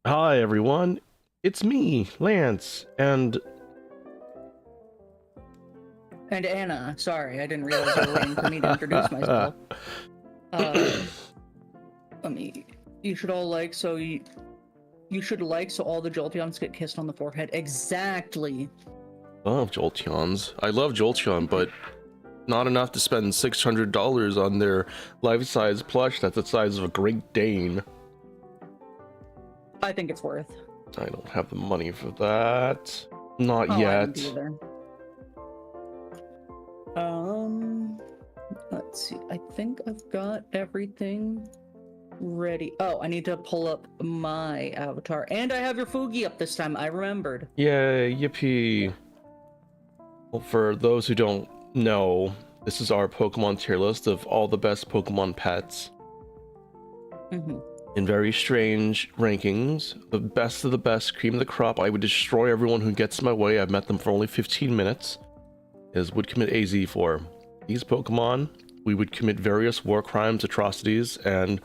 Hi everyone, it's me, Lance, and And Anna, sorry, I didn't realize you were waiting for me to introduce myself. Uh, let me. You should all like so you should like so all the Jolteons get kissed on the forehead. Exactly. love Jolteons. I love Jolteon, but not enough to spend $600 on their life-size plush that's the size of a Great Dane. I think it's worth. I don't have the money for that. Not I yet. don't either. Let's see. I think I've got everything ready. Oh, I need to pull up my avatar, and I have your Fugi up this time. I remembered. Yay, yippee. Well, for those who don't know, this is our Pokemon tier list of all the best Pokemon pets. In very strange rankings, the best of the best, cream of the crop. I would destroy everyone who gets in my way. I've met them for only 15 minutes. Would commit AZ for. These Pokemon, we would commit various war crimes, atrocities, and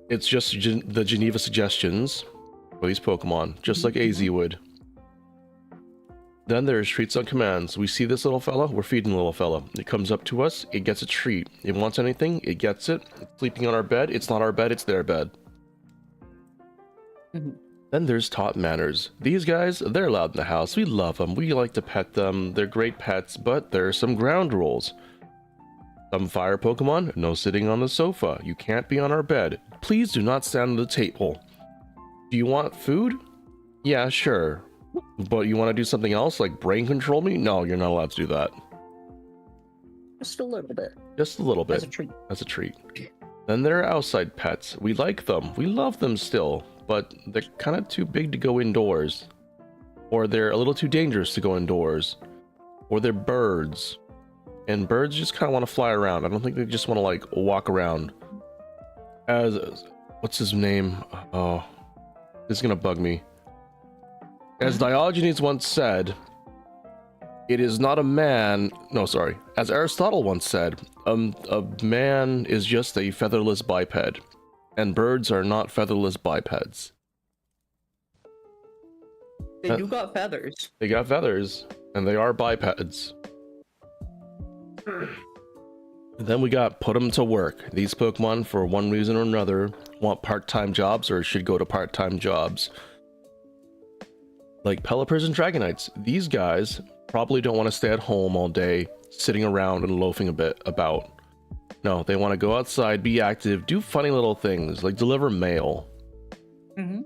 it's just the Geneva suggestions for these Pokemon, just like AZ would. Then there's treats on commands. We see this little fella, we're feeding the little fella. It comes up to us, it gets a treat. It wants anything, it gets it. It's sleeping on our bed, it's not our bed, it's their bed. Then there's top manners. These guys, they're allowed in the house. We love them. We like to pet them. They're great pets, but there are some ground rules. Some fire Pokemon, no sitting on the sofa. You can't be on our bed. Please do not stand on the table. Do you want food? Yeah, sure. But you want to do something else, like brain control me? No, you're not allowed to do that. Just a little bit. Just a little bit. As a treat. As a treat. Then there are outside pets. We like them. We love them still. But they're kind of too big to go indoors. Or they're a little too dangerous to go indoors. Or they're birds. And birds just kind of want to fly around. I don't think they just want to, like, walk around. What's his name? Oh, this is gonna bug me. As Diogenes once said, it is not a man... No, sorry. As Aristotle once said, a man is just a featherless biped. And birds are not featherless bipeds. They do got feathers. They got feathers, and they are bipeds. And then we got put them to work. These Pokemon, for one reason or another, want part-time jobs or should go to part-time jobs. Like Pelipper's and Dragonites. These guys probably don't want to stay at home all day, sitting around and loafing a bit about. No, they want to go outside, be active, do funny little things, like deliver mail. And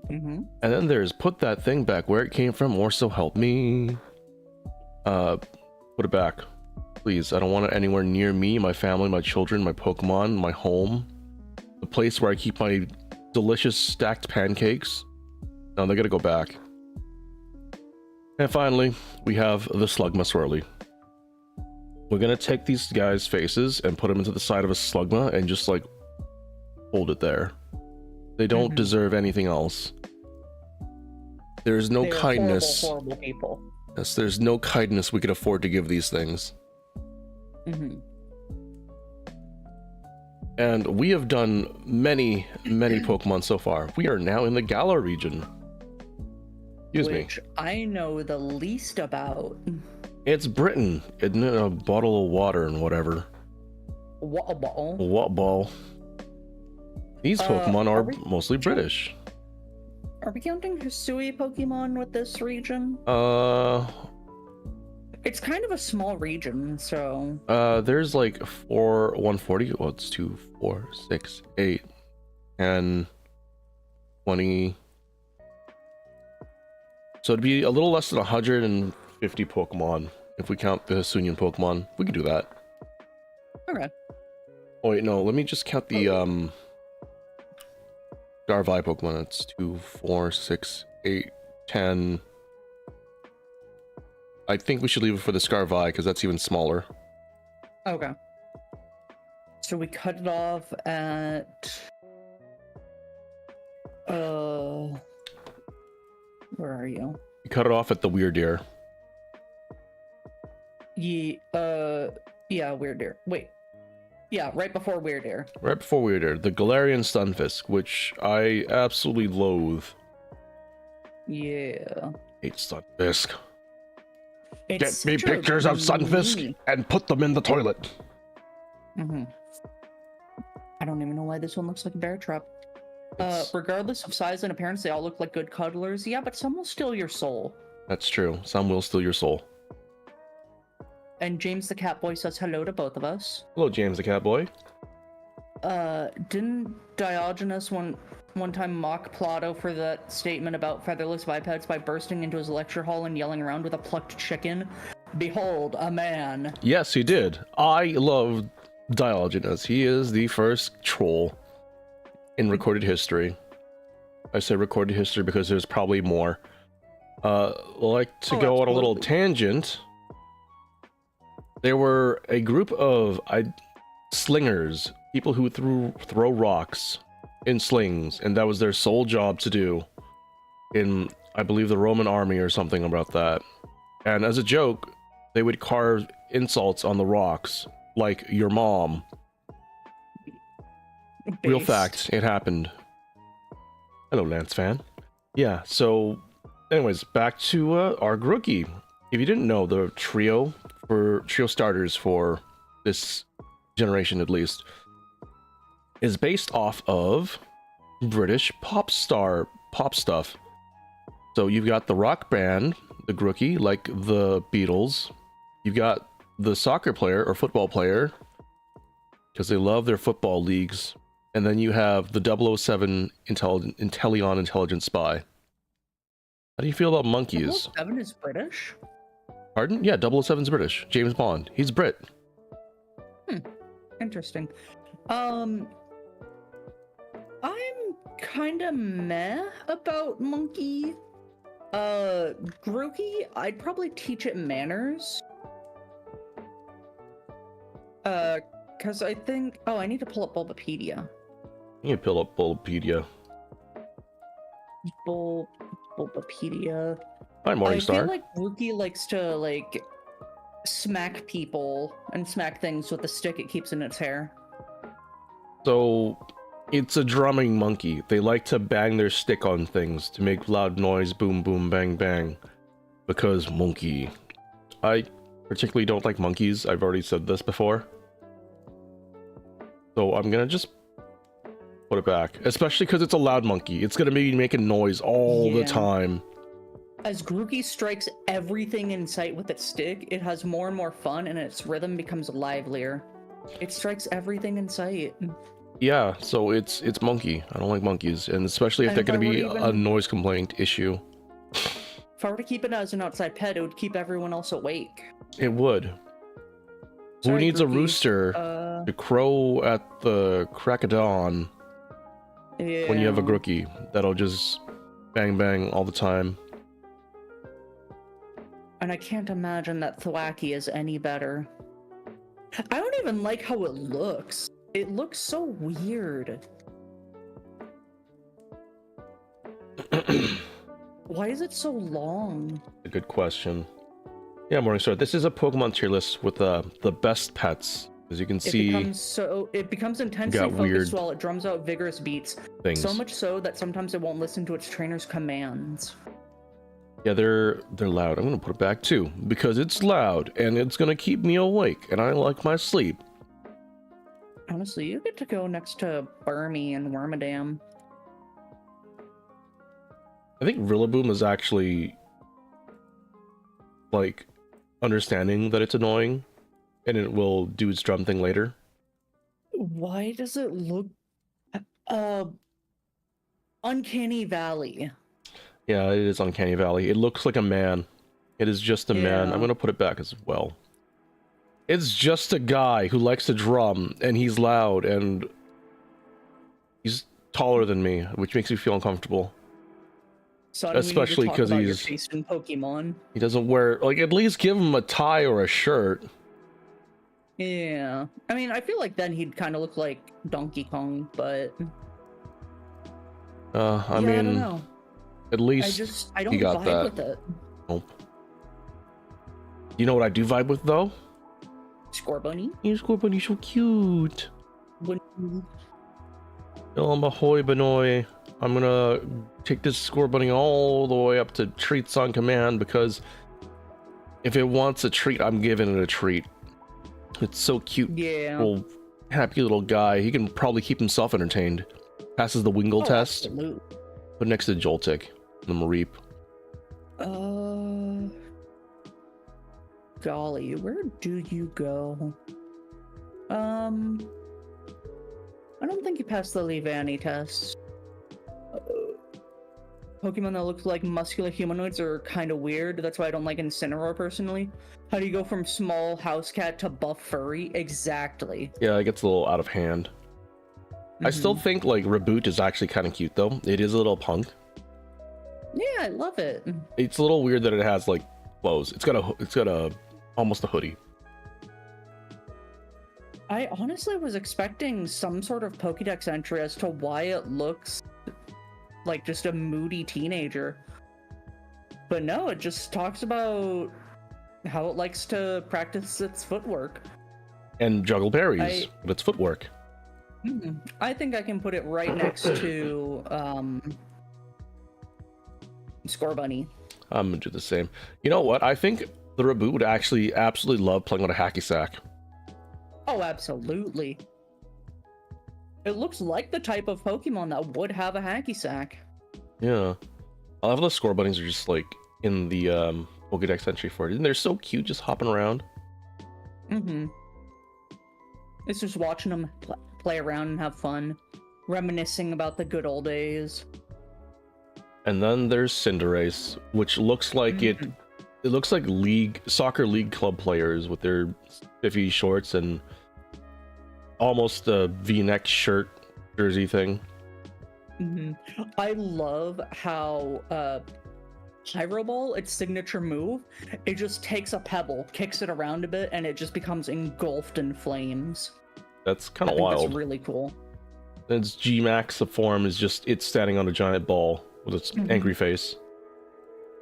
then there's put that thing back where it came from, or so help me. Put it back. Please, I don't want it anywhere near me, my family, my children, my Pokemon, my home. The place where I keep my delicious stacked pancakes. No, they gotta go back. And finally, we have the Slugma Swirly. We're gonna take these guys' faces and put them into the side of a Slugma and just, like, hold it there. They don't deserve anything else. There's no kindness. Horrible people. Yes, there's no kindness we could afford to give these things. And we have done many, many Pokemon so far. We are now in the Galar region. Excuse me. Which I know the least about. It's Britain, isn't it? A bottle of water and whatever. What a ball. What ball? These Pokemon are mostly British. Are we counting Hisui Pokemon with this region? It's kind of a small region, so... There's like 140. Well, it's 2, 4, 6, 8, 10, 20. So it'd be a little less than 150 Pokemon if we count the Hisuian Pokemon. We can do that. Okay. Oh wait, no, let me just count the Garvai Pokemon. That's 2, 4, 6, 8, 10. I think we should leave it for the Scarvi because that's even smaller. Okay. So we cut it off at... Where are you? We cut it off at the Weirdeer. Yeah, Weirdeer. Wait. Yeah, right before Weirdeer. Right before Weirdeer. The Galarian Stunfisk, which I absolutely loathe. Yeah. Hate Sunfisk. It's Get me such a pictures of Sunfisk meanie. and put them in the toilet. Mm-hmm. I don't even know why this one looks like a bear trap. It's- Regardless of size and appearance, they all look like good cuddlers. Yeah, but some will steal your soul. That's true. Some will steal your soul. And James the cat boy says hello to both of us. Hello, James the cat boy. Didn't Diogenes one time mock Plato for that statement about featherless bipeds by bursting into his lecture hall and yelling around with a plucked chicken? Behold, a man. Yes, he did. I love Diogenes. He is the first troll in recorded history. I say recorded history because there's probably more. Like to go on a little absolutely. tangent. There were a group of slingers, people who throw rocks in slings, and that was their sole job to do in, I believe, the Roman army or something about that. And as a joke, they would carve insults on the rocks, like your mom. Real Based. fact, it happened. Hello, Lance fan. Yeah, so anyways, back to our rookie. If you didn't know, the trio starters for this generation at least is based off of British pop stuff. So you've got the rock band, the Grookie, like the Beatles. You've got the soccer player or football player, because they love their football leagues. And then you have the 007 Intellion intelligent spy. How do you feel about monkeys? 007 is British? Pardon? Yeah, 007's British. James Bond. He's Brit. Interesting. I'm kind of meh about monkey. Grookey, I'd probably teach it manners. Because I think... Oh, I need to pull up Bulbapedia. You can pull up Bulbapedia. Bulbapedia. Hi, I Morningstar. feel like Grookey likes to, like, smack people and smack things with the stick it keeps in its hair. So, it's a drumming monkey. They like to bang their stick on things to make loud noise, boom, boom, bang, bang. Because monkey. I particularly don't like monkeys. I've already said this before. So I'm gonna just put it back. Especially because it's a loud monkey. It's gonna be making noise all the Yeah. time. As Grookey strikes everything in sight with its stick, it has more and more fun and its rhythm becomes livelier. It strikes everything in sight. Yeah, so it's monkey. I don't like monkeys. And especially if And they're if gonna I were be to a even- noise complaint issue. If I were to keep it as an outside pet, it would keep everyone else awake. It would. Who Sorry, needs a Grookey. rooster to crow at the crack of dawn Yeah. when you have a Grookie that'll just bang bang all the time? And I can't imagine that Thwacky is any better. I don't even like how it looks. It looks so weird. Why is it so long? A good question. Yeah, Morningstar. This is a Pokemon tier list with the best pets. As you can see, It becomes intensely got focused weird while it drums out vigorous beats. things. So much so that sometimes it won't listen to its trainer's commands. Yeah, they're loud. I'm gonna put it back too because it's loud and it's gonna keep me awake, and I like my sleep. Honestly, you get to go next to Burmy and Wormadam. I think Rillaboom is actually like understanding that it's annoying, and it will do its drum thing later. Why does it look Uncanny Valley? Yeah, it is Uncanny Valley. It looks like a man. It is just a man. Yeah. I'm gonna put it back as well. It's just a guy who likes to drum, and he's loud, and he's taller than me, which makes me feel uncomfortable. So Especially 'cause he's- taste in Pokemon. He doesn't wear, like, at least give him a tie or a shirt. Yeah. I mean, I feel like then he'd kind of look like Donkey Kong, but I yeah, I don't mean, know. at least I don't got vibe that. with it. Nope. You know what I do vibe with, though? Scorbunny? Your Scorbunny is so cute. When- Oh, Mahoy Benoy. I'm gonna take this score bunny all the way up to treats on command, because if it wants a treat, I'm giving it a treat. It's so cute. Yeah. Little happy little guy. He can probably keep himself entertained. Passes the Wingle test. Absolutely. Put next to Joltik. The Mareep. Golly, where do you go? I don't think you passed the Levani test. Pokemon that look like muscular humanoids are kind of weird. That's why I don't like Incineroar personally. How do you go from small house cat to buff furry? Exactly. Yeah, it gets a little out of hand. I still think like Reboot is actually kind of cute though. It is a little punk. Yeah, I love it. It's a little weird that it has like clothes. It's got a almost a hoodie. I honestly was expecting some sort of Pokédex entry as to why it looks like just a moody teenager. But no, it just talks about how it likes to practice its footwork. And juggle berries with its footwork. I think I can put it right next to Scorbunny. I'm gonna do the same. You know what? I think the Reboot would actually absolutely love playing with a hacky sack. Oh, absolutely. It looks like the type of Pokemon that would have a hacky sack. Yeah. I love the Scorbunnies are just like in the Pokédex entry for it. And they're so cute just hopping around. It's just watching them play around and have fun. Reminiscing about the good old days. And then there's Cinderace, which looks like it looks like soccer league club players with their spiffy shorts and almost a V-neck shirt jersey thing. I love how Pyro Ball, its signature move, it just takes a pebble, kicks it around a bit, and it just becomes engulfed in flames. That's kind of wild. That's really cool. And its G-Max form is just it's standing on a giant ball with its angry face.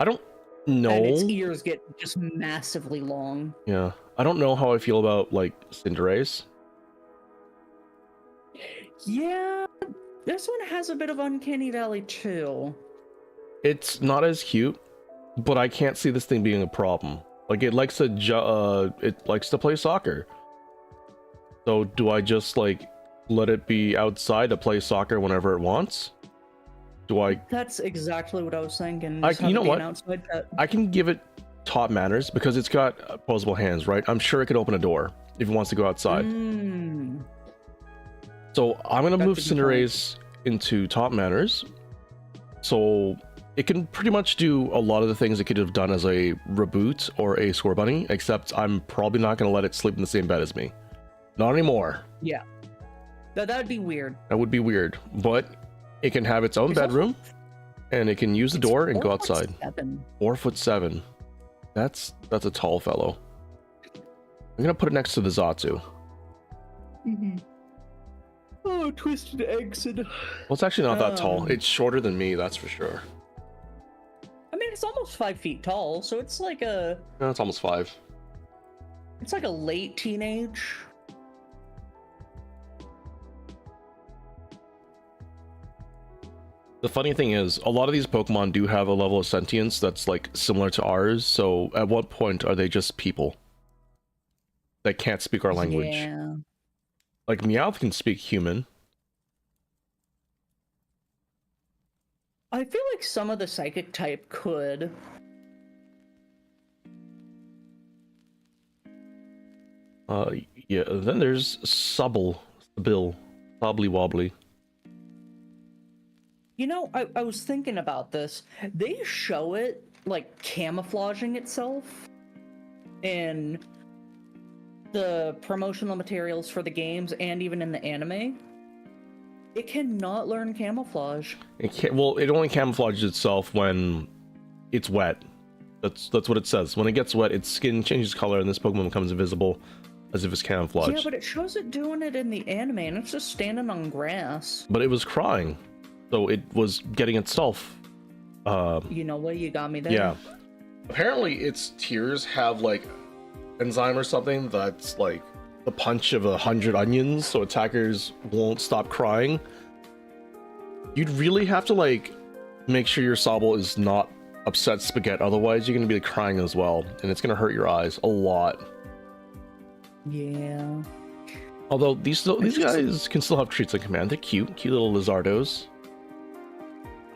I don't know. And its ears get just massively long. Yeah. I don't know how I feel about like Cinderace. Yeah, this one has a bit of Uncanny Valley too. It's not as cute, but I can't see this thing being a problem. Like it likes to play soccer. So do I just like let it be outside to play soccer whenever it wants? Do I? That's exactly what I was thinking. You know what? I can give it top manners because it's got opposable hands, right? I'm sure it could open a door if it wants to go outside. So I'm gonna move Cinderace into top manners. So it can pretty much do a lot of the things it could have done as a Reboot or a Scorbunny, except I'm probably not gonna let it sleep in the same bed as me. Not anymore. Yeah. That would be weird. That would be weird, but it can have its own bedroom, and it can use the door and go outside. 4'7". That's a tall fellow. I'm gonna put it next to the Zatsu. Oh, twisted eggs and... Well, it's actually not that tall. It's shorter than me, that's for sure. I mean, it's almost 5 feet tall, so it's like a... No, it's almost 5. It's like a late teenage. The funny thing is, a lot of these Pokemon do have a level of sentience that's like similar to ours, so at what point are they just people that can't speak our language? Yeah. Like Meowth can speak human. I feel like some of the psychic type could. Yeah, then there's Subble, Wobbly Wobbly. You know, I was thinking about this. They show it, like, camouflaging itself in the promotional materials for the games and even in the anime. It cannot learn camouflage. It can't, well, it only camouflages itself when it's wet. That's what it says. When it gets wet, its skin changes color and this Pokemon becomes invisible as if it's camouflaged. Yeah, but it shows it doing it in the anime and it's just standing on grass. But it was crying. So it was getting itself. You know what? You got me there. Yeah. Apparently, its tears have like enzyme or something that's like the punch of 100 onions, so attackers won't stop crying. You'd really have to like make sure your Sobble is not upset spaghetti, otherwise you're gonna be like, crying as well, and it's gonna hurt your eyes a lot. Yeah. Although these guys can still have treats on command. They're cute little lizardos.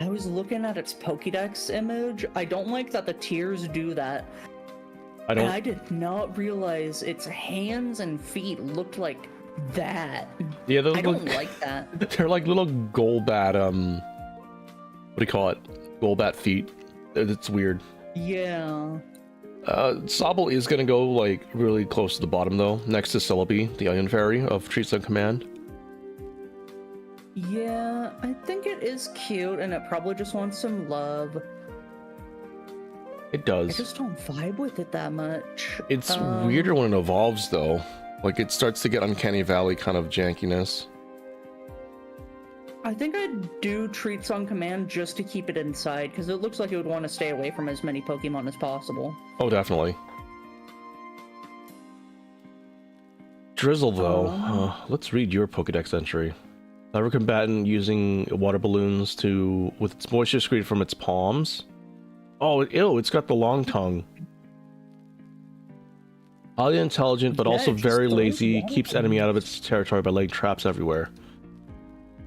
I was looking at its Pokédex image. I don't like that the tiers do that. I did not realize its hands and feet looked like that. Yeah, I don't like that. They're like little Golbat, what do you call it? Golbat feet. It's weird. Yeah. Sobble is gonna go like really close to the bottom though, next to Celebi, the Onion Fairy of Treats on Command. Yeah, I think it is cute, and it probably just wants some love. It does. I just don't vibe with it that much. It's weirder when it evolves though. Like it starts to get Uncanny Valley kind of jankiness. I think I'd do Treats on Command just to keep it inside, because it looks like it would want to stay away from as many Pokemon as possible. Oh, definitely. Drizzle, though. Let's read your Pokedex entry. Clever combatant using water balloons with its moisture screened from its palms. Oh, ew, it's got the long tongue. Highly intelligent, but also very lazy. Keeps enemy out of its territory by laying traps everywhere.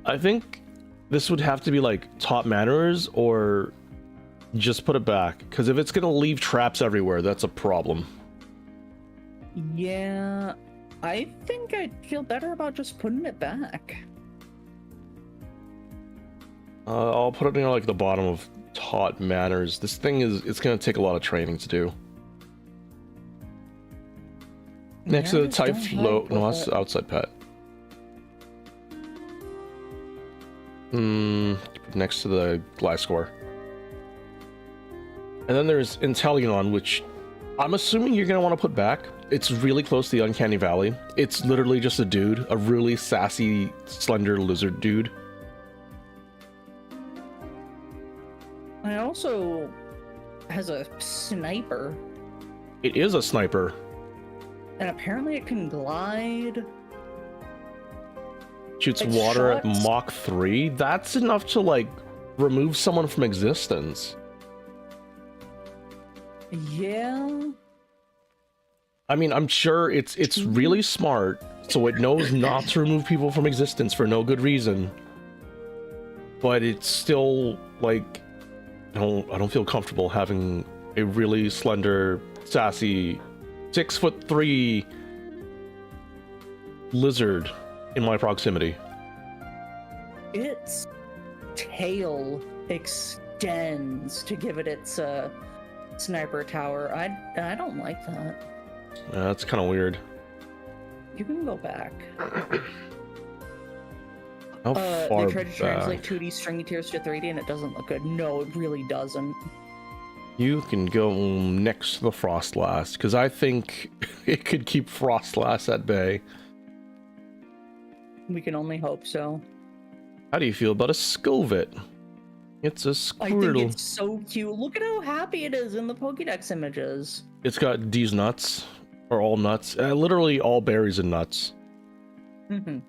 I think this would have to be like top manners or just put it back. Because if it's going to leave traps everywhere, that's a problem. Yeah, I think I'd feel better about just putting it back. I'll put it near like the bottom of taught manners. This thing it's going to take a lot of training to do. Next to the type float. No, that's outside pet. Next to the Gliscor. And then there's Inteleon, which I'm assuming you're going to want to put back. It's really close to the Uncanny Valley. It's literally just a dude, a really sassy, slender lizard dude. It also has a sniper. It is a sniper. And apparently it can glide. Shoots water at Mach 3. That's enough to like remove someone from existence. Yeah. I mean, I'm sure it's really smart, so it knows not to remove people from existence for no good reason. But it's still like I don't feel comfortable having a really slender, sassy, 6'3" lizard in my proximity. Its tail extends to give it its sniper tower. I don't like that. Yeah, that's kind of weird. You can go back. How far they tried to back? translate 2D stringy tiers to 3D and it doesn't look good. No, it really doesn't. You can go next to the Frostlass, because I think it could keep Frostlass at bay. We can only hope so. How do you feel about a Scovit? It's a Squirtle. I think it's so cute. Look at how happy it is in the Pokédex images. It's got these nuts, or all nuts, literally all berries and nuts. Mm-hmm.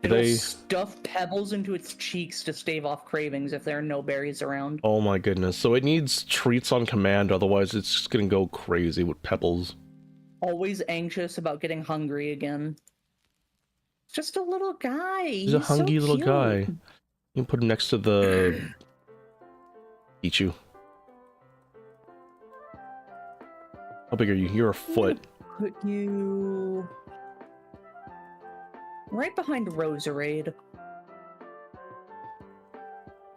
It'll stuff pebbles into its cheeks to stave off cravings if there are no berries around. Oh my goodness. So it needs treats on command, otherwise it's just gonna go crazy with pebbles. Always anxious about getting hungry again. Just a little guy. He's a hungry little guy. You can put him next to the Pichu. How big are you? You're a foot. Put you right behind Roserade.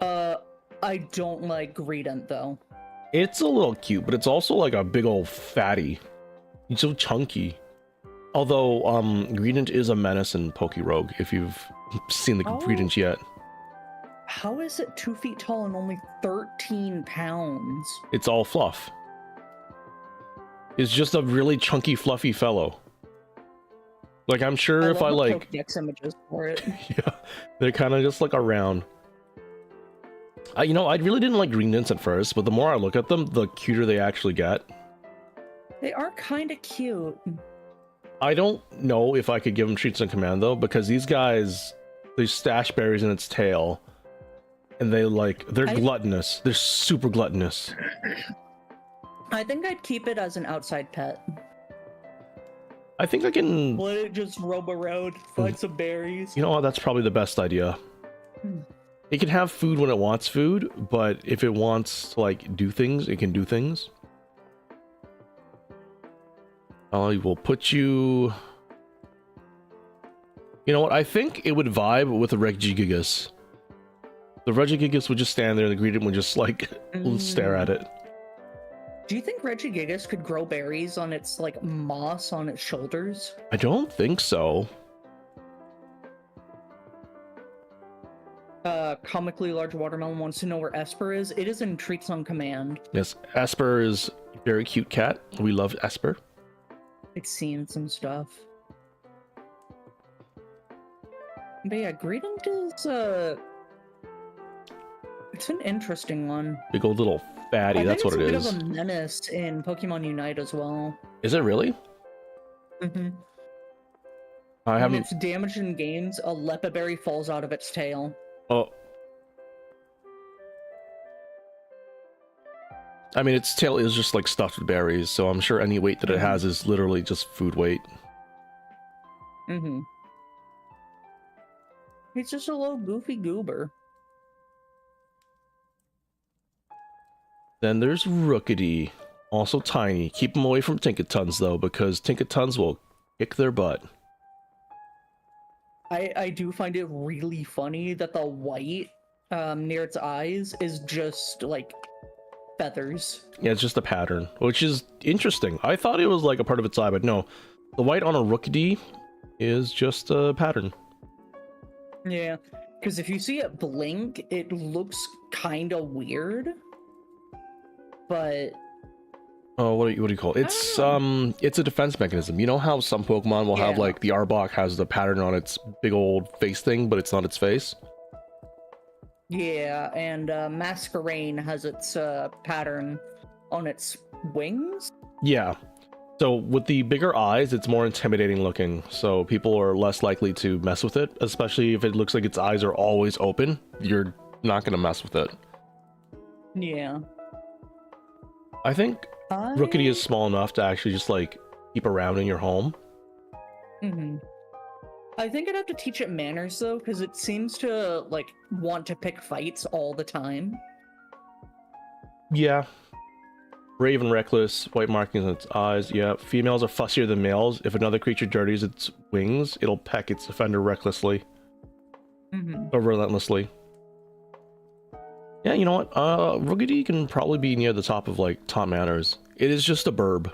I don't like Greedent though. It's a little cute, but it's also like a big old fatty. He's so chunky. Although, Greedent is a menace in Pokerogue, if you've seen the Greedent yet. How is it 2 feet tall and only 13 pounds? It's all fluff. It's just a really chunky, fluffy fellow. Like, I'm sure if I like... Pokédex images for it. Yeah, they're kind of just like around. You know, I really didn't like Greedents at first, but the more I look at them, the cuter they actually get. They are kind of cute. I don't know if I could give them treats on command, though, because these guys, they stash berries in its tail. and they're gluttonous. They're super gluttonous. I think I'd keep it as an outside pet. I think I can... Let it just roam around, find some berries. You know what? That's probably the best idea. It can have food when it wants food, but if it wants to, like, do things, it can do things. I will put you... You know what? I think it would vibe with a Regigigas. The Regigigas would just stand there and the Greedent would just, like, stare at it. Do you think Regigigas could grow berries on its, like, moss on its shoulders? I don't think so. Comically Large Watermelon wants to know where Esper is. It is in Treats on Command. Yes, Esper is a very cute cat. We love Esper. It's seen some stuff. But yeah, Greedent is, it's an interesting one. Big old little fatty, that's what it is. It's a bit of a menace in Pokemon Unite as well. Is it really? Mm-hmm. I haven't... When it's damaged in games, a Lepa Berry falls out of its tail. Oh. I mean, its tail is just like stuffed with berries, so I'm sure any weight that it has is literally just food weight. Mm-hmm. It's just a little goofy goober. Then there's Rookity, also tiny. Keep them away from Tinkatons though, because Tinkatons will kick their butt. I do find it really funny that the white near its eyes is just like feathers. Yeah, it's just a pattern, which is interesting. I thought it was like a part of its eye, but no. The white on a Rookity is just a pattern. Yeah, because if you see it blink, it looks kind of weird. But oh, what do you call it? It's a defense mechanism. You know how some Pokemon will have like the Arbok has the pattern on its big old face thing, but it's not its face. Yeah, and Masquerain has its pattern on its wings. Yeah. So with the bigger eyes, it's more intimidating looking. So people are less likely to mess with it, especially if it looks like its eyes are always open. You're not gonna mess with it. Yeah. I think Rookity is small enough to actually just like keep around in your home. Mm-hmm. I think I'd have to teach it manners though, because it seems to like want to pick fights all the time. Yeah. Brave and reckless, white markings on its eyes. Yeah, females are fussier than males. If another creature dirties its wings, it'll peck its offender recklessly. Or relentlessly. Yeah, you know what? Rookity can probably be near the top of like top manners. It is just a burb.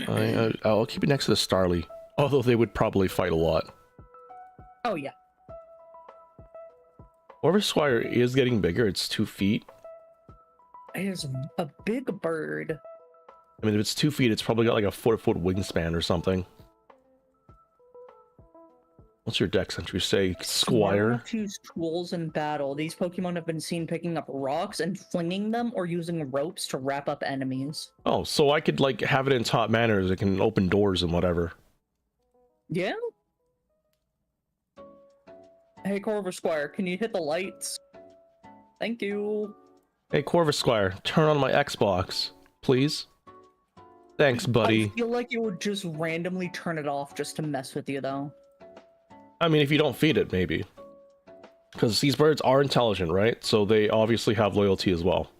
I'll keep it next to the Starly, although they would probably fight a lot. Oh yeah. Corvusquire is getting bigger. It's 2 feet. It is a big bird. I mean, if it's 2 feet, it's probably got like a 4-foot wingspan or something. What's your dex entry say, Squire? Use tools in battle. These Pokemon have been seen picking up rocks and flinging them or using ropes to wrap up enemies. Oh, so I could like have it in top manners. It can open doors and whatever. Yeah? Hey, Corvusquire, can you hit the lights? Thank you. Hey, Corvusquire, turn on my Xbox, please. Thanks, buddy. I feel like it would just randomly turn it off just to mess with you, though. I mean, if you don't feed it, maybe. Because these birds are intelligent, right? So they obviously have loyalty as well.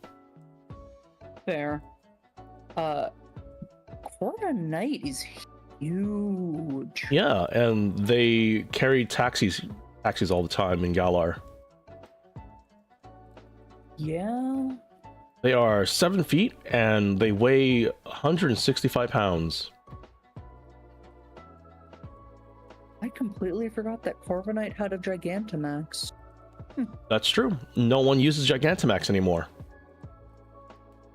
Fair. Corviknight is huge. Yeah, and they carry taxis all the time in Galar. Yeah. They are 7 feet, and they weigh 165 pounds. I completely forgot that Corviknight had a Gigantamax. That's true. No one uses Gigantamax anymore.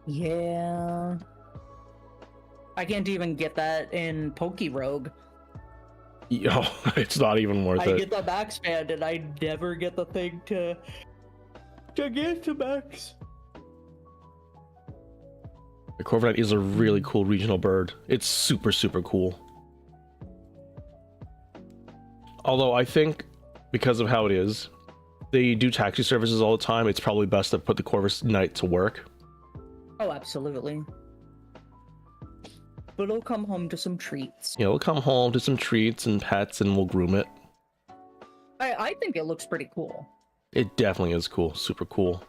Yeah. I can't even get that in Pokerogue. Yo, it's not even worth it. I get the backspan and I never get the thing to Gigantamax. The Corviknight is a really cool regional bird. It's super, super cool. Although I think because of how it is. They do taxi services all the time. It's probably best to put the Corvus Knight to work. Oh, absolutely. But it'll come home to some treats. Yeah, we'll come home to some treats and pets, and we'll groom it. I think it looks pretty cool. It definitely is cool. Super cool.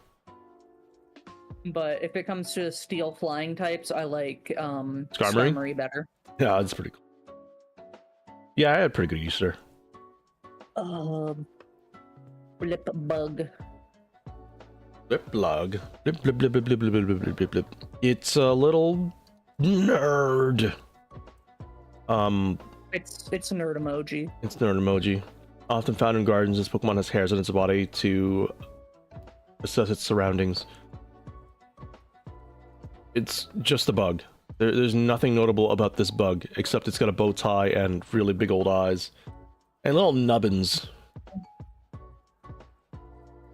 But if it comes to steel flying types, I like Skarmory? Skarmory better. Yeah, that's pretty cool. Yeah, I had pretty good use there. Blip bug. Blip blug. Blip blip blip blip blip blip blip blip blip blip. It's a little nerd. It's a nerd emoji. It's nerd emoji. Often found in gardens, this Pokemon has hairs on its body to assess its surroundings. It's just a bug. There's nothing notable about this bug, except it's got a bow tie and really big old eyes. And little nubbins.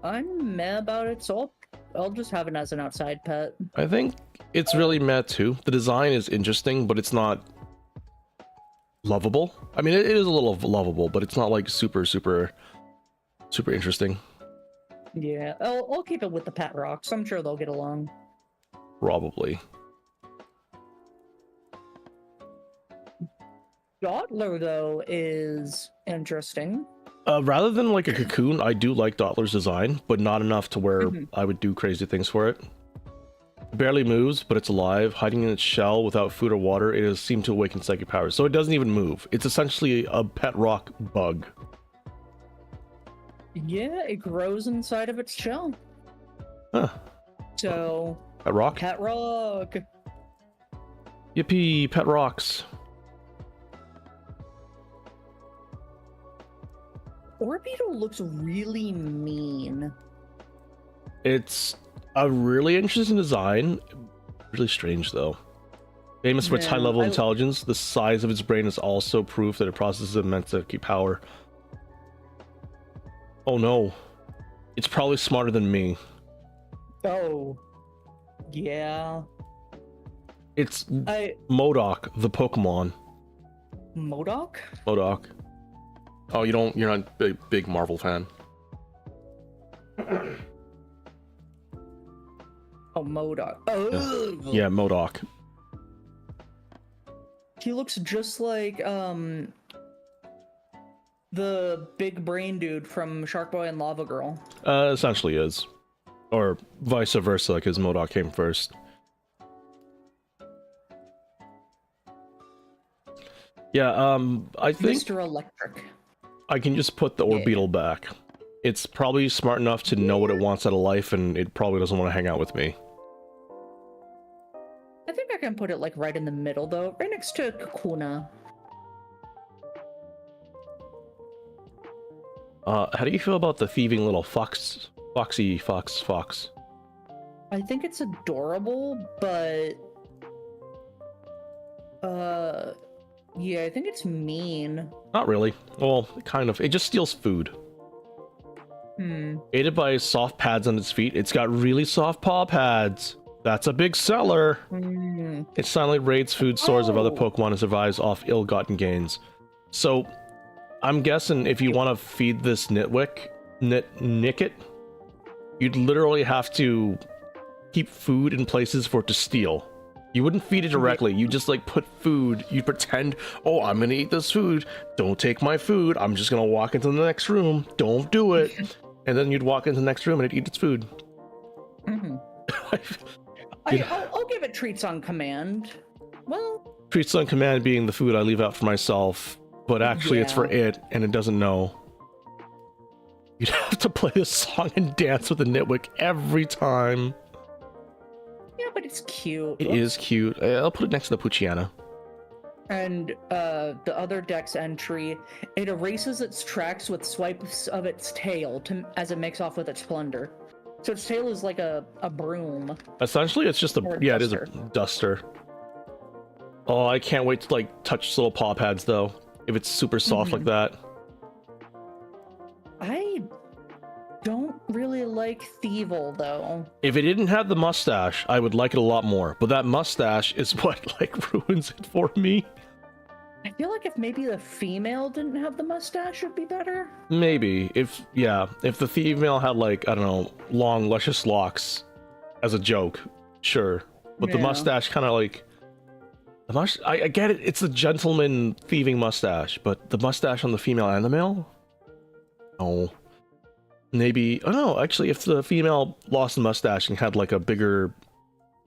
I'm meh about it, so I'll just have it as an outside pet. I think it's really meh too. The design is interesting, but it's not lovable. I mean, it is a little lovable, but it's not like super interesting. Yeah, I'll keep it with the pet rocks. I'm sure they'll get along. Probably. Dottler, though, is interesting. Rather than like a cocoon, I do like Dottler's design, but not enough to where I would do crazy things for it. It barely moves, but it's alive, hiding in its shell without food or water. It has seemed to awaken psychic powers, so it doesn't even move. It's essentially a pet rock bug. Yeah, it grows inside of its shell. Huh. So... Pet rock? Pet rock! Yippee, pet rocks. Orbeetle looks really mean. It's a really interesting design. Really strange, though. Famous for its high-level intelligence, the size of its brain is also proof that it processes immense psychic power. Oh no. It's probably smarter than me. Oh. Yeah. It's Modok, the Pokemon. Modok? Modok. Oh, you're not a big Marvel fan. Oh, Modok. Oh. Yeah, Modok. He looks just like the big brain dude from Shark Boy and Lava Girl. Essentially is. Or vice versa, because Modok came first. Yeah, I think Mr. Electric. I can just put the Orbeetle back. It's probably smart enough to know what it wants out of life, and it probably doesn't want to hang out with me. I think I can put it like right in the middle though, right next to Kakuna. How do you feel about the thieving little fox? I think it's adorable, but yeah, I think it's mean. Not really. Well, kind of. It just steals food. Aided by soft pads on its feet, it's got really soft paw pads. That's a big seller. It silently raids food stores of other Pokemon and survives off ill-gotten gains. So, I'm guessing if you want to feed this Nickit, you'd literally have to keep food in places for it to steal. You wouldn't feed it directly. You just like put food. You pretend, oh, I'm gonna eat this food. Don't take my food. I'm just gonna walk into the next room. Don't do it. And then you'd walk into the next room and it'd eat its food. I'll give it treats on command. Well, treats on command being the food I leave out for myself, but actually it's for it and it doesn't know. You'd have to play this song and dance with the Nitwick every time. Yeah, but it's cute. It is cute. I'll put it next to the Poochyena. And the other dex entry, it erases its tracks with swipes of its tail as it makes off with its plunder. So its tail is like a broom. Essentially, it's just it is a duster. Oh, I can't wait to like touch its little paw pads though. If it's super soft like that. I don't really like Thievul though. If it didn't have the mustache, I would like it a lot more. But that mustache is what like ruins it for me. I feel like if maybe the female didn't have the mustache, it'd be better. Maybe if the female had like, I don't know, long luscious locks as a joke, sure. But the Yeah. mustache kind of like I get it. It's a gentleman thieving mustache, but the mustache on the female and the male? No. Maybe. Oh no, actually, if the female lost the mustache and had like a bigger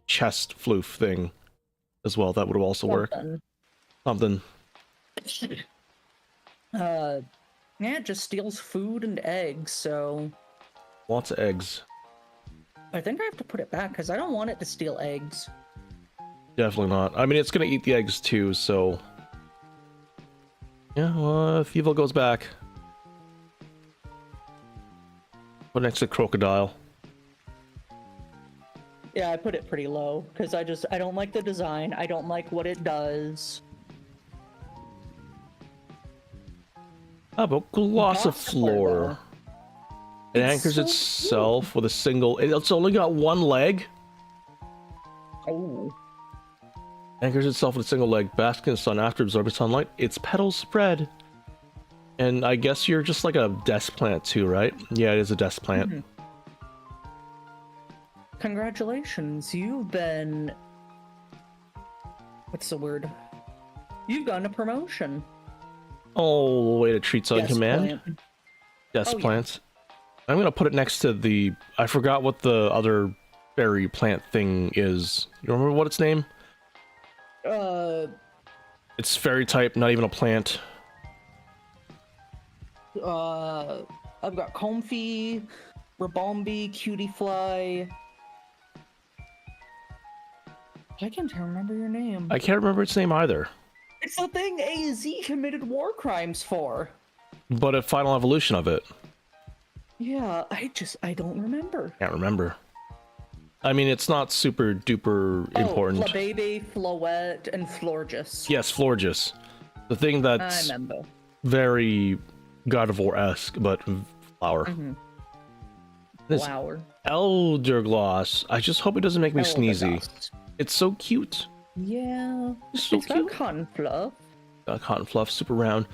chest floof thing as well, that would also work. Something. Yeah, it just steals food and eggs, so Lots of eggs. I think I have to put it back because I don't want it to steal eggs. Definitely not. I mean, it's gonna eat the eggs too, so yeah. Well, if evil goes back, put next to crocodile. Yeah, I put it pretty low because I don't like the design. I don't like what it does. How about Glossiflora? though. It It's anchors so itself with a single. It's only got one leg. Oh. Anchors itself with a single leg, basking in the sun after absorbing sunlight. Its petals spread. And I guess you're just like a desk plant too, right? Yeah, it is a desk plant. Mhm. Congratulations, you've been... What's the word? You've gotten a promotion. Oh, way to treats on Desk command. plant. Desk Oh, yeah. plants. I'm gonna put it next to the. I forgot what the other berry plant thing is. You remember what its name? It's fairy type, not even a plant. I've got Comfy, Rabombi, Cutie Fly. I can't remember your name. I can't remember its name either. It's the thing AZ committed war crimes for. But a final evolution of it. Yeah, I don't remember. Can't remember. I mean, it's not super duper important. Oh, Flabebe, Floette, and Florges. Yes, Florges. The thing I that's remember. very God of War-esque, but flower. Mm-hmm. This Flower. Elder Gloss. I just hope it doesn't make me sneezy. Eldergoss. It's so cute. Yeah. It's so It's cute. got cotton fluff. Cotton fluff, super round.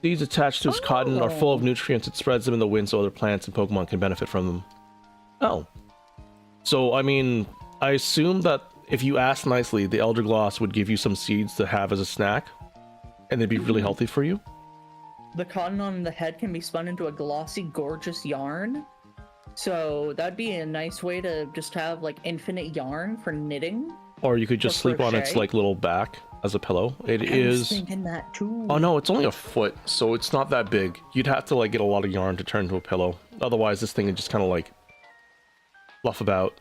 Seeds attached to its cotton are full of nutrients. It spreads them in the wind so other plants and Pokemon can benefit from them. Oh. So, I mean, I assume that if you ask nicely, the Elder Gloss would give you some seeds to have as a snack, and they'd be really healthy for you. The cotton on the head can be spun into a glossy, gorgeous yarn. So that'd be a nice way to just have like infinite yarn for knitting. Or you could just Or sleep on its crochet. like little back as a pillow. It I was is. thinking that too. Oh no, it's only a foot, so it's not that big. You'd have to like get a lot of yarn to turn into a pillow. Otherwise, this thing would just kind of like fluff about.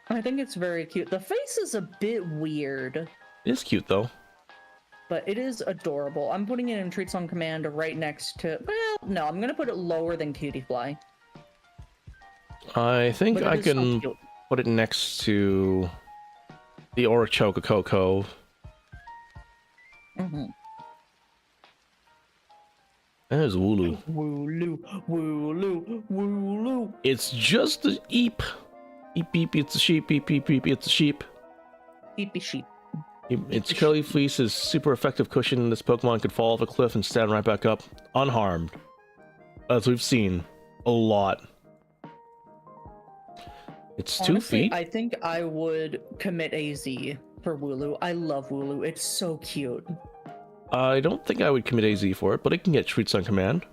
I think it's very cute. The face is a bit weird, It is cute though. but it is adorable. I'm putting it in Treats on Command right next to... Well, no, I'm going to put it lower than Cutie Fly. I think But it I is so can cute. put it next to the Orichoke Coco. Mm-hmm. There's Wooloo. Wooloo, wooloo, wooloo. It's just a eep. Eep beep, it's a sheep, beep beep beep, it's a sheep. Beepy sheep. Its curly fleece is super effective cushion. This Pokemon could fall off a cliff and stand right back up, unharmed. As we've seen a lot. It's Honestly, 2 feet. I think I would commit AZ for Wooloo. I love Wooloo. It's so cute. I don't think I would commit AZ for it, but it can get treats on command.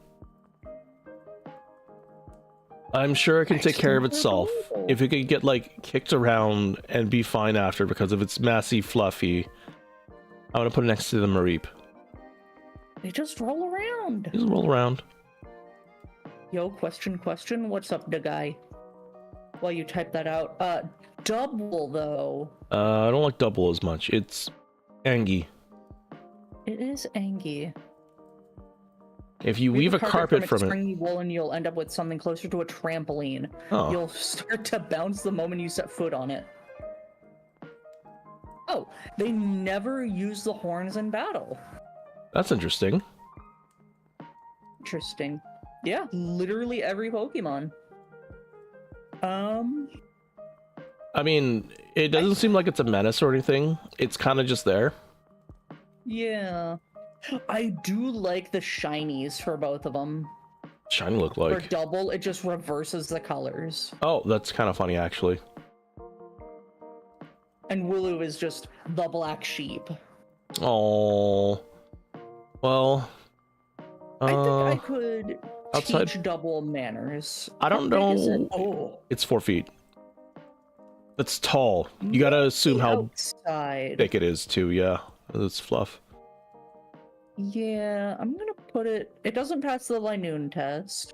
I'm sure it can take care of itself. If it could get like kicked around and be fine after because of its massy fluffy, I'm gonna put it next to the Mareep. They just roll around. Just roll around. Yo, question. What's up, the guy? While you type that out. Double, though. I don't like double as much. It's Angie. It is Angie. If you weave a carpet from it, stringy wool and you'll end up with something closer to a trampoline. oh, You'll start to bounce the moment you set foot on it. Oh, they never use the horns in battle. that's interesting. Interesting. Yeah, literally every Pokemon. I mean, it doesn't seem like it's a menace or anything. It's kind of just there. Yeah. I do like the shinies for both of them. Shiny look For like. double, it just reverses the colors. Oh, that's kind of funny actually. And Wooloo is just the black sheep. Oh. Well. I think I could outside. teach double manners. I How don't big is it? know. Oh. It's 4 feet. That's tall. You gotta assume how outside. thick it is too. Yeah, it's fluff. Yeah, I'm gonna put it. It doesn't pass the Linoon test,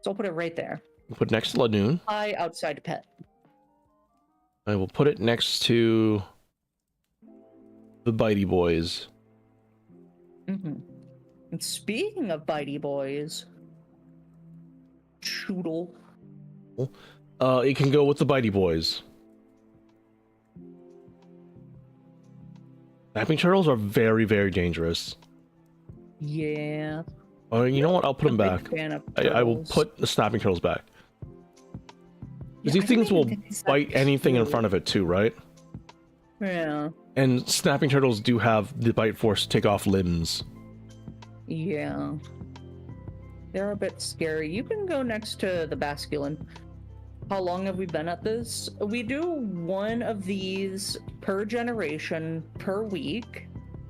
so I'll put it right there. Put next to Lanoon. High outside pet. I will put it next to the Bitey Boys. And speaking of Bitey Boys, Choodle. It can go with the Bitey Boys. Snapping turtles are very, very dangerous. Yeah. You know what? I'll put them back. I will put the snapping turtles back. Because these things will bite anything in front of it too, right? Yeah. And snapping turtles do have the bite force to take off limbs. Yeah. They're a bit scary. You can go next to the Basculin. How long have we been at this? We do one of these per generation per week.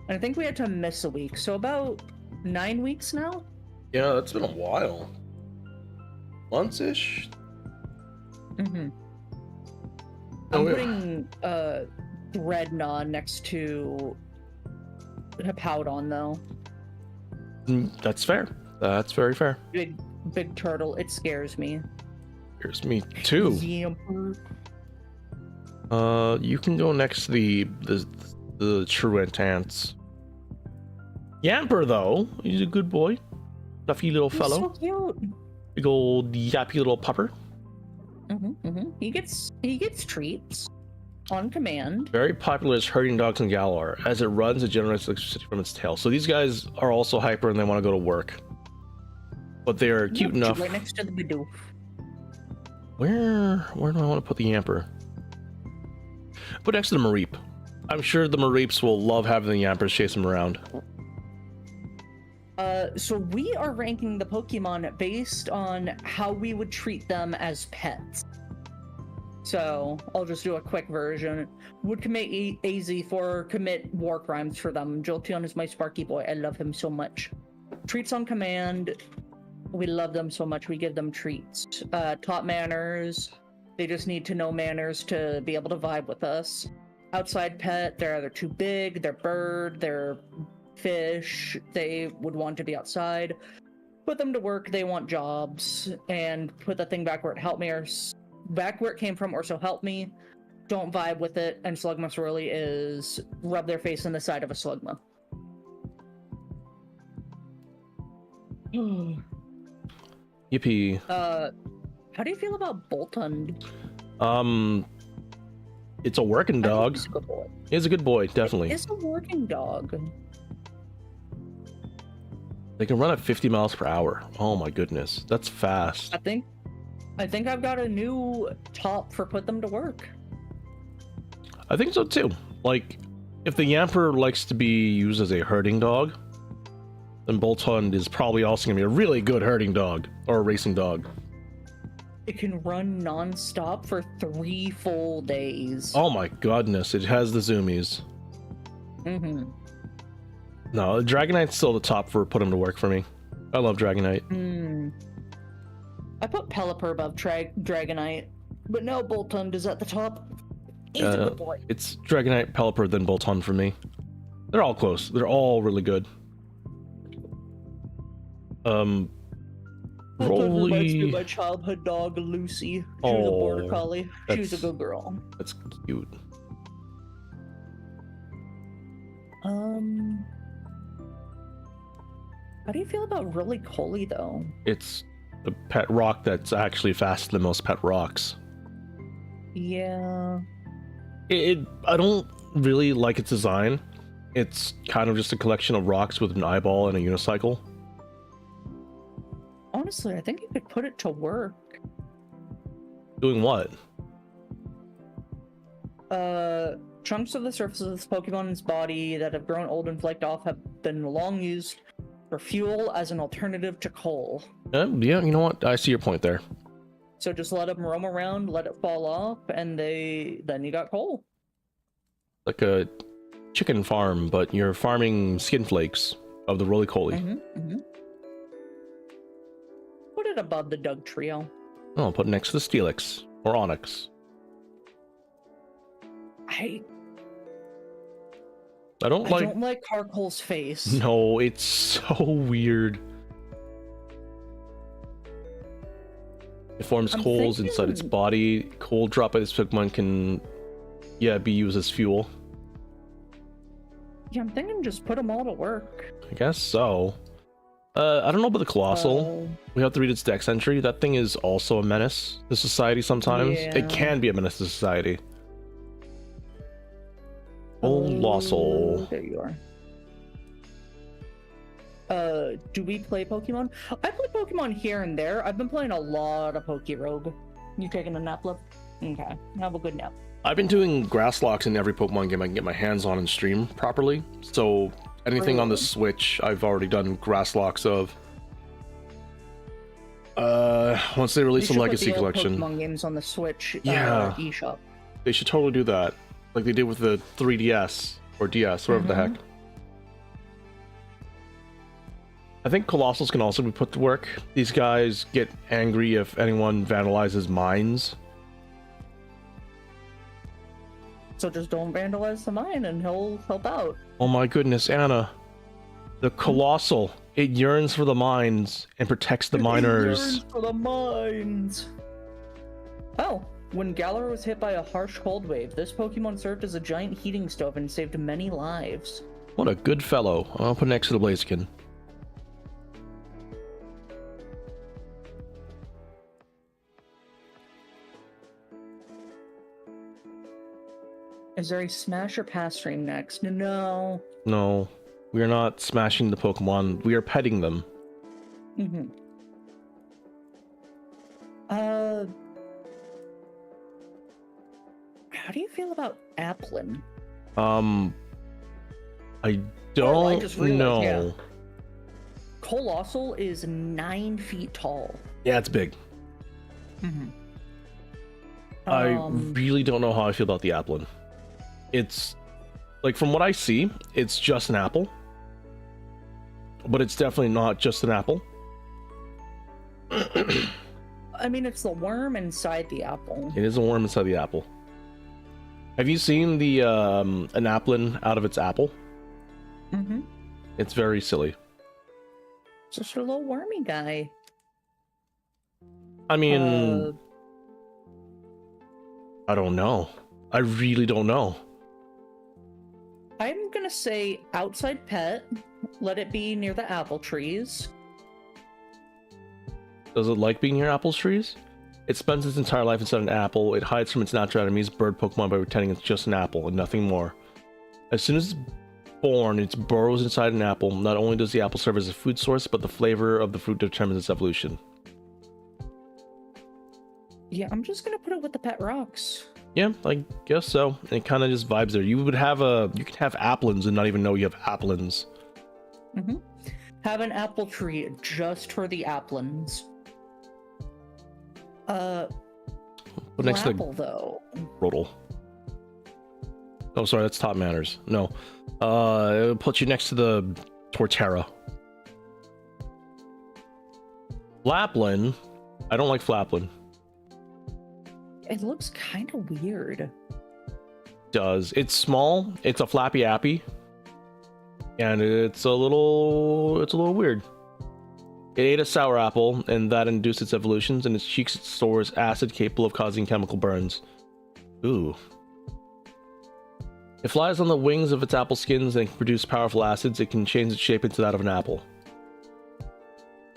And I think we had to miss a week. So about 9 weeks now? Yeah, that's been a while. Months-ish? I'm putting Dreadnought next to Hippowdon though. That's fair. That's very fair. Big turtle. It scares me. Here's me too. Yamper. You can go next to the truant ants. Yamper though, he's a good boy. Fluffy little fellow. He's so cute. Big old yappy little pupper. He gets treats on command. Very popular as herding dogs in Galar. As it runs, it generates electricity from its tail. So these guys are also hyper and they want to go to work. But they're cute enough. Right next to the Bidoof. Where do I want to put the Yamper? Put next to the Mareep. I'm sure the Mareeps will love having the Yampers chase them around. So we are ranking the Pokemon based on how we would treat them as pets. So I'll just do a quick version. Would commit AZ for commit war crimes for them. Jolteon is my Sparky boy. I love him so much. Treats on command. We love them so much. We give them treats. Top manners. They just need to know manners to be able to vibe with us. Outside pet. They're either too big. They're bird. They're fish. They would want to be outside. Put them to work. They want jobs. And put the thing back where it helped me or back where it came from, or so help me. Don't vibe with it. And Slugma Swirly is rub their face in the side of a Slugma. Yippee. How do you feel about Boltund? It's a working dog. He's a good boy. He's a good boy, definitely. It's a working dog. They can run at 50 miles per hour. Oh my goodness, that's fast. I think I've got a new top for put them to work. I think so too. Like, if the Yamper likes to be used as a herding dog, then Boltund is probably also gonna be a really good herding dog or a racing dog. It can run non-stop for 3 full days. Oh my goodness, it has the zoomies. No, Dragonite's still the top for put him to work for me. I love Dragonite. I put Pelipper above Dragonite, but now Boltund is at the top. He's a good boy. It's Dragonite, Pelipper, then Boltund for me. They're all close. They're all really good. Boltund reminds me of Rolly. my childhood dog, Lucy. She was a border collie. She was a good girl. That's cute. How do you feel about Roly-Poly, though? It's a pet rock that's actually faster than most pet rocks. Yeah. I don't really like its design. It's kind of just a collection of rocks with an eyeball and a unicycle. Honestly, I think you could put it to work. Doing what? Chunks of the surface of this Pokemon's body that have grown old and flaked off have been long used for fuel as an alternative to coal. Yeah, you know what? I see your point there. So just let them roam around, let it fall off, and then you got coal. Like a chicken farm, but you're farming skin flakes of the roly-poly. Put it above the Doug trio. Oh, I'll put it next to the Steelix or Onyx. I don't like Carcoal's face. No, it's so weird. It forms coals inside its body. Coal drop by this Pokemon can, be used as fuel. Yeah, I'm thinking just put them all to work. I guess so. I don't know about the Colossal. We have to read its dex entry. That thing is also a menace to society sometimes. Yeah. It can be a menace to society. Colossal. There you are. Do we play Pokemon? I play Pokemon here and there. I've been playing a lot of Pokerogue. You taking a nap, love? Okay, have a good nap. I've been doing grass locks in every Pokemon game I can get my hands on and stream properly. So anything on the Switch, I've already done grass locks of. Once they release the Legacy Collection. Pokemon games on the Switch. Yeah. eShop. They should totally do that, like they did with the 3DS or DS, whatever the heck. I think Colossals can also be put to work. These guys get angry if anyone vandalizes mines. So just don't vandalize the mine and he'll help out. Oh my goodness, Anna. The Colossal, it yearns for the mines and protects the miners. It yearns for the mines. Oh, when Galar was hit by a harsh cold wave, this Pokemon served as a giant heating stove and saved many lives. What a good fellow. I'll put next to the Blaziken. Is there a smash or pass stream next? No. No, we are not smashing the Pokemon. We are petting them. How do you feel about Applin? I don't know. Yeah. Colossal is 9 feet tall. Yeah, it's big. I really don't know how I feel about the Applin. It's like, from what I see, it's just an apple, but it's definitely not just an apple. I mean, it's the worm inside the apple. It is a worm inside the apple. Have you seen the an Applin out of its apple? It's very silly. Just a little wormy guy. I mean, I don't know. I really don't know. I'm gonna say outside pet. Let it be near the apple trees. Does it like being near apple trees? It spends its entire life inside an apple. It hides from its natural enemies, bird Pokemon, by pretending it's just an apple and nothing more. As soon as it's born, it burrows inside an apple. Not only does the apple serve as a food source, but the flavor of the fruit determines its evolution. Yeah, I'm just gonna put it with the pet rocks. Yeah, I guess so. It kind of just vibes there. You can have Applins and not even know you have Applins. Have an apple tree just for the Applins. But next to apple though. Rodel. Oh, sorry, that's Top Manners. No. It'll put you next to the Torterra. Flaplin. I don't like Flaplin. It looks kind of weird. Does. It's small. It's a flappy appy. And it's a little weird. It ate a sour apple, and that induced its evolutions, and its cheeks it stores acid capable of causing chemical burns. Ooh. It flies on the wings of its apple skins and can produce powerful acids. It can change its shape into that of an apple.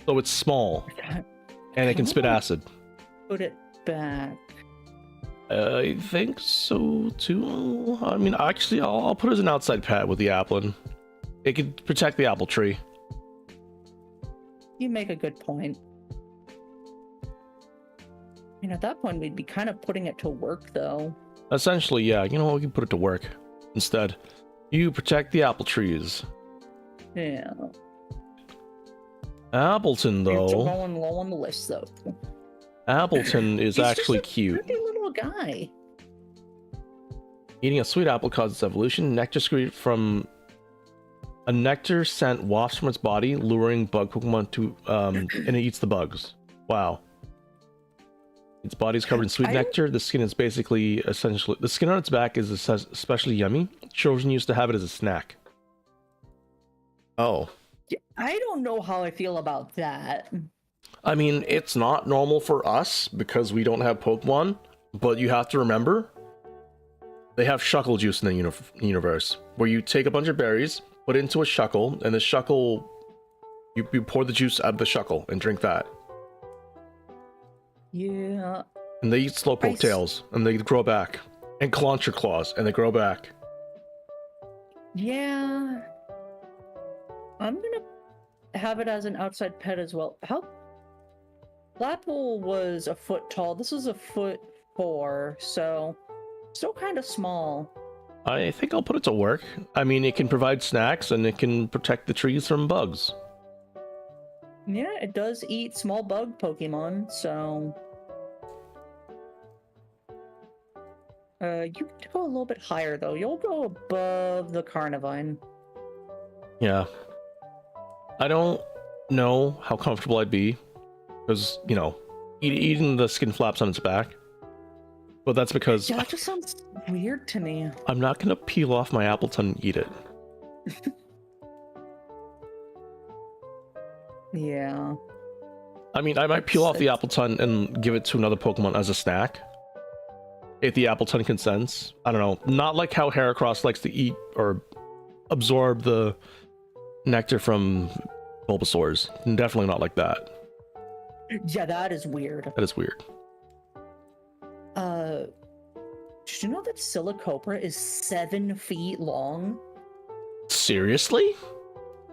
So it's small. And it can spit acid. Put it back. I think so too. I mean, actually, I'll put it as an outside pet with the Applin. It could protect the apple tree. You make a good point. I mean, at that point, we'd be kind of putting it to work, though. Essentially, yeah. You know what? We can put it to work instead. You protect the apple trees. Yeah. Appleton, It's though. going low on the list, though. Appleton is He's actually just a cute. pretty little guy. Eating a sweet apple causes evolution. Nectar secreted from a nectar scent wafts from its body, luring bug Pokemon to and it eats the bugs. Wow. Its body is covered in sweet nectar. The skin is basically essentially the skin on its back is especially yummy. Children used to have it as a snack. Oh. Yeah, I don't know how I feel about that. I mean, it's not normal for us because we don't have Pokemon, but you have to remember they have Shuckle juice in the universe, where you take a bunch of berries, put it into a Shuckle, and the Shuckle, you pour the juice out of the Shuckle and drink that. Yeah. And they eat Slowpoke tails, and they grow back. And Clauncher claws, and they grow back. Yeah. I'm gonna have it as an outside pet as well. How? Flapple was a foot tall. This is a 4'4", so still kind of small. I think I'll put it to work. I mean, it can provide snacks, and it can protect the trees from bugs. Yeah, it does eat small bug Pokemon, so... you could go a little bit higher, though. You'll go above the Carnivine. Yeah. I don't know how comfortable I'd be, because, you know, eating the skin flaps on its back. But that's because... Yeah, that just sounds weird to me. I'm not gonna peel off my Appleton and eat it. Yeah. I mean, I might peel off the Appleton and give it to another Pokemon as a snack. If the Appleton consents. I don't know. Not like how Heracross likes to eat or absorb the nectar from Bulbasaurs. Definitely not like that. Yeah, that is weird. That is weird. Did you know that Silicopra is 7 feet long? Seriously?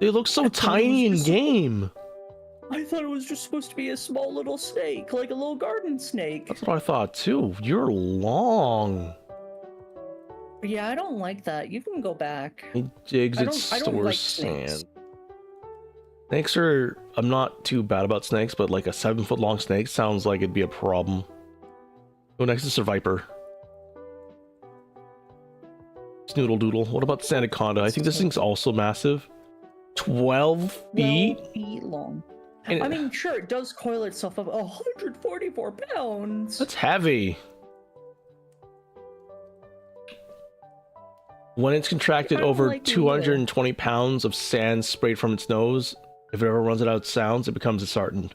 They look so tiny in game. I thought it was just supposed to be a small little snake, like a little garden snake. That's what I thought too. You're long. Yeah, I don't like that. You can go back. It digs its I don't store like sand. snakes. Snakes are... I'm not too bad about snakes, but like a 7-foot long snake sounds like it'd be a problem. Go next to Surviper. Snoodle Doodle. What about Sandaconda? I think this thing's also massive. 12 feet? 12 feet long. And I mean, sure, it does coil itself up 144 pounds. that's heavy. When it's contracted over like 220 pounds of sand sprayed from its nose, if it ever runs out of sounds, it becomes disheartened.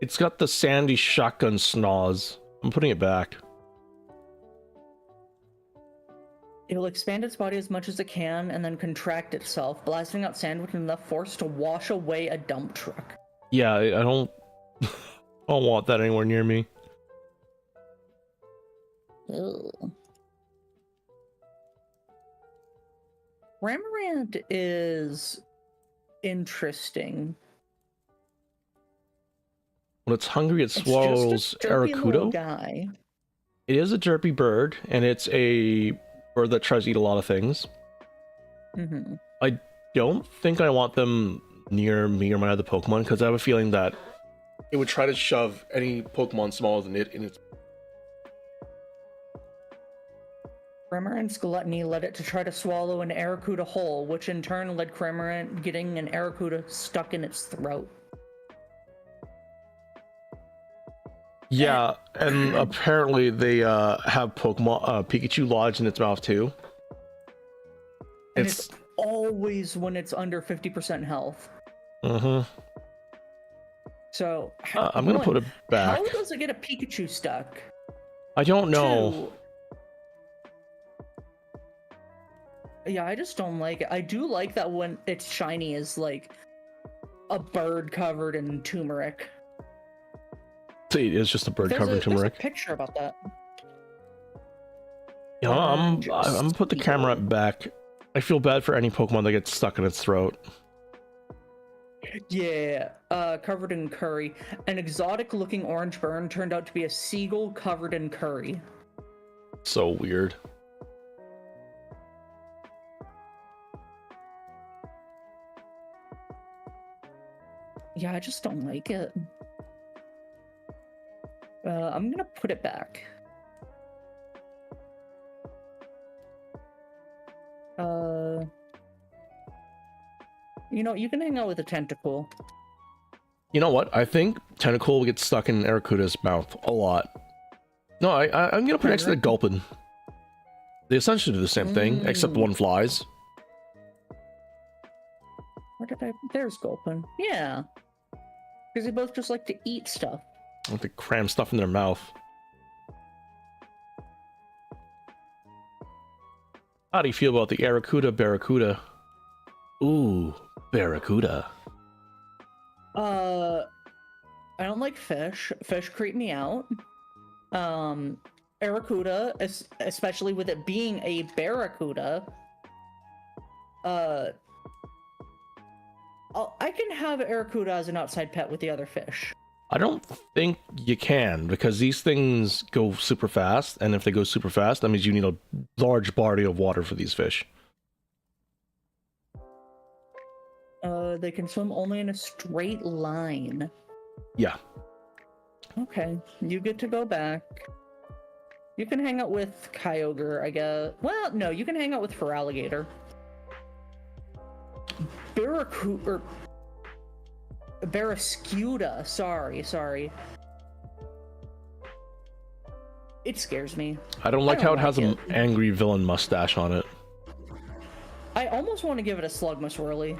It's got the sandy shotgun snaz. I'm putting it back. It will expand its body as much as it can and then contract itself, blasting out sand with enough force to wash away a dump truck. Yeah, I don't... I don't want that anywhere near me. Ugh. Ramarant is interesting. When it's hungry, it It's swallows just a derpy little Arakudo. guy. It is a derpy bird, and it's a bird that tries to eat a lot of things. Mm-hmm. I don't think I want them near me or my other Pokemon, because I have a feeling that it would try to shove any Pokemon smaller than it in its... Cramorant's gluttony led it to try to swallow an Arakuda whole, which in turn led Cramorant getting an Arakuda stuck in its throat. Yeah, and apparently they have Pokemon Pikachu lodged in its mouth too. And it's always when it's under 50% health. Mm-hmm. So I'm gonna put it back. How does it get a Pikachu stuck? I don't know. 2, yeah, I just don't like it. I do like that when it's shiny is like a bird covered in turmeric. It is just a bird covered in turmeric. There's a picture about that. Yeah, I'm gonna put the camera back. I feel bad for any Pokemon that gets stuck in its throat. Yeah, covered in curry. An exotic looking orange burn turned out to be a seagull covered in curry. So weird. Yeah, I just don't like it. I'm gonna put it back. You know, you can hang out with a tentacle. You know what? I think Tentacle will get stuck in Aracuda's mouth a lot. No, I'm gonna put next to the Gulpin. They essentially do the same thing, except one flies. Where did I... There's Gulpin. Yeah. Because they both just like to eat stuff. Like to cram stuff in their mouth. How do you feel about the Aracuda Barracuda? Ooh, Barracuda. I don't like fish. Fish creep me out. Barracuda, especially with it being a barracuda, I can have Barracuda as an outside pet with the other fish. I don't think you can, because these things go super fast, and if they go super fast, that means you need a large body of water for these fish. They can swim only in a straight line. Yeah. Okay, you get to go back. You can hang out with Kyogre, I guess. Well, no, you can hang out with Feraligatr. Barracuda, Barrascuda, sorry. It scares me. I don't like how it has an angry villain mustache on it. I almost want to give it a Slugma-Swirly.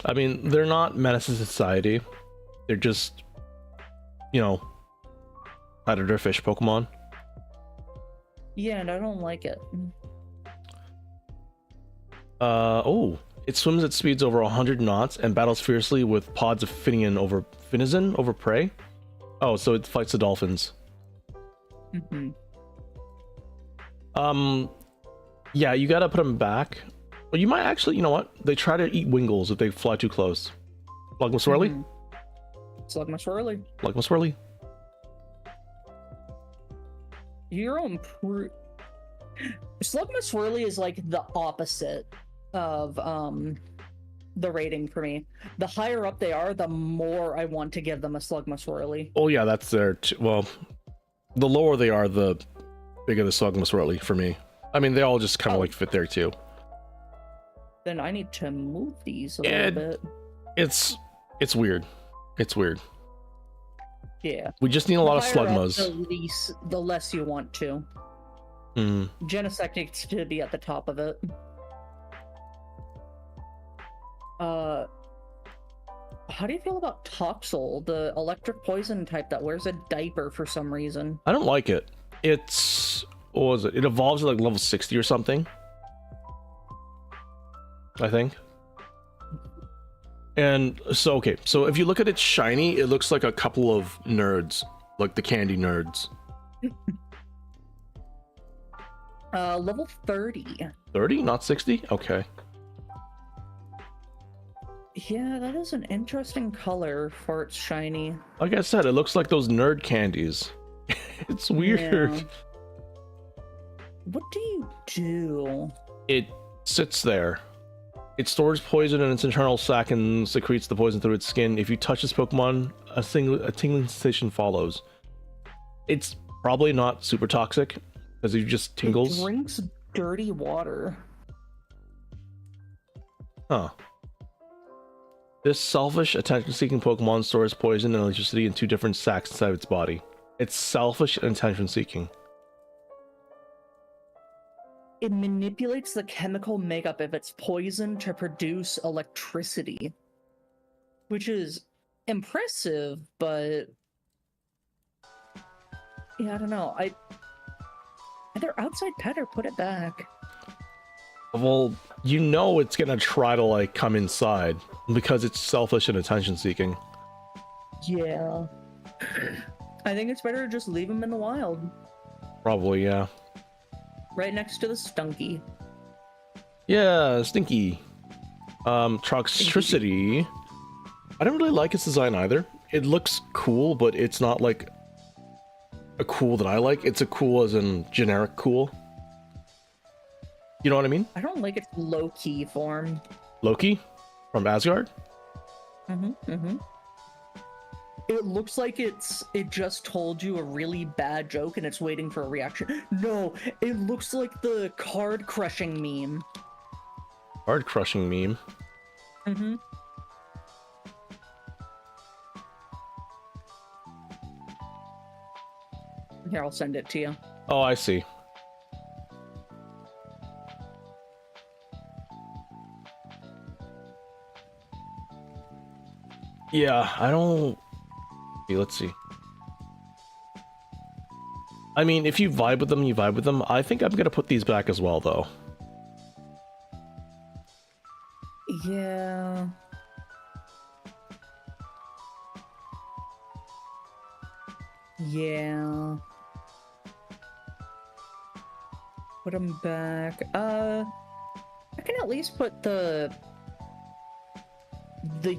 I mean, they're not menace to society. They're just, you know, predator fish Pokemon. Yeah, and I don't like it. Oh, it swims at speeds over 100 knots and battles fiercely with pods of Finizen over prey. Oh, so it fights the dolphins. Mm-hmm. Yeah, you gotta put them back. But you might actually, you know what? They try to eat Wingles if they fly too close. Slugma-Swirly? Slugma-Swirly. Slugma-Swirly. Your own Slugma-Swirly is like the opposite of the rating for me. The higher up they are, the more I want to give them a Slugma-Swirly. Oh yeah, that's their well, the lower they are, the bigger the Slugma-Swirly for me. I mean, they all just kind of like fit there too. Then I need to move these a little bit. It's weird. It's weird. Yeah. We just need a lot of Slugmas. The less you want to. Genesect needs to be at the top of it. How do you feel about Toxel, the electric poison type that wears a diaper for some reason? I don't like it. It's... what was it? It evolves at like level 60 or something, I think. And so, okay, so if you look at it shiny, it looks like a couple of nerds, like the candy nerds. Level 30. 30, not 60? Okay. Yeah, that is an interesting color for its shiny. Like I said, it looks like those nerd candies. It's weird. Yeah. What do you do? It sits there. It stores poison in its internal sac and secretes the poison through its skin. If you touch this Pokemon, a tingling sensation follows. It's probably not super toxic, because it just tingles. It drinks dirty water. Huh. This selfish, attention-seeking Pokemon stores poison and electricity in two different sacs inside its body. It's selfish and attention-seeking. It manipulates the chemical makeup of its poison to produce electricity. Which is impressive, but... yeah, I don't know. Either outside pet or put it back. Well, you know it's gonna try to, like, come inside, because it's selfish and attention-seeking. Yeah. I think it's better to just leave him in the wild. Probably, yeah. Right next to the Stunky. Yeah, Stinky. Toxtricity. I don't really like its design either. It looks cool, but it's not like... a cool that I like. It's a cool as in generic cool. You know what I mean? I don't like its low-key form. Loki from Asgard? It looks like it just told you a really bad joke and it's waiting for a reaction. No, it looks like the card crushing meme. Card crushing meme. Here, I'll send it to you. Oh, I see. Yeah, I don't... Okay, let's see. I mean, if you vibe with them, you vibe with them. I think I'm gonna put these back as well, though. Yeah. Yeah. Put them back. I can at least put the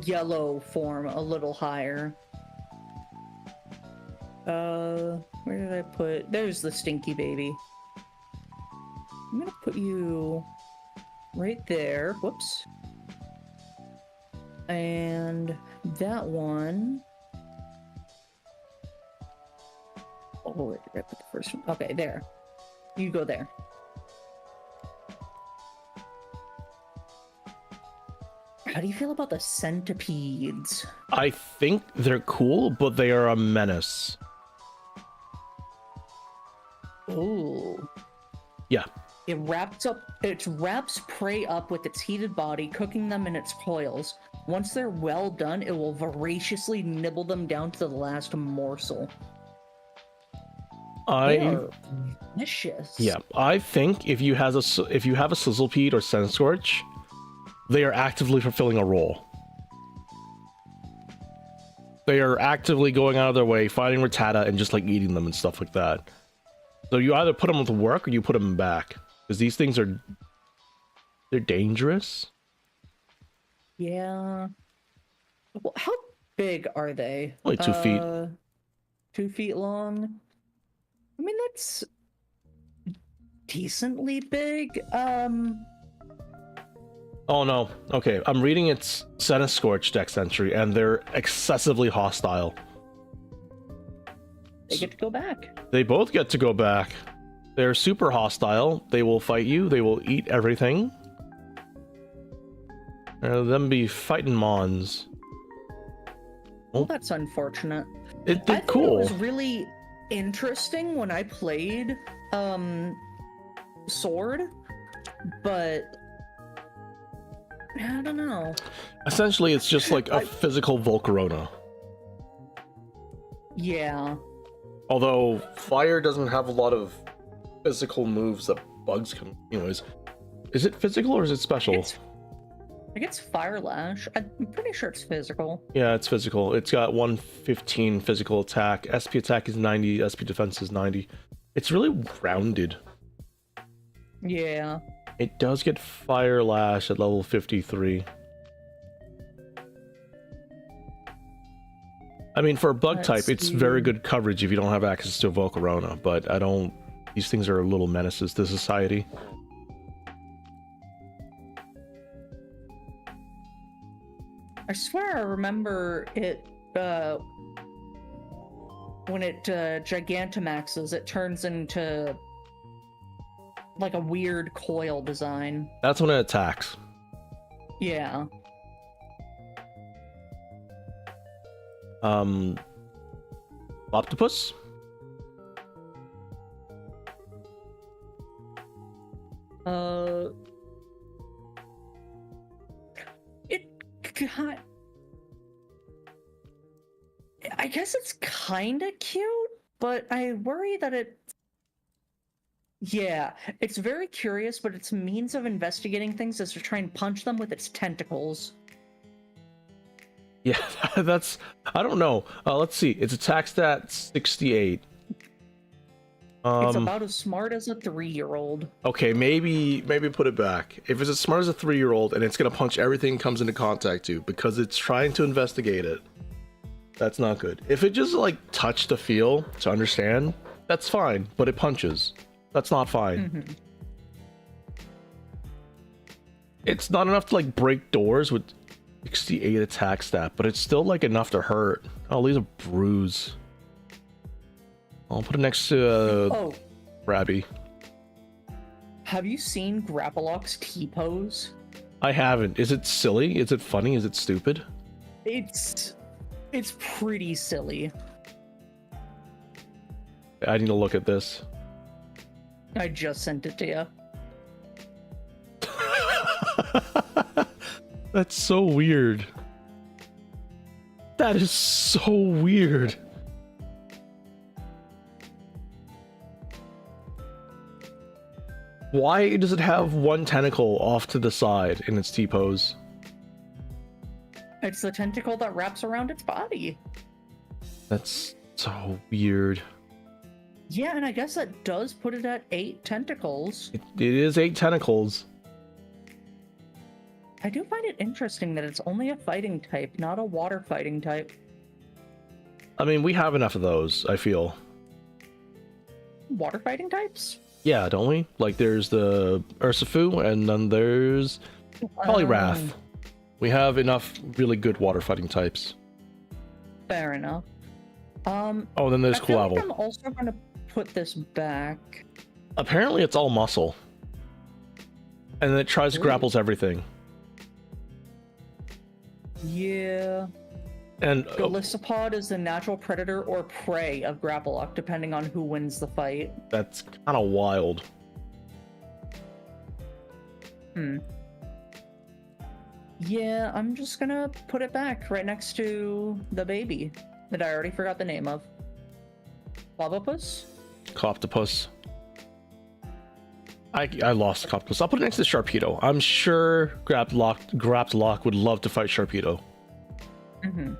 yellow form a little higher. Where did I put? There's the stinky baby. I'm gonna put you right there. Whoops. And that one. Oh, where did I put the first one? Okay, there. You go there. How do you feel about the centipedes? I think they're cool, but they are a menace. Ooh. Yeah. It wraps prey up with its heated body, cooking them in its coils. Once they're well done, it will voraciously nibble them down to the last morsel. They are vicious. Yeah, I think if you have a Sizzlepede or Senscorch, they are actively fulfilling a role. They are actively going out of their way, finding Rattata and just like eating them and stuff like that. So you either put them to work or you put them back, because these things they're dangerous. Yeah. Well, how big are they? Only 2 feet. 2 feet long. I mean, that's decently big. Oh no. Okay, I'm reading its Scorch dex entry, and they're excessively hostile. They get to go back. They both get to go back. They're super hostile. They will fight you. They will eat everything. Them be fighting mons. Well, that's unfortunate. They're I thought cool. it was really interesting when I played Sword, but I don't know. Essentially, it's just like a physical Volcarona. Yeah. Although fire doesn't have a lot of physical moves that bugs can. Anyways, is it physical or is it special? I think it's Fire Lash. I'm pretty sure it's physical. Yeah, it's physical. It's got 115 physical attack. SP attack is 90. SP defense is 90. It's really rounded. Yeah. It does get Fire Lash at level 53. I mean, for a bug type, it's very good coverage if you don't have access to a Volcarona, but I don't... These things are little menaces to society. I swear I remember it, when it Gigantamaxes, it turns into like a weird coil design. That's when it attacks. Yeah. Octopus? I guess it's kinda cute, but I worry that yeah, it's very curious, but its means of investigating things is to try and punch them with its tentacles. Yeah, that's... I don't know. Let's see. Its attack stat 68. It's about as smart as a 3-year-old. Okay, maybe put it back. If it's as smart as a 3-year-old and it's gonna punch everything it comes into contact to because it's trying to investigate it. That's not good. If it just like touched the feel to understand, that's fine, but it punches. That's not fine. Mm-hmm. It's not enough to like break doors with 68 attack stat, but it's still like enough to hurt. I'll leave a bruise. I'll put it next to Rabby. Have you seen Grappalock's T-pose? I haven't. Is it silly? Is it funny? Is it stupid? It's pretty silly. I need to look at this. I just sent it to you. That's so weird. That is so weird. Why does it have one tentacle off to the side in its T-pose? It's the tentacle that wraps around its body. That's so weird. Yeah, and I guess that does put it at 8 tentacles. It is 8 tentacles. I do find it interesting that it's only a fighting type, not a water fighting type. I mean, we have enough of those, I feel. Water fighting types? Yeah, don't we? Like, there's the Ursafu, and then there's Poliwrath. We have enough really good water fighting types. Fair enough. Oh, then there's Kulavel. Like I'm also going to put this back. Apparently, it's all muscle. And then it tries to grapples everything. Yeah. And Golisopod is the natural predator or prey of Grappalock, depending on who wins the fight. that's kind of wild. Yeah, I'm just gonna put it back right next to the baby that I already forgot the name of. Lavapus? Coptopus. I lost Coptopus. I'll put it next to Sharpedo. I'm sure Graplock would love to fight Sharpedo. Mm-hmm.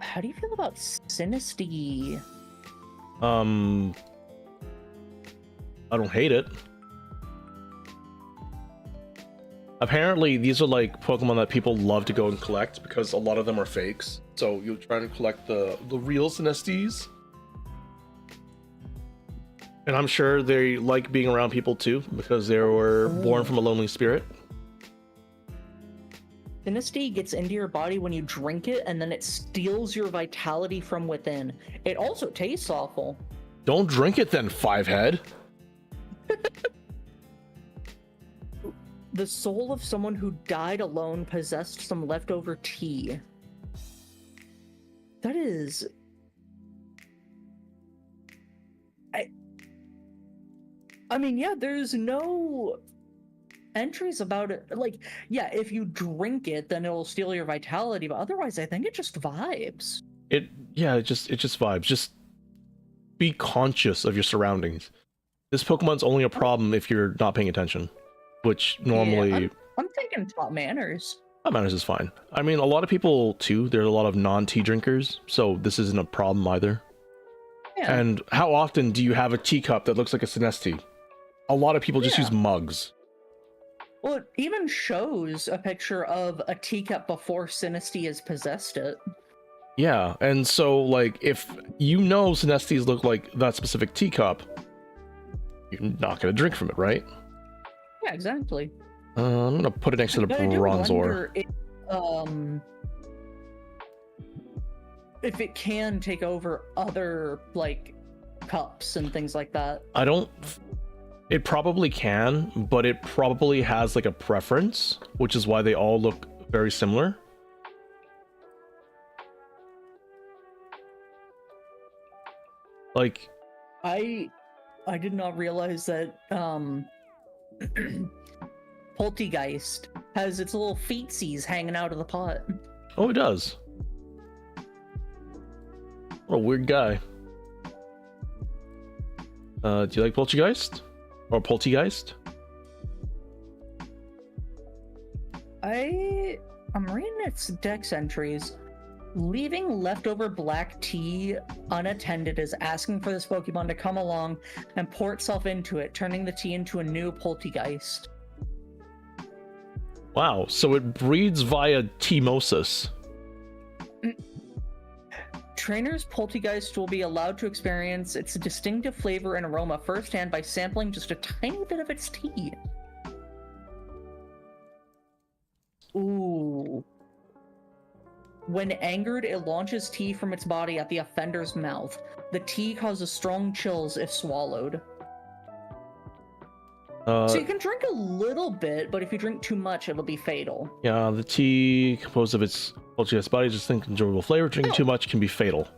How do you feel about Sinistea? I don't hate it. Apparently, these are like Pokemon that people love to go and collect because a lot of them are fakes. So you'll try to collect the real Sinestees. And I'm sure they like being around people too because they were born from a lonely spirit. Sinistea gets into your body when you drink it, and then it steals your vitality from within. It also tastes awful. Don't drink it then, Fivehead. The soul of someone who died alone possessed some leftover tea. That is... I mean, yeah, there's no entries about it. Like, yeah, if you drink it, then it'll steal your vitality, but otherwise, I think it just vibes. It just vibes. Just be conscious of your surroundings. This Pokemon's only a problem if you're not paying attention, which normally... Yeah, I'm thinking top manners. Top manners is fine. I mean, a lot of people too, there's a lot of non-tea drinkers, so this isn't a problem either. Yeah. And how often do you have a teacup that looks like a Sinestee? A lot of people just use mugs. Well, it even shows a picture of a teacup before Sinistea has possessed it. Yeah, and so, like, if you know Sinestees look like that specific teacup, you're not going to drink from it, right? Yeah, exactly. I'm going to put it next to the But I do Bronzor. wonder if it can take over other, like, cups and things like that. It probably can, but it probably has, like, a preference, which is why they all look very similar. Like, I did not realize that Poltegeist has its little feetsies hanging out of the pot. oh, it does. What a weird guy. Do you like Poltergeist? Or Poltegeist? I'm reading its dex entries. Leaving leftover black tea unattended is asking for this Pokemon to come along and pour itself into it, turning the tea into a new Poltegeist. Wow, so it breeds via Teimosis. Trainers Poltegeist will be allowed to experience its distinctive flavor and aroma firsthand by sampling just a tiny bit of its tea. Ooh. When angered, it launches tea from its body at the offender's mouth. The tea causes strong chills if swallowed. So you can drink a little bit, but if you drink too much, it'll be fatal. Yeah, the tea composed of its Poltegeist body distinct enjoyable flavor. Drinking too much can be fatal.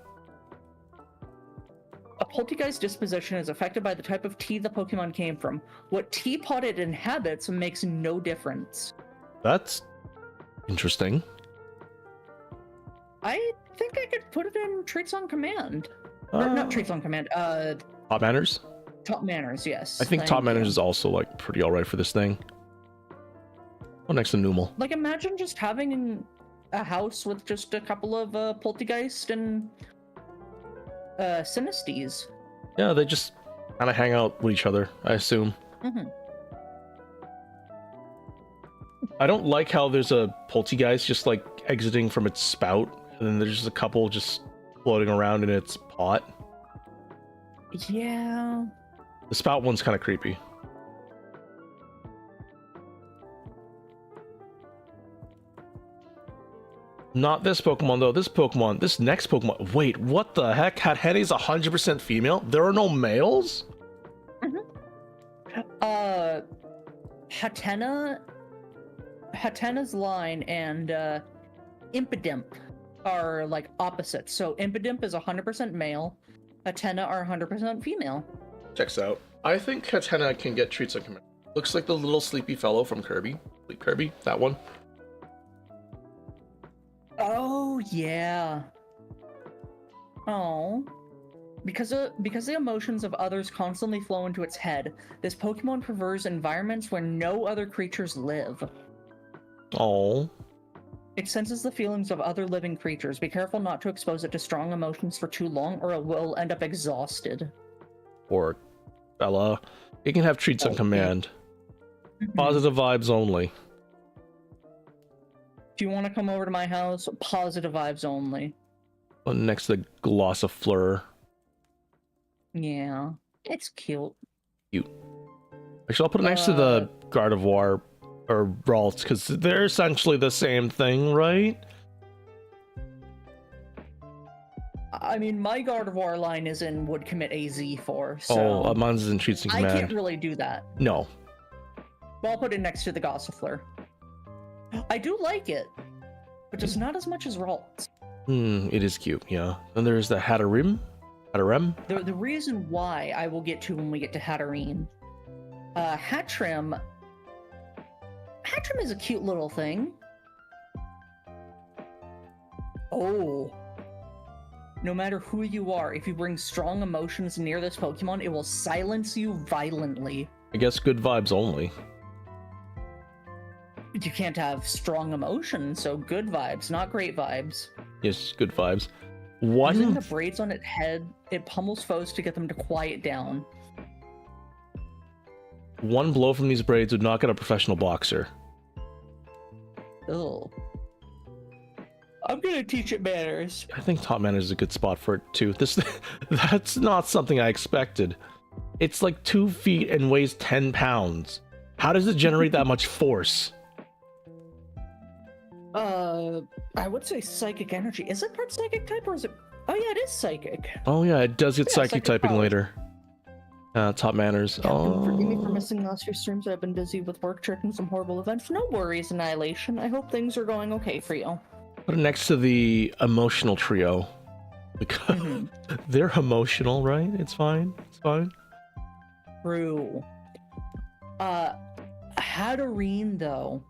A Poltegeist disposition is affected by the type of tea the Pokemon came from. What teapot it inhabits makes no difference. That's interesting. I think I could put it in Traits on Command. Or not Traits on Command, Top Manners? Top Manners, yes. I think Top Manners is also, like, pretty alright for this thing. Oh, next to Numel. Like, imagine just having a house with just a couple of Poltegeist and Sinistes. Yeah, they just kind of hang out with each other, I assume. Mm-hmm. I don't like how there's a Poltegeist just, like, exiting from its spout, and then there's just a couple just floating around in its pot. Yeah. The spout one's kind of creepy. Not this Pokemon, though. This next Pokemon. Wait, what the heck? Hateni's 100% female? There are no males? Hatena's line and Impidimp are like opposites. So Impidimp is 100% male, Hatena are 100% female. Checks out. I think Hatena can get treats on command. Looks like the little sleepy fellow from Kirby. Sleep Kirby, that one. Oh yeah. Oh. Because the emotions of others constantly flow into its head, this Pokemon prefers environments where no other creatures live. Oh. It senses the feelings of other living creatures. Be careful not to expose it to strong emotions for too long, or it will end up exhausted. Or Bella. It can have treats on command. Positive vibes only. If you want to come over to my house, positive vibes only. Next to the Glossifleur. Yeah, it's cute. Cute. Actually, I'll put it next to the Gardevoir or Ralts, because they're essentially the same thing, right? I mean, my Gardevoir line is in would commit AZ for, so... Oh, mine's in treats and command. I can't really do that. No. Well, I'll put it next to the Gossifleur. I do like it, but just not as much as Ralts. It is cute, yeah. And there's the Hatterem. The reason why I will get to when we get to Hatterene. Hattrem is a cute little thing. Oh. No matter who you are, if you bring strong emotions near this Pokemon, it will silence you violently. I guess good vibes only. You can't have strong emotions, so good vibes, not great vibes. Yes, good vibes. Using the braids on its head, it pummels foes to get them to quiet down. One blow from these braids would knock out a professional boxer. Ugh. I'm gonna teach it manners. I think Top Manners is a good spot for it too. That's not something I expected. It's like 2 feet and weighs 10 pounds. How does it generate that much force? I would say psychic energy. Is it part psychic type or is it? Oh yeah, it is psychic. Oh yeah, it does get psychic typing powers. later. Top Manners. Captain, forgive me for missing last few streams. I've been busy with work, checking some horrible events. No worries, Annihilation. I hope things are going okay for you. Put it next to the emotional trio. Because they're emotional, right? It's fine. It's fine. True. Hatterene though.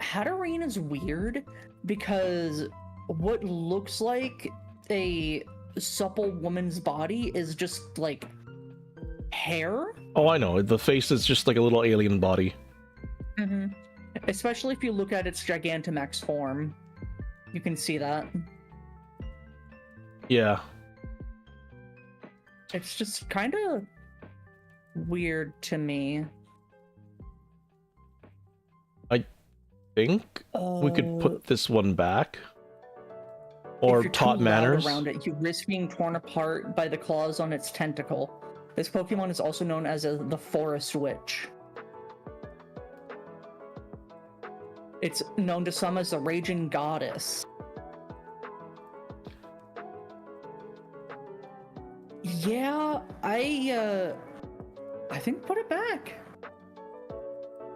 Hatterene is weird because what looks like a supple woman's body is just like hair. Oh, I know. The face is just like a little alien body. Especially if you look at its Gigantamax form. You can see that. Yeah. It's just kind of weird to me. I think we could put this one back. Or if you're taught too loud manners. around it, you risk being torn apart by the claws on its tentacle. This Pokemon is also known as the Forest Witch. It's known to some as the Raging Goddess. Yeah, I think put it back.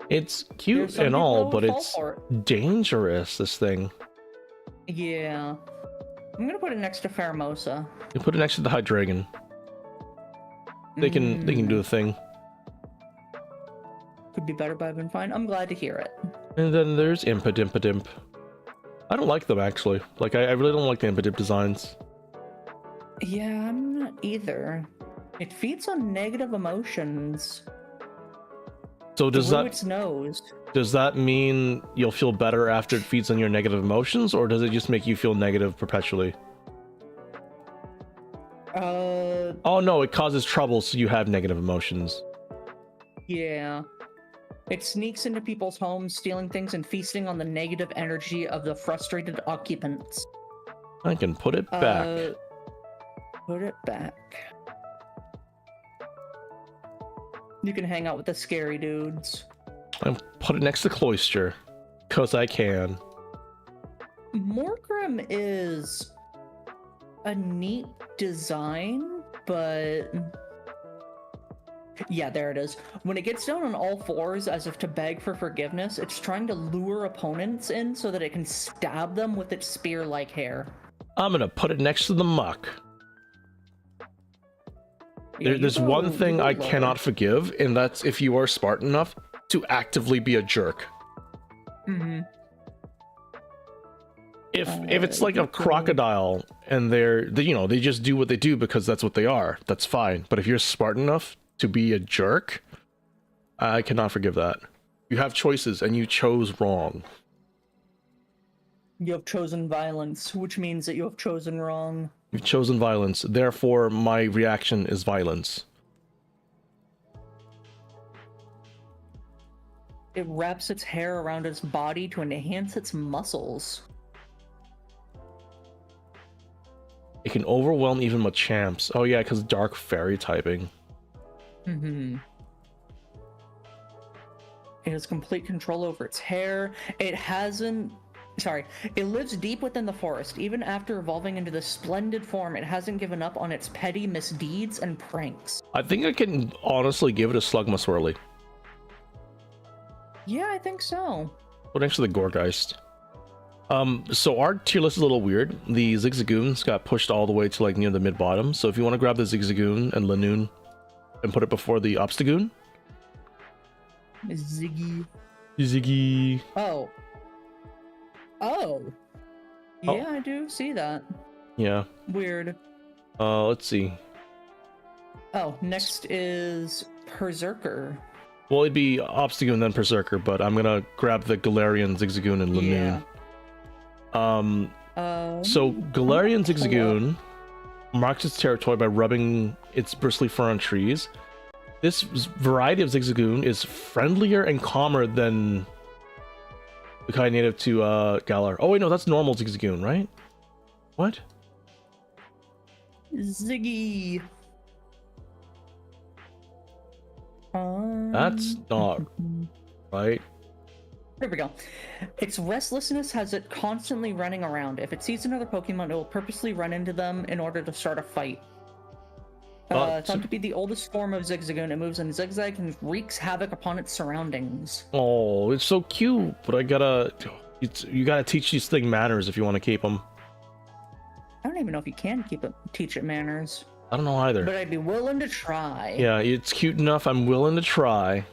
It's cute and all, but it's dangerous, this thing. Yeah. I'm gonna put it next to Pheromosa. You put it next to the Hydreigon. They can do the thing. Could be better, but I've been fine. I'm glad to hear it. And then there's Impidimp. I don't like them, actually. Like, I really don't like the Impidimp designs. Yeah, I'm not either. It feeds on negative emotions. So does through its nose. Does that mean you'll feel better after it feeds on your negative emotions, or does it just make you feel negative perpetually? Oh no, it causes trouble, so you have negative emotions. Yeah. It sneaks into people's homes, stealing things and feasting on the negative energy of the frustrated occupants. I can put it back. Put it back. You can hang out with the scary dudes. And put it next to Cloyster, because I can. Morgrim is a neat design, but... Yeah, there it is. When it gets down on all fours as if to beg for forgiveness, it's trying to lure opponents in so that it can stab them with its spear-like hair. I'm gonna put it next to the Muck. Yeah, There's one thing I cannot forgive, and that's if you are smart enough to actively be a jerk. Mm-hmm. If it's like a crocodile and they just do what they do because that's what they are, that's fine. But if you're smart enough to be a jerk, I cannot forgive that. You have choices and you chose wrong. You have chosen violence, which means that you have chosen wrong. You've chosen violence, therefore my reaction is violence. It wraps its hair around its body to enhance its muscles. It can overwhelm even Machamps. Oh yeah, because dark fairy typing. Mm-hmm. It has complete control over its hair. It lives deep within the forest. Even after evolving into this splendid form, it hasn't given up on its petty misdeeds and pranks. I think I can honestly give it a Slugma. Yeah, I think so. But actually the Gourgeist. So our tier list is a little weird. The Zigzagoons got pushed all the way to like near the mid-bottom. So if you want to grab the Zigzagoon and Lanoon and put it before the Obstagoon. Ziggy. Oh. Yeah, I do see that. Yeah. Weird. Let's see. Oh, next is Berserker. Well, it'd be Obstagoon then Berserker, but I'm gonna grab the Galarian, Zigzagoon, and Lanoon. Yeah. So Galarian Zigzagoon marks its territory by rubbing its bristly fur on trees. This variety of Zigzagoon is friendlier and calmer than the kind native to Galar. Oh wait, no, that's normal Zigzagoon, right? What? Ziggy. That's not right. There we go. Its restlessness has it constantly running around. If it sees another Pokemon, it will purposely run into them in order to start a fight. Thought to be the oldest form of Zigzagoon, it moves in zigzag and wreaks havoc upon its surroundings. Oh, it's so cute, but you gotta teach these things manners if you want to keep them. I don't even know if you can teach it manners. I don't know either. But I'd be willing to try. Yeah, it's cute enough. I'm willing to try.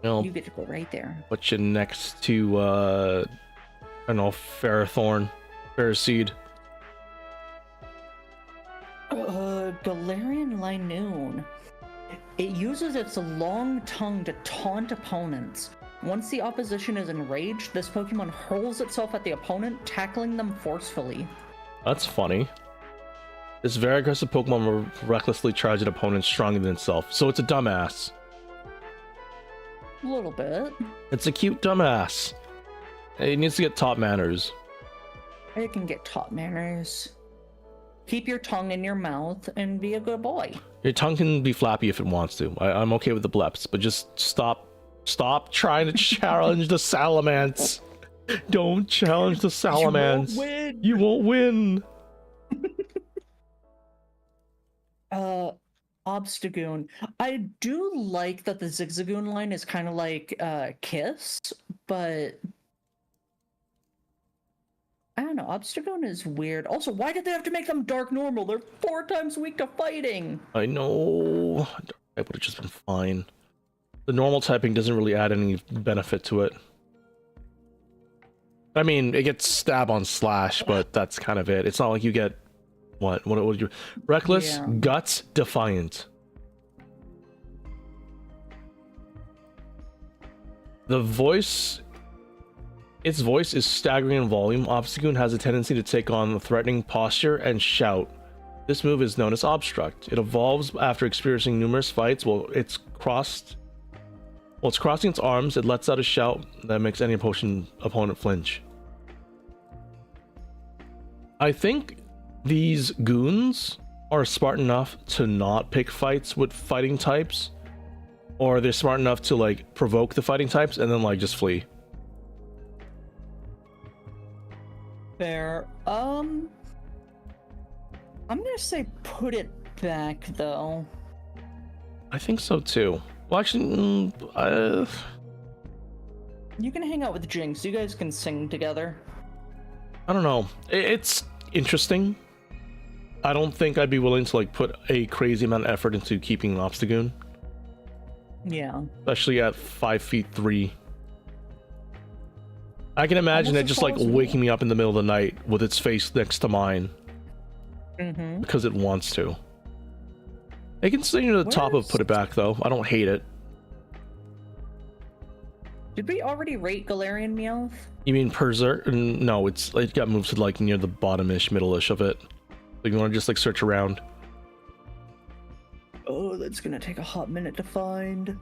You get to go right there. Put you next to, I don't know, Ferrothorn, Ferroseed. Galarian Linoon. It uses its long tongue to taunt opponents. Once the opposition is enraged, this Pokemon hurls itself at the opponent, tackling them forcefully. That's funny. This very aggressive Pokemon will recklessly charge an opponent stronger than itself, so it's a dumbass. A little bit. It's a cute dumbass. It needs to get top manners. It can get top manners. Keep your tongue in your mouth and be a good boy. Your tongue can be flappy if it wants to. I'm okay with the bleps, but just stop trying to challenge the Salamence. Don't challenge the Salamence. You won't win. Obstagoon. I do like that the Zigzagoon line is kind of like Kiss, but I don't know. Obstagoon is weird. Also, why did they have to make them dark normal? They're 4 times weak to fighting. I know. That would have just been fine. The normal typing doesn't really add any benefit to it. I mean, it gets stab on slash, but that's kind of it. It's not like you get what would you reckless, Yeah. guts, defiant. Its voice is staggering in volume. Obstagoon has a tendency to take on a threatening posture and shout. This move is known as Obstruct. It evolves after experiencing numerous fights. While it's crossing its arms, it lets out a shout that makes any opponent flinch. I think these goons are smart enough to not pick fights with fighting types, or they're smart enough to like provoke the fighting types and then like just flee. Fair. I'm gonna say put it back though. I think so too. Well, actually, You can hang out with Jinx. You guys can sing together. I don't know. It's interesting. I don't think I'd be willing to like put a crazy amount of effort into keeping Obstagoon, Yeah. especially at 5'3". I can imagine Almost it just like as tall as waking me up in the middle of the night with its face next to mine Mm-hmm. because it wants to. They can stay near the top of put it back though. I don't hate it. Did we already rate Galarian Meowth? You mean Perzer? No, it got moved to like near the bottom-ish, middle-ish of it. Like you want to just like search around. Oh, that's gonna take a hot minute to find.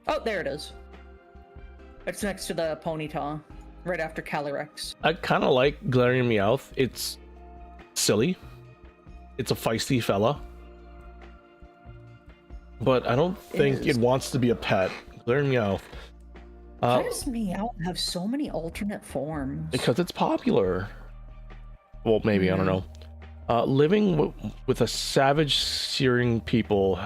Oh, there it is. It's next to the Ponyta, right after Calyrex. I kind of like Galarian Meowth. It's silly. It's a feisty fella. But I don't think it wants to be a pet. Galarian Meowth. Why does Meowth have so many alternate forms? Because it's popular. Well, maybe, I don't know. Living with a savage seafaring people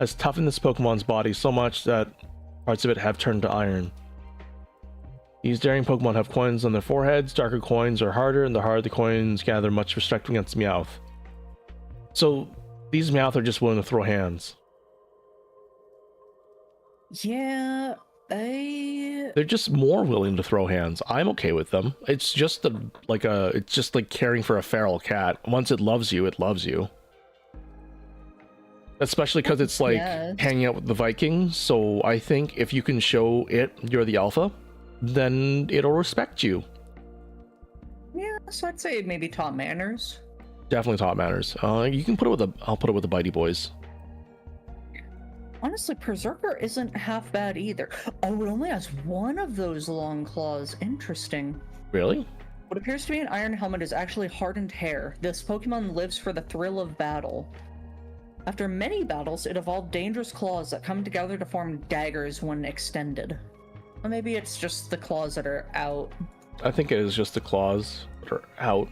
has toughened this Pokemon's body so much that parts of it have turned to iron. These daring Pokemon have coins on their foreheads. Darker coins are harder, and the harder the coins gather much respect against Meowth. So these Meowth are just willing to throw hands. Yeah, They're just more willing to throw hands. I'm okay with them. It's just it's just like caring for a feral cat. Once it loves you, it loves you. Especially because it's like hanging out with the Vikings. So I think if you can show it you're the alpha, then it'll respect you. Yeah, so I'd say maybe top manners. Definitely top manners. You can put it with I'll put it with the Bitey Boys. Honestly, Berserker isn't half bad either. Oh, it only has one of those long claws. Interesting. Really? What appears to be an iron helmet is actually hardened hair. This Pokemon lives for the thrill of battle. After many battles, it evolved dangerous claws that come together to form daggers when extended. Or maybe it's just the claws that are out. I think it is just the claws that are out.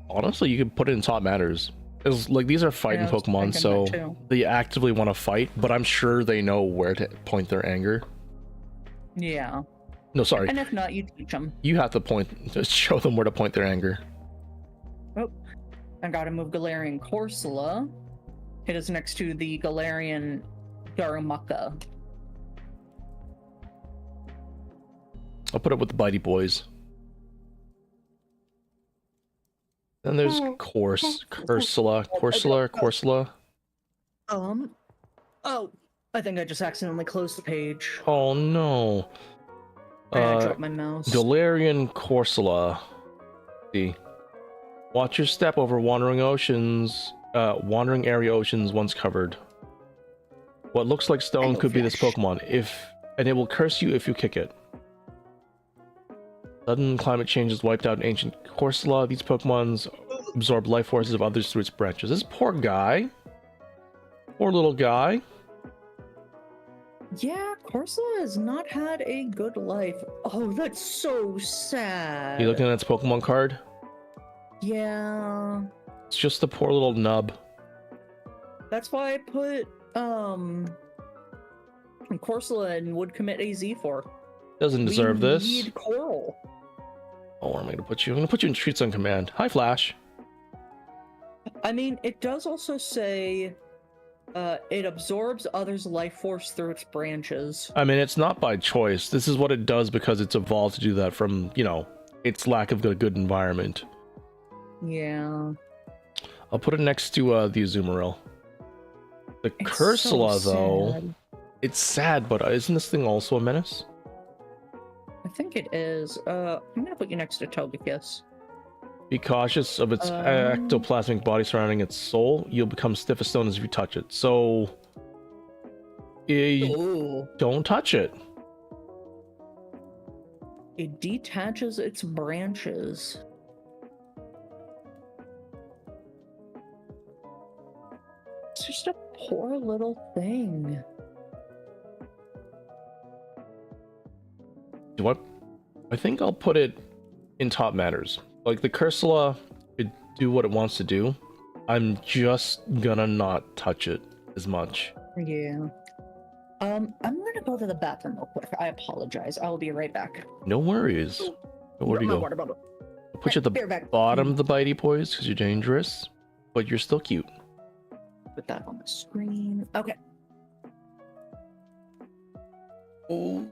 Honestly, you could put it in top manners. It's like these are fighting Pokemon, so they actively want to fight, but I'm sure they know where to point their anger. Yeah. No, sorry. And if not, you teach them. You have to show them where to point their anger. Oh, I gotta move Galarian Corsola. It is next to the Galarian Darumaka. I'll put it with the Bitey Boys. Then there's Corsola. Oh, I think I just accidentally closed the page. Oh no. And I dropped my mouse. Galarian Corsola. See. Watch your step over wandering area oceans once covered. What looks like stone could be this Pokemon, and it will curse you if you kick it. Sudden climate change has wiped out ancient Corsola. These Pokemons absorb life forces of others through its branches. This poor guy. Poor little guy. Yeah, Corsola has not had a good life. Oh, that's so sad. You looking at its Pokemon card? Yeah. It's just the poor little nub. That's why I put Corsola and would commit AZ for. Doesn't deserve this. We need Coral. Oh, where am I gonna put you? I'm gonna put you in Streets on Command. Hi, Flash. I mean, it does also say it absorbs others' life force through its branches. I mean, it's not by choice. This is what it does because it's evolved to do that from, you know, its lack of a good environment. Yeah. I'll put it next to the Azumarill. The Corsola, though, it's sad, but isn't this thing also a menace? I think it is. I'm gonna put you next to Togekiss. Be cautious of its ectoplasmic body surrounding its soul. You'll become stiff as stone as if you touch it. So, don't touch it. It detaches its branches. It's just a poor little thing. I think I'll put it in top matters. Like, the Corsola could do what it wants to do. I'm just gonna not touch it as much. Yeah. I'm gonna go to the bathroom real quick. I apologize. I'll be right back. No worries. Where do you go? I'll put you at the bottom of the bitey poise because you're dangerous, but you're still cute. Put that on the screen. Okay. Oh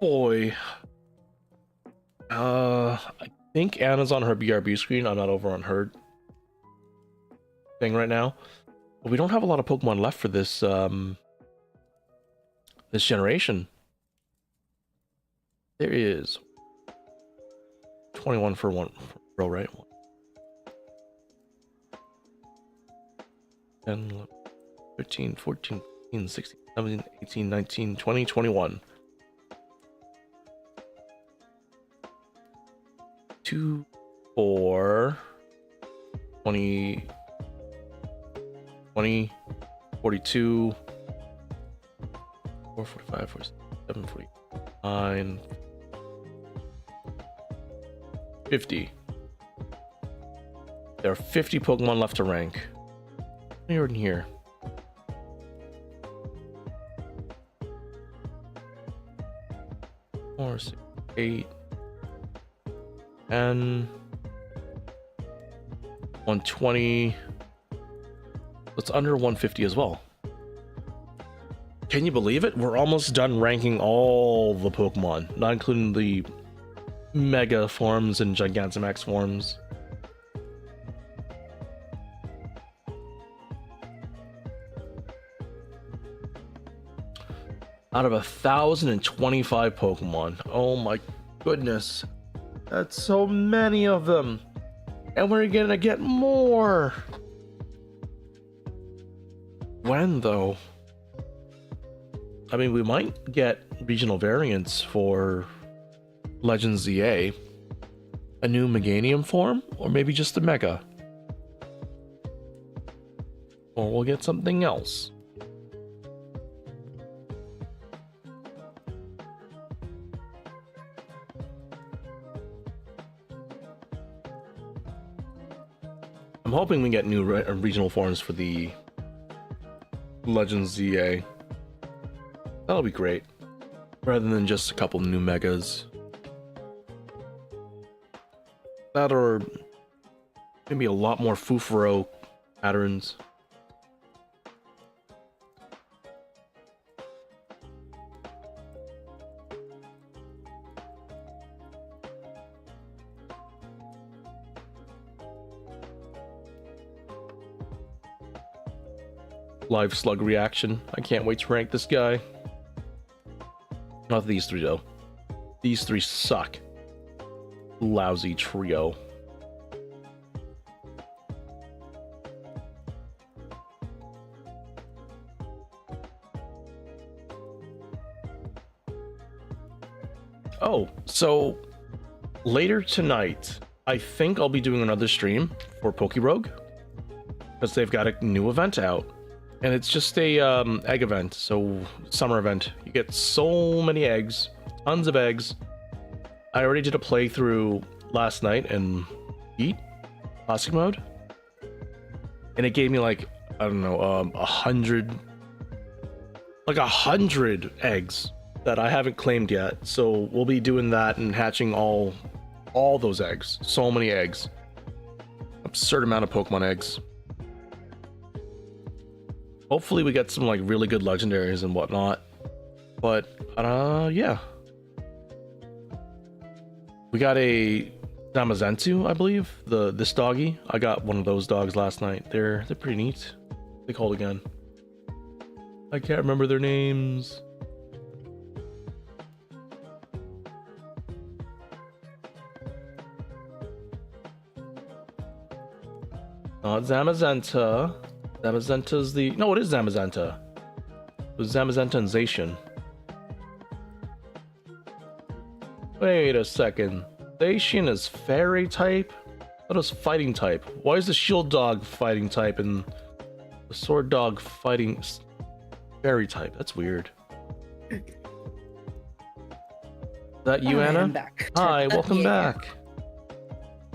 boy. I think Anna's on her BRB screen. I'm not over on her thing right now. But we don't have a lot of Pokemon left for this this generation. There is 21 for one row, right? 10, 11, 13, 14, 15, 16, 17, 18, 19, 20, 21. 2, 4, 20, 20, 42, 4, 45, 47, 49, 50. There are 50 Pokemon left to rank. How many are in here? Four, 6, 8, 10, 120. It's under 150 as well. Can you believe it? We're almost done ranking all the Pokemon, not including the Mega forms and Gigantamax forms. Out of 1,025 Pokemon. Oh my goodness. That's so many of them. And we're gonna get more. When, though? I mean, we might get regional variants for Legends ZA. A new Meganium form? Or maybe just a Mega. Or we'll get something else. I'm hoping we get new regional forms for the Legends ZA. That'll be great. Rather than just a couple new Megas. That or maybe a lot more Fufuro patterns. live slug reaction. I can't wait to rank this guy. Not these three though. These three suck. Lousy trio. Oh, so later tonight, I think I'll be doing another stream for PokeRogue because they've got a new event out, and it's just a egg event, so summer event. You get so many eggs, tons of eggs. I already did a playthrough last night in Heat Classic mode, and it gave me like, I don't know, 100 eggs that I haven't claimed yet. So we'll be doing that and hatching all those eggs. So many eggs. Absurd amount of Pokemon eggs. Hopefully we get some like really good legendaries and whatnot. But yeah. We got a Zamazentu, I believe. This doggy. I got one of those dogs last night. They're pretty neat. What they called again? I can't remember their names. Not Zamazenta. Zamazenta's the... No, it is Zamazenta. It was Zamazenta and Zacian. Wait a second. Zacian is fairy type? That is fighting type. Why is the shield dog fighting type and the sword dog fighting fairy type? That's weird. Is that you, Anna? I'm back. Hi, welcome yeah. back.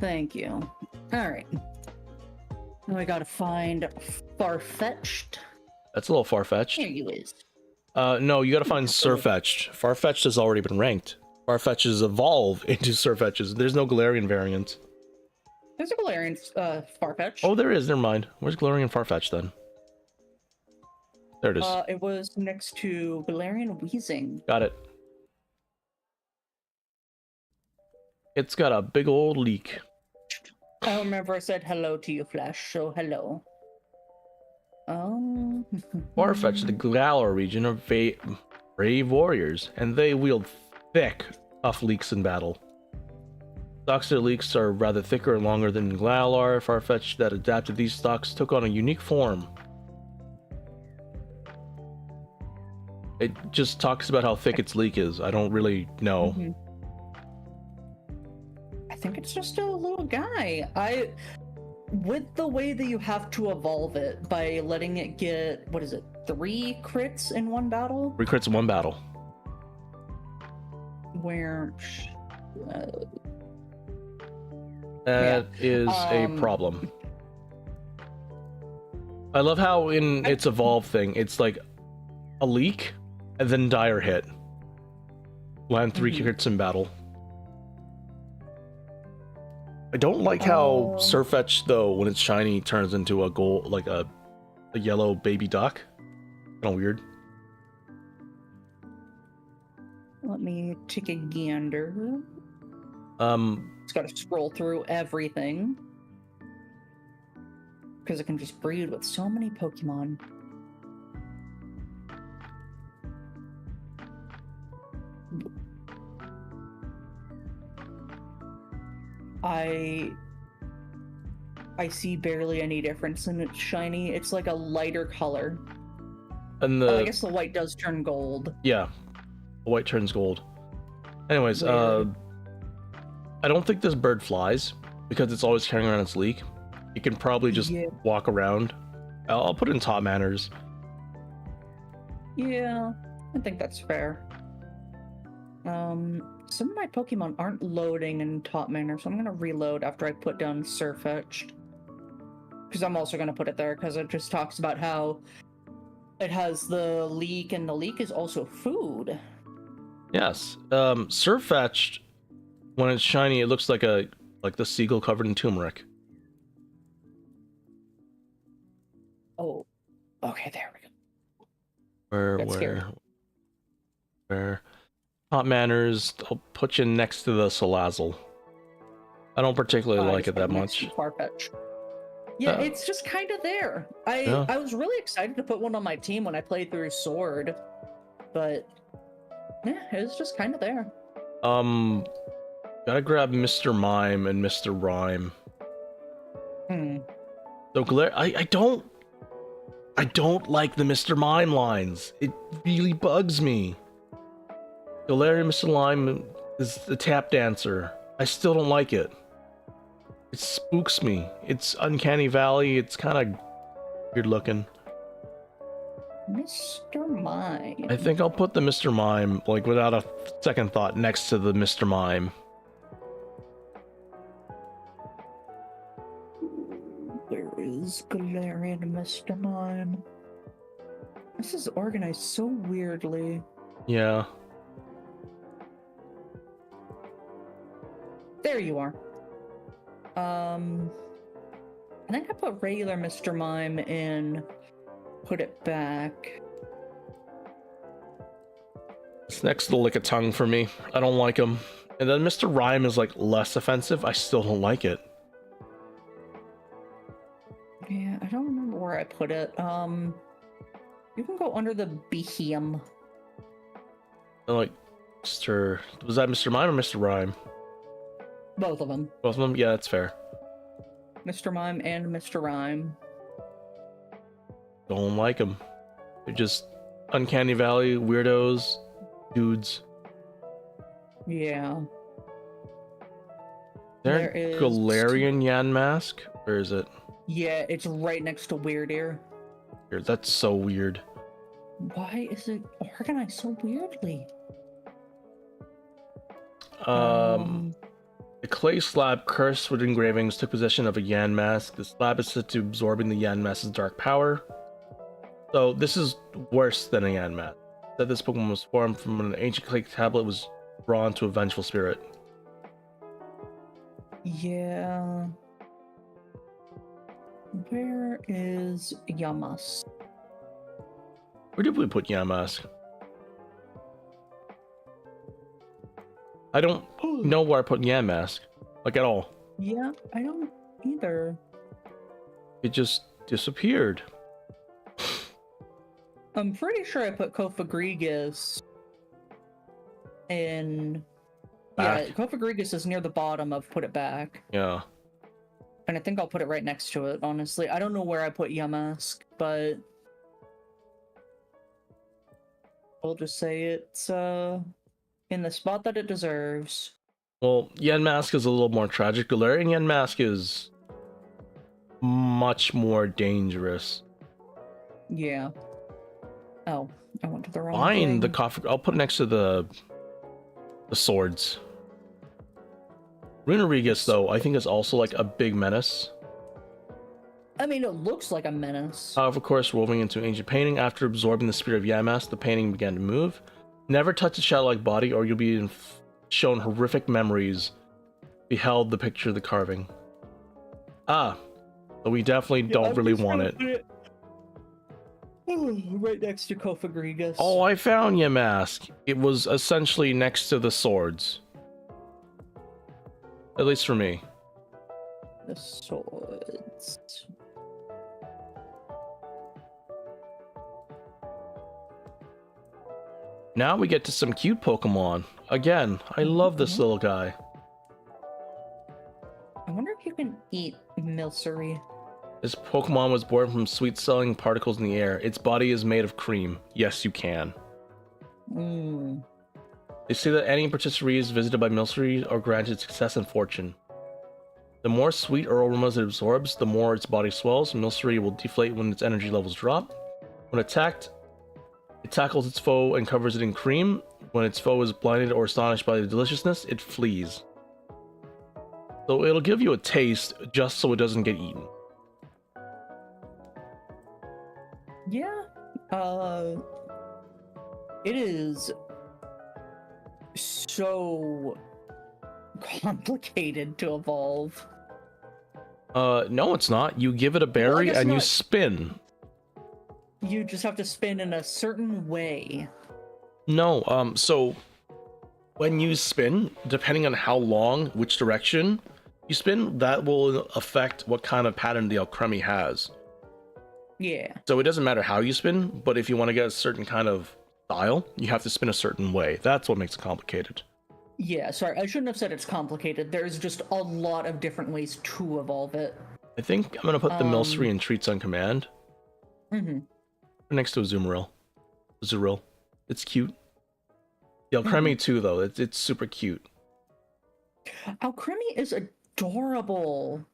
Thank you. Alright. Now I gotta find Farfetch'd. That's a little far-fetched. Here you is. No, you gotta find Surfetch'd. Farfetch'd has already been ranked. Farfetch'd evolve into Surfetch'd. There's no Galarian variant. There's a Galarian Farfetch'd. Oh, there is. Never mind. Where's Galarian Farfetch'd then? There it is. It was next to Galarian Weezing. Got it. It's got a big old leak. I remember I said hello to you, Flash, so hello. Farfetch'd, the Galar region are brave warriors, and they wield thick, tough leeks in battle. Stalks their leeks are rather thicker and longer than Galar. Farfetch'd that adapted these stalks took on a unique form. It just talks about how thick its leek is. I don't really know. Mm-hmm. I think it's just a little guy. With the way that you have to evolve it by letting it get, what is it, 3 crits in one battle? 3 crits in one battle. Where... That is a problem. I love how in its evolve thing, it's like a leak and then dire hit. Land 3 crits in battle. I don't like how Surfetch'd though, when it's shiny, turns into a gold, like a yellow baby duck. Kind of weird. Let me take a gander. It's got to scroll through everything because it can just breed with so many Pokemon. I see barely any difference in its shiny. It's like a lighter color. And I guess the white does turn gold. Yeah, the white turns gold. Anyways, I don't think this bird flies because it's always carrying around its leak. It can probably just walk around. I'll put it in top manners. Yeah, I think that's fair. Some of my Pokemon aren't loading in top manner, so I'm gonna reload after I put down Surfetch'd. Because I'm also gonna put it there because it just talks about how it has the leak, and the leak is also food. Yes. Surfetch'd, when it's shiny, it looks like the seagull covered in turmeric. Oh, okay, there we go. Where? Top manners, I'll put you next to the Salazzle. I don't particularly like it that much. Farfetch'd. Yeah, it's just kind of there. Yeah. I was really excited to put one on my team when I played through Sword, but yeah, it was just kind of there. Gotta grab Mr. Mime and Mr. Rhyme. Hmm. So Galar, I don't like the Mr. Mime lines. It really bugs me. Galarian Mr. Mime is the tap dancer. I still don't like it. It spooks me. It's Uncanny Valley. It's kind of weird looking. Mr. Mime. I think I'll put the Mr. Mime, like without a second thought, next to the Mr. Mime. Where is Galarian Mr. Mime? This is organized so weirdly. Yeah. There you are. I think I put regular Mr. Mime in, put it back. It's next to the Lick a Tongue for me. I don't like him. And then Mr. Rhyme is like less offensive. I still don't like it. Yeah, I don't remember where I put it. You can go under the Behem. And like, was that Mr. Mime or Mr. Rhyme? Both of them. Both of them? Yeah, that's fair. Mr. Mime and Mr. Rhyme. Don't like them. They're just Uncanny Valley weirdos, dudes. Yeah. There is Galarian Yan Mask? Where is it? Yeah, it's right next to Weird Ear. Here, that's so weird. Why is it organized so weirdly? The clay slab cursed with engravings took possession of a Yan Mask. The slab is set to absorbing the Yan Mask's dark power. So this is worse than a Yan Mask. That this Pokemon was formed from an ancient clay tablet was drawn to a vengeful spirit. Yeah. Where is Yamas? Where did we put Yan Mask? I don't know where I put Yan Mask. Like at all. Yeah, I don't either. It just disappeared. I'm pretty sure I put Kofagrigus in... Back. Yeah, Kofagrigus is near the bottom of Put It Back. Yeah. And I think I'll put it right next to it, honestly. I don't know where I put Yamask, but... I'll just say it's, in the spot that it deserves. Well, Yan Mask is a little more tragic. Galarian Yan Mask is much more dangerous. Yeah. Oh, I went to the wrong Fine, thing. the coffee. I'll put it next to the swords. Runerigus, though, I think is also like a big menace. I mean, it looks like a menace. Of course, roving into ancient painting. After absorbing the spirit of Yamask, the painting began to move. Never touch a shadow-like body, or you'll be shown horrific memories. Beheld the picture of the carving. But we definitely don't really want it. Right next to Kofagrigus. Oh, I found Yamask. It was essentially next to the swords. At least for me. The swords. Now we get to some cute Pokemon. Again, I love this little guy. I wonder if you can eat Milcery. This Pokemon was born from sweet-smelling particles in the air. Its body is made of cream. Yes, you can. Mmm. They say that any patisseries visited by Milcery are granted success and fortune. The more sweet or aromas it absorbs, the more its body swells. Milcery will deflate when its energy levels drop. When attacked, it tackles its foe and covers it in cream. When its foe is blinded or astonished by the deliciousness, it flees. So it'll give you a taste just so it doesn't get eaten. Yeah. It is so complicated to evolve. No, it's not. You give it a berry and you spin. You just have to spin in a certain way. No, so when you spin, depending on how long, which direction, You spin, that will affect what kind of pattern the Alcremie has. Yeah. So it doesn't matter how you spin, but if you want to get a certain kind of style, you have to spin a certain way. That's what makes it complicated. Yeah, sorry, I shouldn't have said it's complicated. There's just a lot of different ways to evolve it. I think I'm gonna put the Milcery and Treats on command. Mm-hmm. Next to a Zuril. It's cute. The Alcremie too, though. It's super cute. Alcremie is adorable.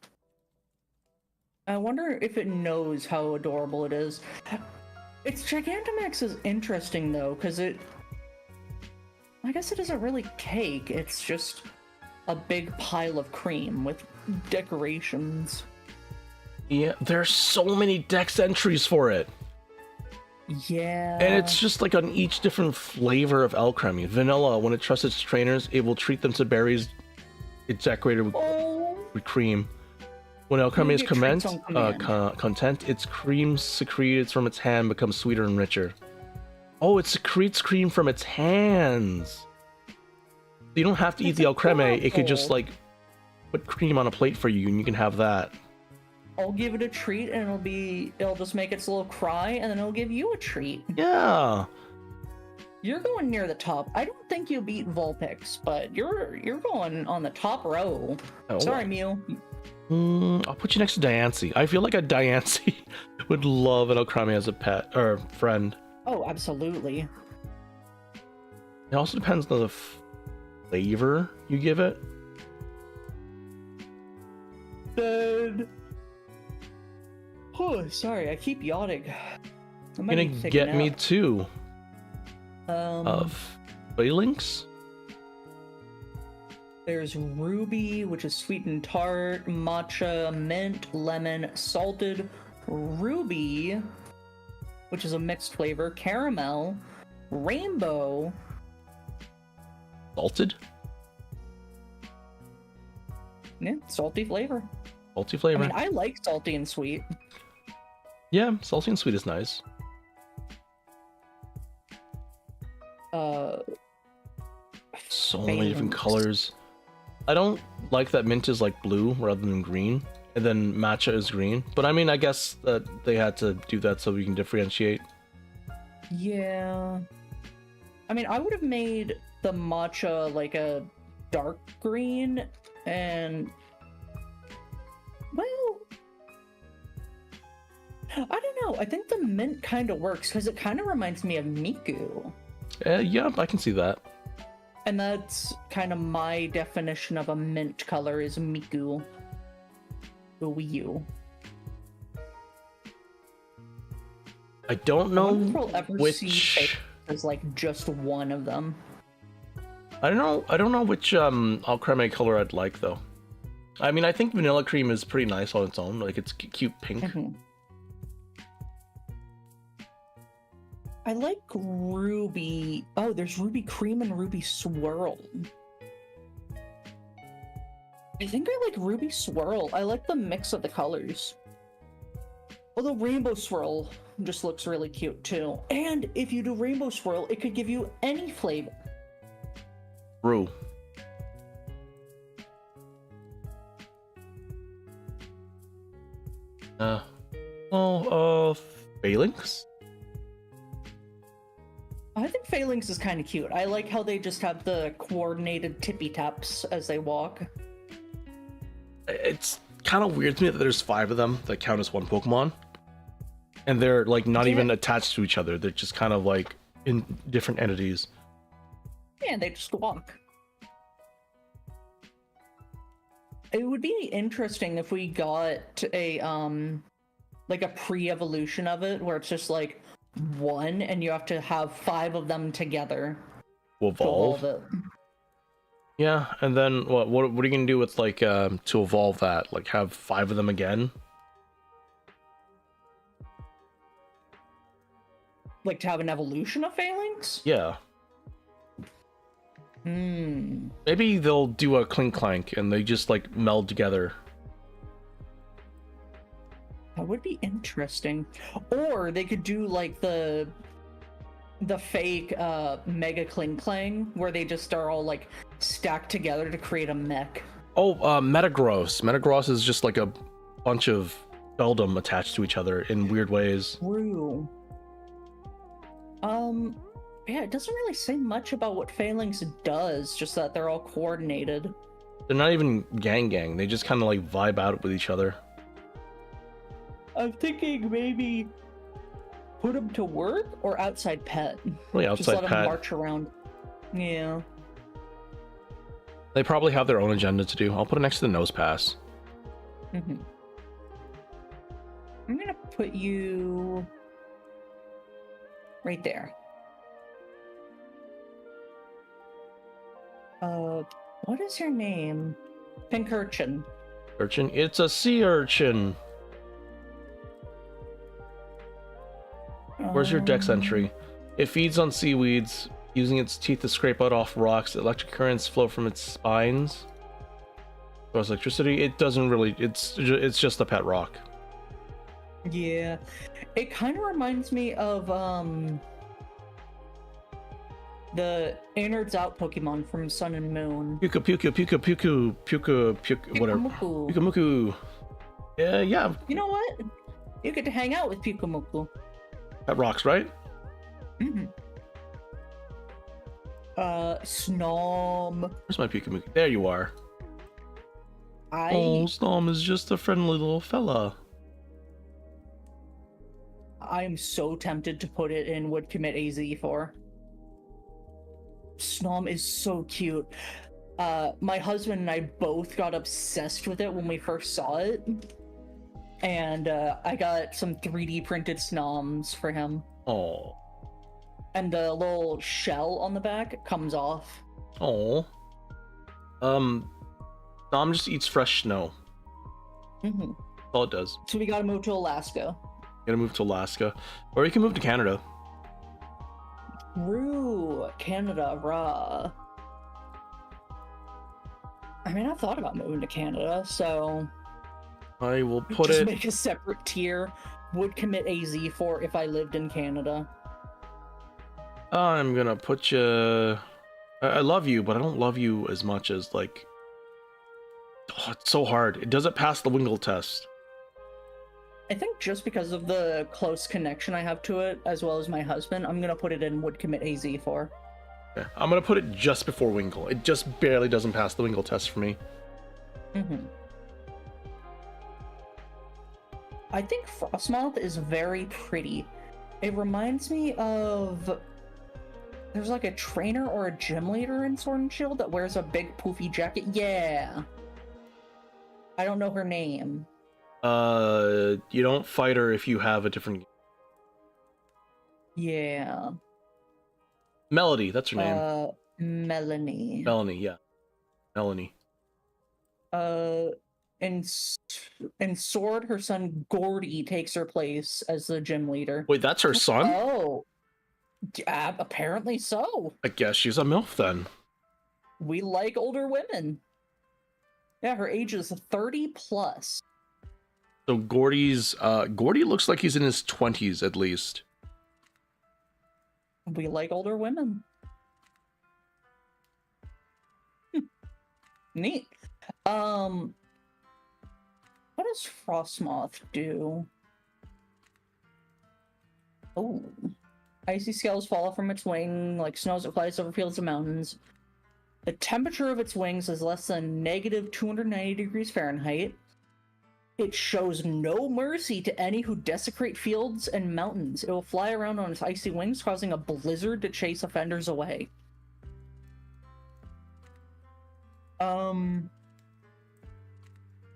I wonder if it knows how adorable it is. Its Gigantamax is interesting though, because I guess it isn't really cake, it's just a big pile of cream with decorations. Yeah, there's so many dex entries for it. Yeah. And it's just like on each different flavor of Alcremie. Vanilla, when it trusts its trainers, it will treat them to berries it's decorated with cream. When Alcremie is content, its cream secreted from its hand becomes sweeter and richer. Oh, it secretes cream from its hands. You don't have to eat the Alcremie, it could just like put cream on a plate for you and you can have that. I'll give it a treat and it'll just make its little cry and then it'll give you a treat. Yeah. You're going near the top. I don't think you beat Vulpix, but you're going on the top row. Oh. Sorry, Mew. I'll put you next to Diancie. I feel like a Diancie would love an Alcremie as a pet or friend. Oh, absolutely. It also depends on the flavor you give it. Then... Oh, sorry, I keep yawning. You're gonna get me too. Phalanx? There's Ruby, which is sweet and tart, matcha, mint, lemon, salted, ruby, which is a mixed flavor, caramel, rainbow. Salted? Yeah, salty flavor. Salty flavor. I mean, I like salty and sweet. Yeah, salty and sweet is nice. So many different colors. I don't like that mint is like blue rather than green, and then matcha is green. But I mean, I guess that they had to do that so we can differentiate. Yeah. I mean, I would have made the matcha like a dark green, and well, I don't know. I think the mint kind of works because it kind of reminds me of Miku. Yeah, I can see that. And that's kind of my definition of a mint color is Miku. The Wii U. I don't know which is like just one of them. I don't know which Alcremie color I'd like though. I mean, I think vanilla cream is pretty nice on its own. Like it's cute pink. I like Ruby. Oh, there's Ruby Cream and Ruby Swirl. I think I like Ruby Swirl. I like the mix of the colors. Although Rainbow Swirl just looks really cute too. And if you do Rainbow Swirl, it could give you any flavor. True. Phalanx? I think Phalanx is kind of cute. I like how they just have the coordinated tippy taps as they walk. It's kind of weird to me that there's 5 of them that count as one Pokemon. And they're like not even attached to each other. They're just kind of like in different entities. Yeah, they just walk. It would be interesting if we got a like a pre-evolution of it where it's just like one and you have to have 5 of them together to evolve it. Yeah, and then what are you gonna do with like to evolve that? Like have 5 of them again? Like to have an evolution of Phalanx? Yeah. Maybe they'll do a Clink Clank and they just like meld together. That would be interesting. Or they could do like the fake Mega Cling Clang where they just are all like stacked together to create a mech. Oh, Metagross. Metagross is just like a bunch of Beldum attached to each other in weird ways. True. Yeah, it doesn't really say much about what Phalanx does, just that they're all coordinated. They're not even gang. They just kind of like vibe out with each other. I'm thinking maybe put them to work or outside pet. Really, Just outside let them pet. march around. Yeah. They probably have their own agenda to do. I'll put it next to the nose pass. I'm gonna put you right there. What is your name? Pink Urchin. Urchin? It's a sea urchin. Where's your dex entry? It feeds on seaweeds, using its teeth to scrape out off rocks. Electric currents flow from its spines. Throws electricity. It doesn't really. It's just a pet rock. Yeah, it kind of reminds me of the Innards Out Pokemon from Sun and Moon. Puka, whatever. Pyukumuku. Pyukumuku. Yeah. You know what? You get to hang out with Pyukumuku. Pet rocks, right? Snom. Where's my Pyukumuku? There you are. Oh, Snom is just a friendly little fella. I am so tempted to put it in Would Commit AZ for. Snom is so cute. My husband and I both got obsessed with it when we first saw it. And I got some 3D printed Snoms for him. Oh. And the little shell on the back comes off. Oh. Snom just eats fresh snow. That's all it does. So we gotta move to Alaska. Gotta move to Alaska. Or you can move to Canada. Roo, Canada, rah. I mean, I've thought about moving to Canada, so I will put just it. make a separate tier. Would commit AZ for if I lived in Canada. I'm gonna put you. I love you, but I don't love you as much as like. Oh, it's so hard. It doesn't pass the Wingle test. I think just because of the close connection I have to it, as well as my husband, I'm gonna put it in Would Commit AZ for. Okay. I'm gonna put it just before Wingle. It just barely doesn't pass the Wingle test for me. I think Frostmoth is very pretty. It reminds me of... There's like a trainer or a gym leader in Sword and Shield that wears a big poofy jacket. Yeah. I don't know her name. You don't fight her if you have a different. Yeah. Melody, that's her name. Melanie. Melanie, yeah. Melanie. In Sword, her son Gordy takes her place as the gym leader. Wait, that's her son? Oh. Yeah, apparently so. I guess she's a MILF then. We like older women. Yeah, her age is 30 plus. So Gordy looks like he's in his 20s at least. We like older women. Neat. What does Frostmoth do? Oh. Icy scales fall from its wing like snow as it flies over fields and mountains. The temperature of its wings is less than negative 290 degrees Fahrenheit. It shows no mercy to any who desecrate fields and mountains. It will fly around on its icy wings, causing a blizzard to chase offenders away.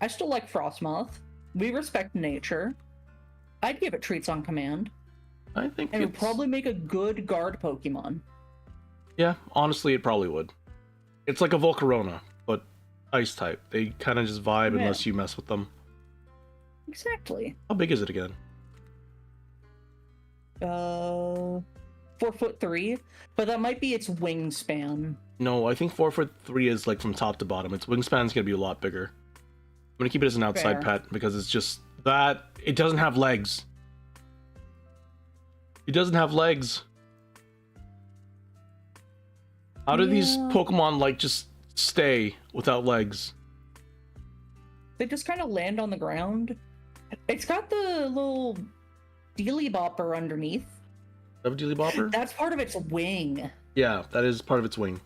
I still like Frostmoth. We respect nature. I'd give it treats on command. I think it would probably make a good guard Pokemon. Yeah, honestly, it probably would. It's like a Volcarona, but ice type. They kind of just vibe unless you mess with them. Exactly. How big is it again? 4'3", but that might be its wingspan. No, I think 4'3" is like from top to bottom. Its wingspan's gonna be a lot bigger. I'm gonna keep it as an outside pet because it's just that it doesn't have legs. It doesn't have legs. How do these Pokemon like just stay without legs? They just kind of land on the ground. It's got the little dealy bopper underneath. Have a dealy bopper? That's part of its wing. Yeah, that is part of its wing.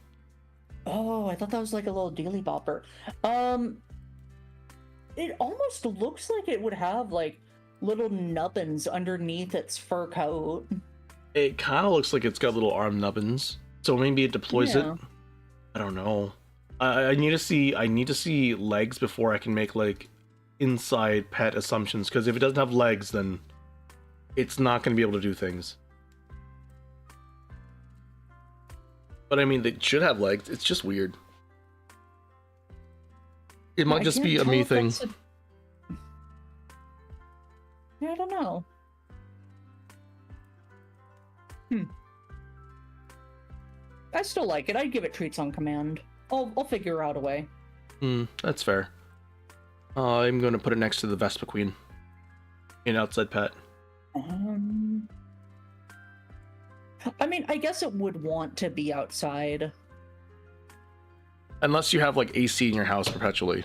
Oh, I thought that was like a little dealy bopper. It almost looks like it would have like little nubbins underneath its fur coat. It kind of looks like it's got little arm nubbins, so maybe it deploys it. Yeah. I don't know. I need to see legs before I can make like inside pet assumptions, because if it doesn't have legs, then it's not going to be able to do things. But I mean, they should have legs. It's just weird. It might just be a me thing. Yeah, I don't know. I still like it. I'd give it treats on command. I'll figure out a way. That's fair. I'm going to put it next to the Vespa Queen. An outside pet. I mean, I guess it would want to be outside. Unless you have like AC in your house perpetually.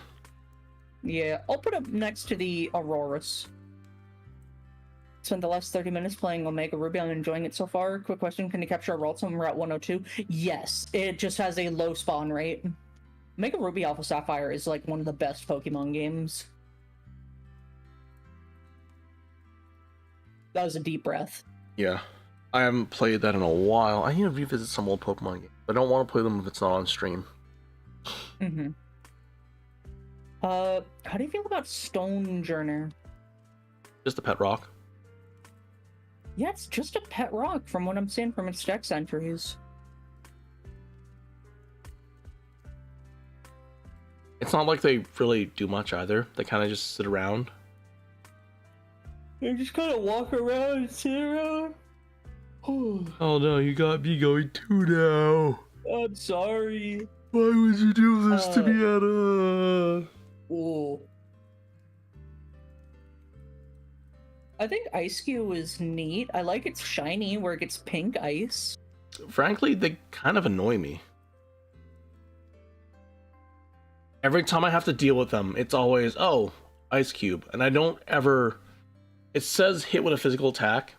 Yeah, I'll put it next to the Auroras. Spent the last 30 minutes playing Omega Ruby. I'm enjoying it so far. Quick question, can you capture a Ralts when we're at 102? Yes, it just has a low spawn rate. Omega Ruby Alpha Sapphire is like one of the best Pokemon games. That was a deep breath. Yeah. I haven't played that in a while. I need to revisit some old Pokemon games. I don't want to play them if it's not on stream. How do you feel about Stonejourner? Just a pet rock. Yeah, it's just a pet rock from what I'm seeing from its dex entries. It's not like they really do much either. They kind of just sit around. They just kind of walk around and sit around. Oh no, you got me going too now. I'm sorry. Why would you do this to me, Anna? Ooh. I think Ice Cube is neat. I like its shiny where it gets pink ice. Frankly, they kind of annoy me. Every time I have to deal with them, it's always, oh, Ice Cube. And I don't ever... It says hit with a physical attack.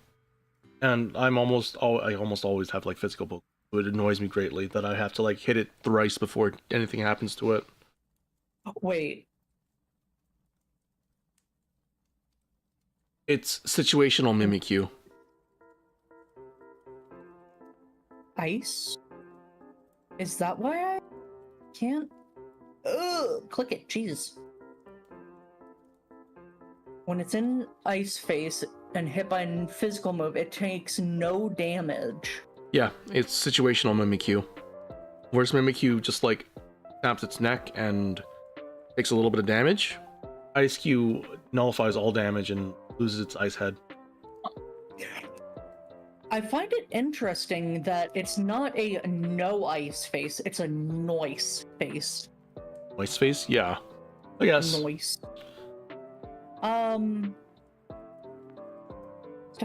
And I almost always have like physical Pokemon. It annoys me greatly that I have to like hit it thrice before anything happens to it. Wait. It's situational Mimikyu. Ice? Is that why I can't? Ugh, click it, Jesus. When it's in Ice Face and hit by a physical move, it takes no damage. Yeah, it's situational Mimikyu. Whereas Mimikyu just like snaps its neck and takes a little bit of damage. Ice Cube nullifies all damage and loses its ice head. I find it interesting that it's not a no ice face, it's a noise face. Noise face? Yeah. I guess. Noise. So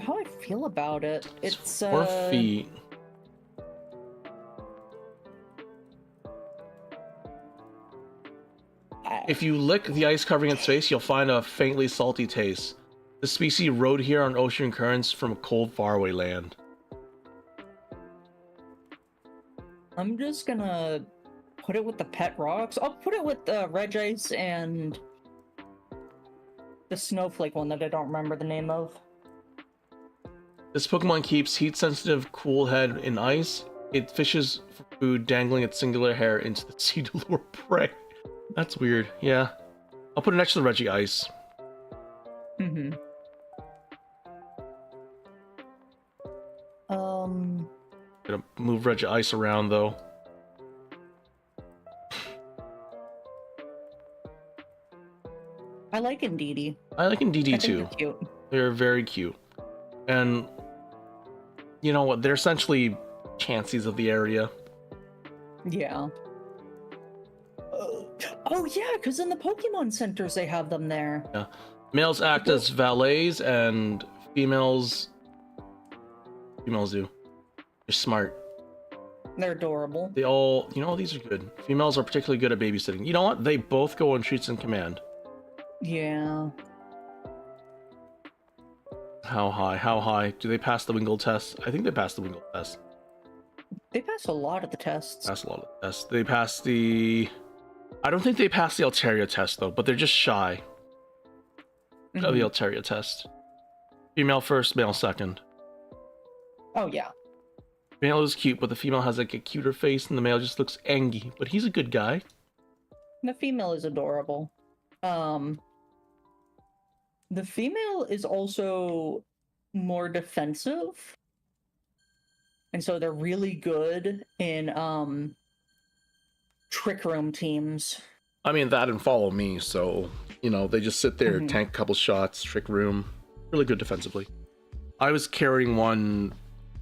how I feel about it, it's 4 feet. If you lick the ice covering its face, you'll find a faintly salty taste. The species rode here on ocean currents from a cold, faraway land. I'm just gonna put it with the pet rocks. I'll put it with the Regice and the snowflake one that I don't remember the name of. This Pokemon keeps heat-sensitive cool head in ice. It fishes for food, dangling its singular hair into the sea to lure prey. That's weird. Yeah. I'll put it next to the Reggie Ice. Gonna move Reggie Ice around though. I like Indeedee. I like Indeedee I too. think they're cute. They're very cute. And you know what? They're essentially Chanseys of the area. Yeah. Oh yeah, because in the Pokemon centers they have them there. Yeah. Males act as valets and females do. They're smart. They're adorable. They all, these are good. Females are particularly good at babysitting. You know what? They both go on treats in command. Yeah. How high? How high? Do they pass the Wingle test? I think they passed the Wingle test. They passed a lot of the tests. Pass a lot of tests. They passed the... I don't think they passed the Altaria test, though, but they're just shy of the Altaria test. Female first, male second. Oh, yeah. Male is cute, but the female has like a cuter face, and the male just looks angry. But he's a good guy. The female is adorable. The female is also more defensive. And so they're really good in trick room teams. I mean, that and follow me, so, you know, they just sit there, tank a couple shots, trick room. Really good defensively. I was carrying one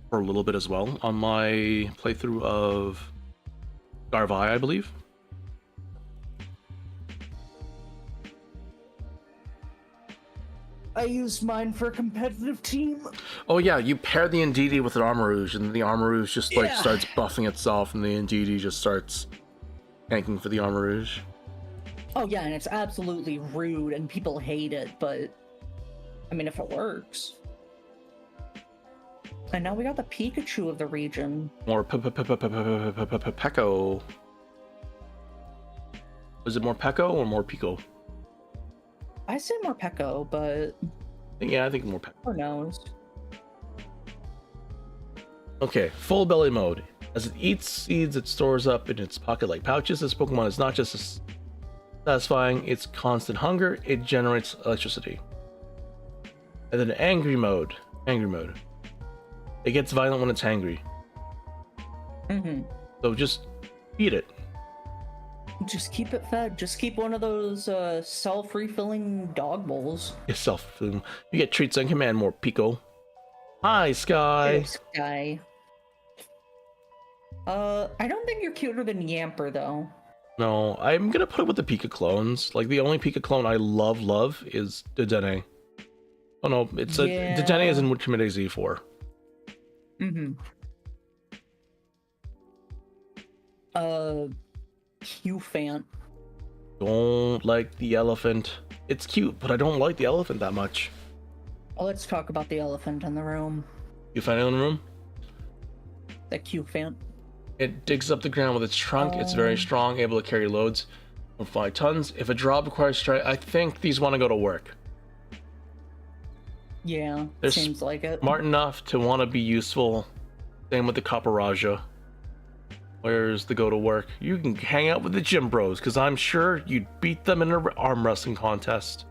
for a little bit as well on my playthrough of Garvai, I believe. I used mine for a competitive team. Oh yeah, you pair the Ndidi with an Armarouge, and the Armarouge just like starts buffing itself, and the Ndidi just starts tanking for the Armarouge. Oh yeah, and it's absolutely rude, and people hate it, but I mean, if it works. And now we got the Pikachu of the region. More Peko. Is it more Peko or more Pico? I say more Peko, but Yeah, I think more Peko. who knows? Okay, full belly mode. As it eats seeds, it stores up in its pocket-like pouches. This Pokemon is not just satisfying its constant hunger, it generates electricity. And then angry mode. Angry mode. It gets violent when it's angry. So just eat it. Just keep it fed. Just keep one of those self-refilling dog bowls. Yourself. You get treats on command, more Pico. Hi, Sky. Hey, Sky. I don't think you're cuter than Yamper, though. No, I'm gonna put it with the Pika clones. Like, the only Pika clone I love is Dedenne. Oh no, it's Dedenne is in Ultimate Z4. Q-Fant. Don't like the elephant. It's cute, but I don't like the elephant that much. Well, let's talk about the elephant in the room. You find it in the room? The Q-Fant. It digs up the ground with its trunk. It's very strong, able to carry loads of 5 tons. If a job requires strike, I think these want to go to work. Yeah, They're seems like it. Smart enough to want to be useful. Same with the Caparaja. Where's the go to work? You can hang out with the gym bros, because I'm sure you'd beat them in an arm wrestling contest.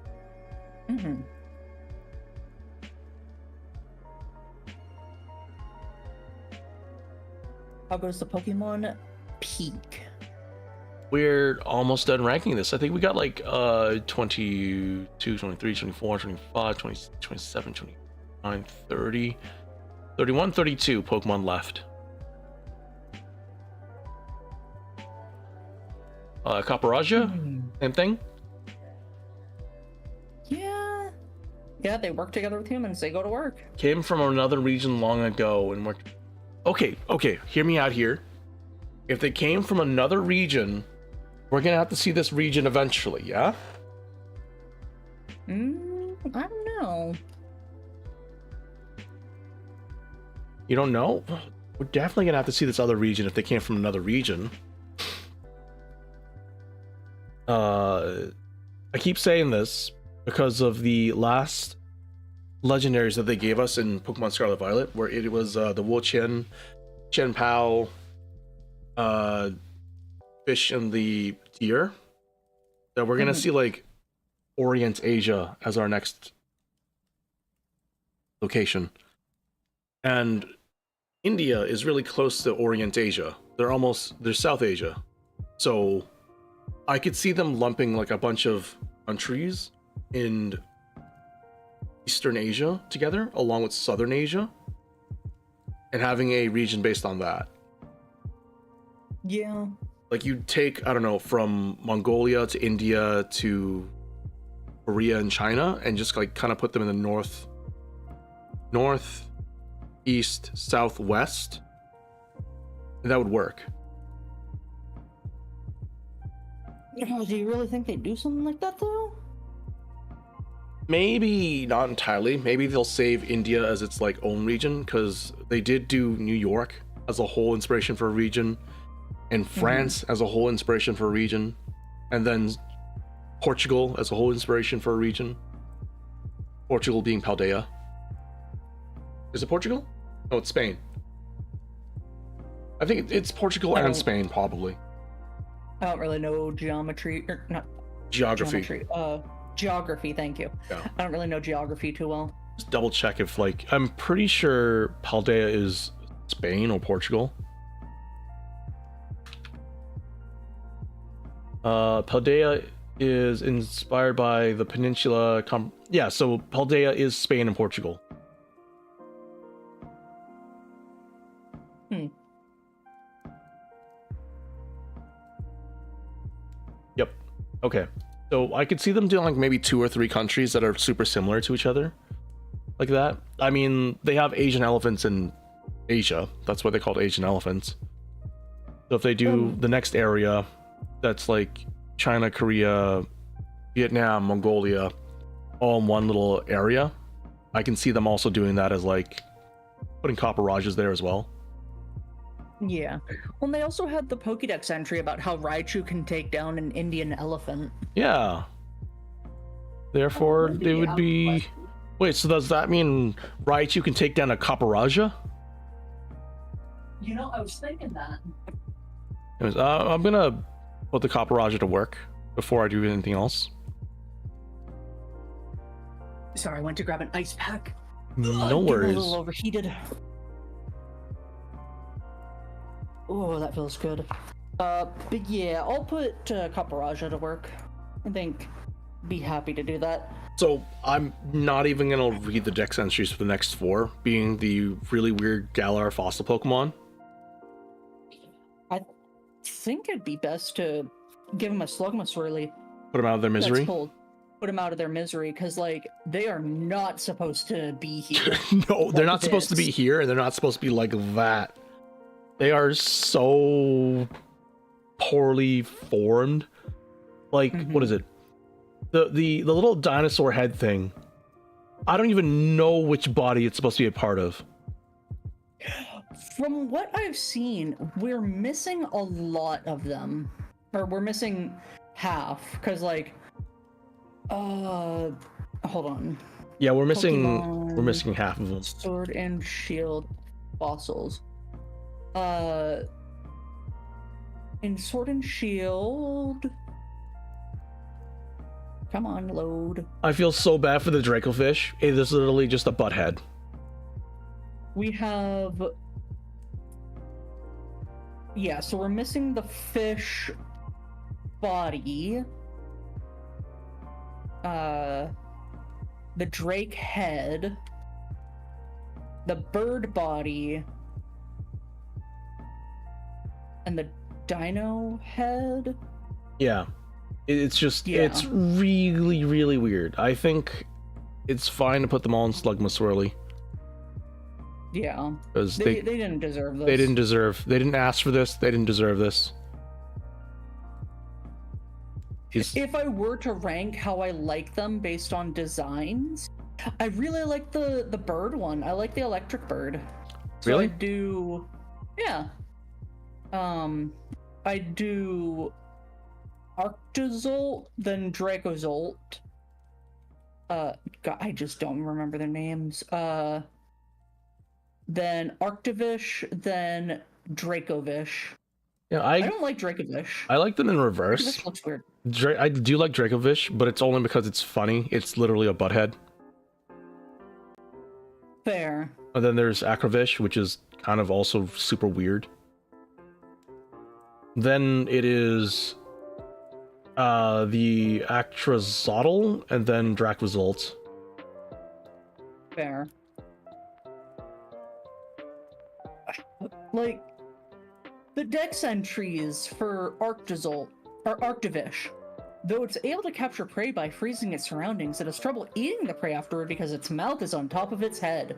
How goes the Pokemon Peak? We're almost done ranking this. I think we got like 22, 23, 24, 25, 26, 27, 29, 30, 31, 32 Pokemon left. Caparaja, same thing. Yeah, they work together with humans. They go to work. Came from another region long ago and worked. Okay, hear me out here. If they came from another region, we're gonna have to see this region eventually, yeah? I don't know. You don't know? We're definitely gonna have to see this other region if they came from another region. I keep saying this because of the last legendaries that they gave us in Pokemon Scarlet Violet, where it was the Wo-Chien, Chen-Pao, Fish and the Deer. That we're gonna see like Orient Asia as our next location. And India is really close to Orient Asia. They're South Asia. So I could see them lumping like a bunch of countries in Eastern Asia together, along with Southern Asia, and having a region based on that. Yeah. Like, you'd take, I don't know, from Mongolia to India to Korea and China, and just like kind of put them in the north, east, southwest, and that would work. Do you really think they'd do something like that, though? Maybe not entirely. Maybe they'll save India as its like own region, because they did do New York as a whole inspiration for a region, and France as a whole inspiration for a region, and then Portugal as a whole inspiration for a region. Portugal being Paldea. Is it Portugal? No, it's Spain. I think it's Portugal and Spain, probably. I don't really know geometry, or not Geography. Geography, thank you. Yeah. I don't really know geography too well. Just double check if, like, I'm pretty sure Paldea is Spain or Portugal. Paldea is inspired by the peninsula. Yeah, so Paldea is Spain and Portugal. Yep. Okay. So I could see them doing like maybe 2 or 3 countries that are super similar to each other, like that. I mean, they have Asian elephants in Asia. That's why they called Asian elephants. So if they do the next area, that's like China, Korea, Vietnam, Mongolia, all in one little area, I can see them also doing that as like putting copper rajas there as well. Yeah. Well, and they also had the Pokédex entry about how Raichu can take down an Indian elephant. Yeah. Therefore, they would be... Wait, so does that mean Raichu can take down a Kaparaja? You know, I was thinking that. Anyways, I'm gonna put the Kaparaja to work before I do anything else. Sorry, I went to grab an ice pack. No worries. A little overheated. Oh, that feels good. But yeah, I'll put Kaparaja to work. I think be happy to do that. So I'm not even gonna read the dex entries for the next 4, being the really weird Galar fossil Pokemon. I think it'd be best to give them a Slugma Swirly. Put them out of their misery. That's cold. Put them out of their misery, because like they are not supposed to be here. No, they're not supposed to be here, and they're not supposed to be like that. They are so poorly formed. Like, what is it? The little dinosaur head thing. I don't even know which body it's supposed to be a part of. From what I've seen, we're missing a lot of them. Or we're missing half, because like hold on. Yeah, we're missing Pokemon, half of them. Sword and Shield fossils. In Sword and Shield. Come on, load. I feel so bad for the Dracofish. It is literally just a butt head. We have... Yeah, so we're missing the fish body. The Drake head. The bird body. And the dino head? Yeah. It's just, it's really, really weird. I think it's fine to put them all in Slugma Swirly. Yeah. Because they didn't deserve this. They didn't ask for this. They didn't deserve this. If I were to rank how I like them based on designs, I really like the bird one. I like the electric bird. So really? I do... Yeah. I do Arctozolt, then Dracozolt. God, I just don't remember their names. Then Arctovish, then Dracovish. Yeah, I don't like Dracovish. I like them in reverse. Dracovish looks weird. I do like Dracovish, but it's only because it's funny. It's literally a butthead. Fair. And then there's Acrovish, which is kind of also super weird. Then it is the Actrazotl, and then Dracvazolt. Fair. Like, the dex entries for Arctozolt, or Arctovish, though it's able to capture prey by freezing its surroundings, it has trouble eating the prey afterward because its mouth is on top of its head.